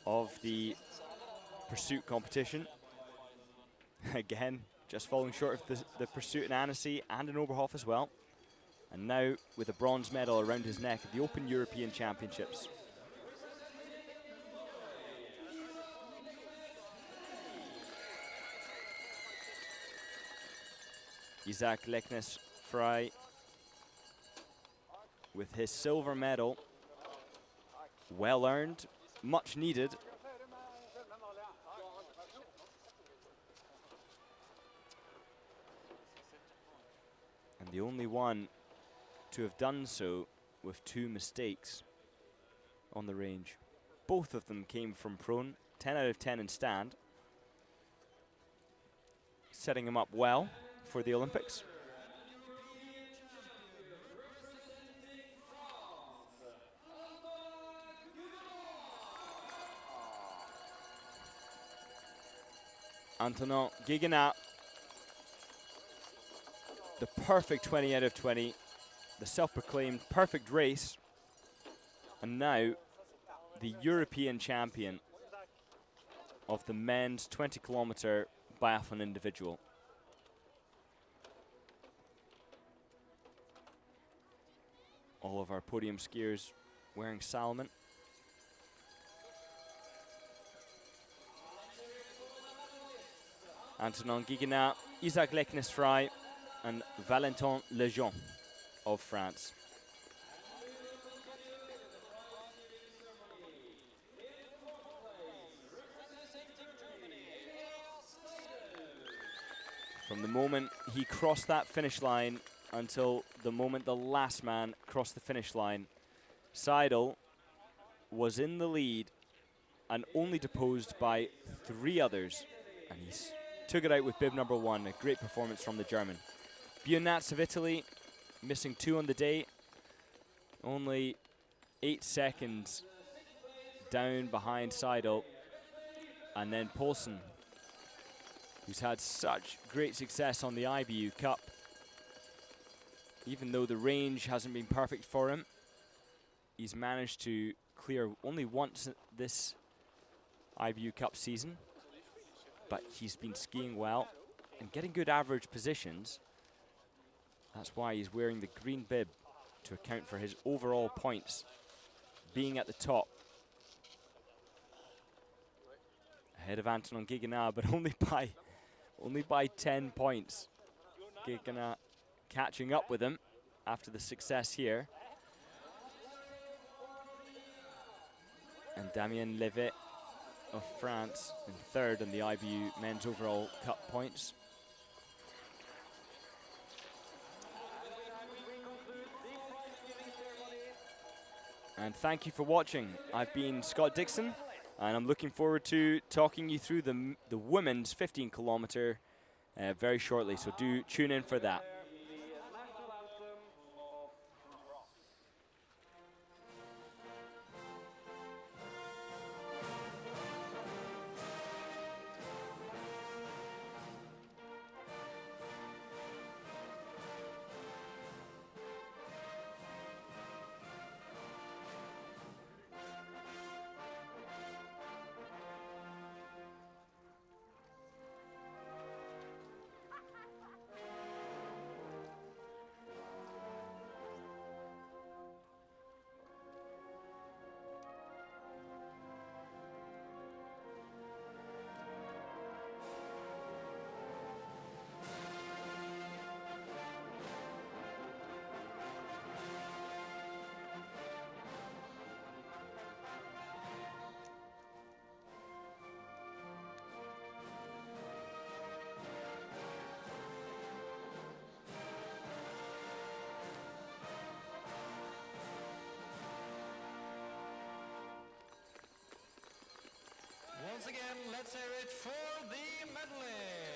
of the pursuit competition. Again, just falling short of the pursuit in Annecy and in Oberhof as well. And now with a bronze medal around his neck at the Open European Championships. Isaac Leknes Frey with his silver medal. Well earned, much needed. And the only one to have done so with 2 mistakes on the range. Both of them came from prone, 10 out of 10 in stand. Setting him up well for the Olympics. Antonin Guéguenat, the perfect 20 out of 20, the self-proclaimed perfect race, and now the European champion of the men's 20-kilometer biathlon individual. All of our podium skiers wearing salmon. Antonin Guéguenat, Isaac Leknes Frey, and Valentin Lejean of France. From the moment he crossed that finish line until the moment the last man crossed the finish line, Seidel was in the lead and only deposed by 3 others, and he took it out with bib number 1. A great performance from the German. Bionats of Italy, missing 2 on the day, only 8 seconds down behind Seidel. And then Poulsen, who's had such great success on the IBU Cup. Even though the range hasn't been perfect for him, he's managed to clear only once this IBU Cup season. But he's been skiing well and getting good average positions. That's why he's wearing the green bib, to account for his overall points being at the top. Ahead of Antonin Guéguenat, but only by 10 points. Guéguenat catching up with him after the success here. And Damien Levet of France in 3rd in the IBU men's overall cup points. And thank you for watching. I've been Scott Dixon, and I'm looking forward to talking you through the women's 15-kilometer very shortly, so do tune in for that. Once again, let's hear it for the medalists.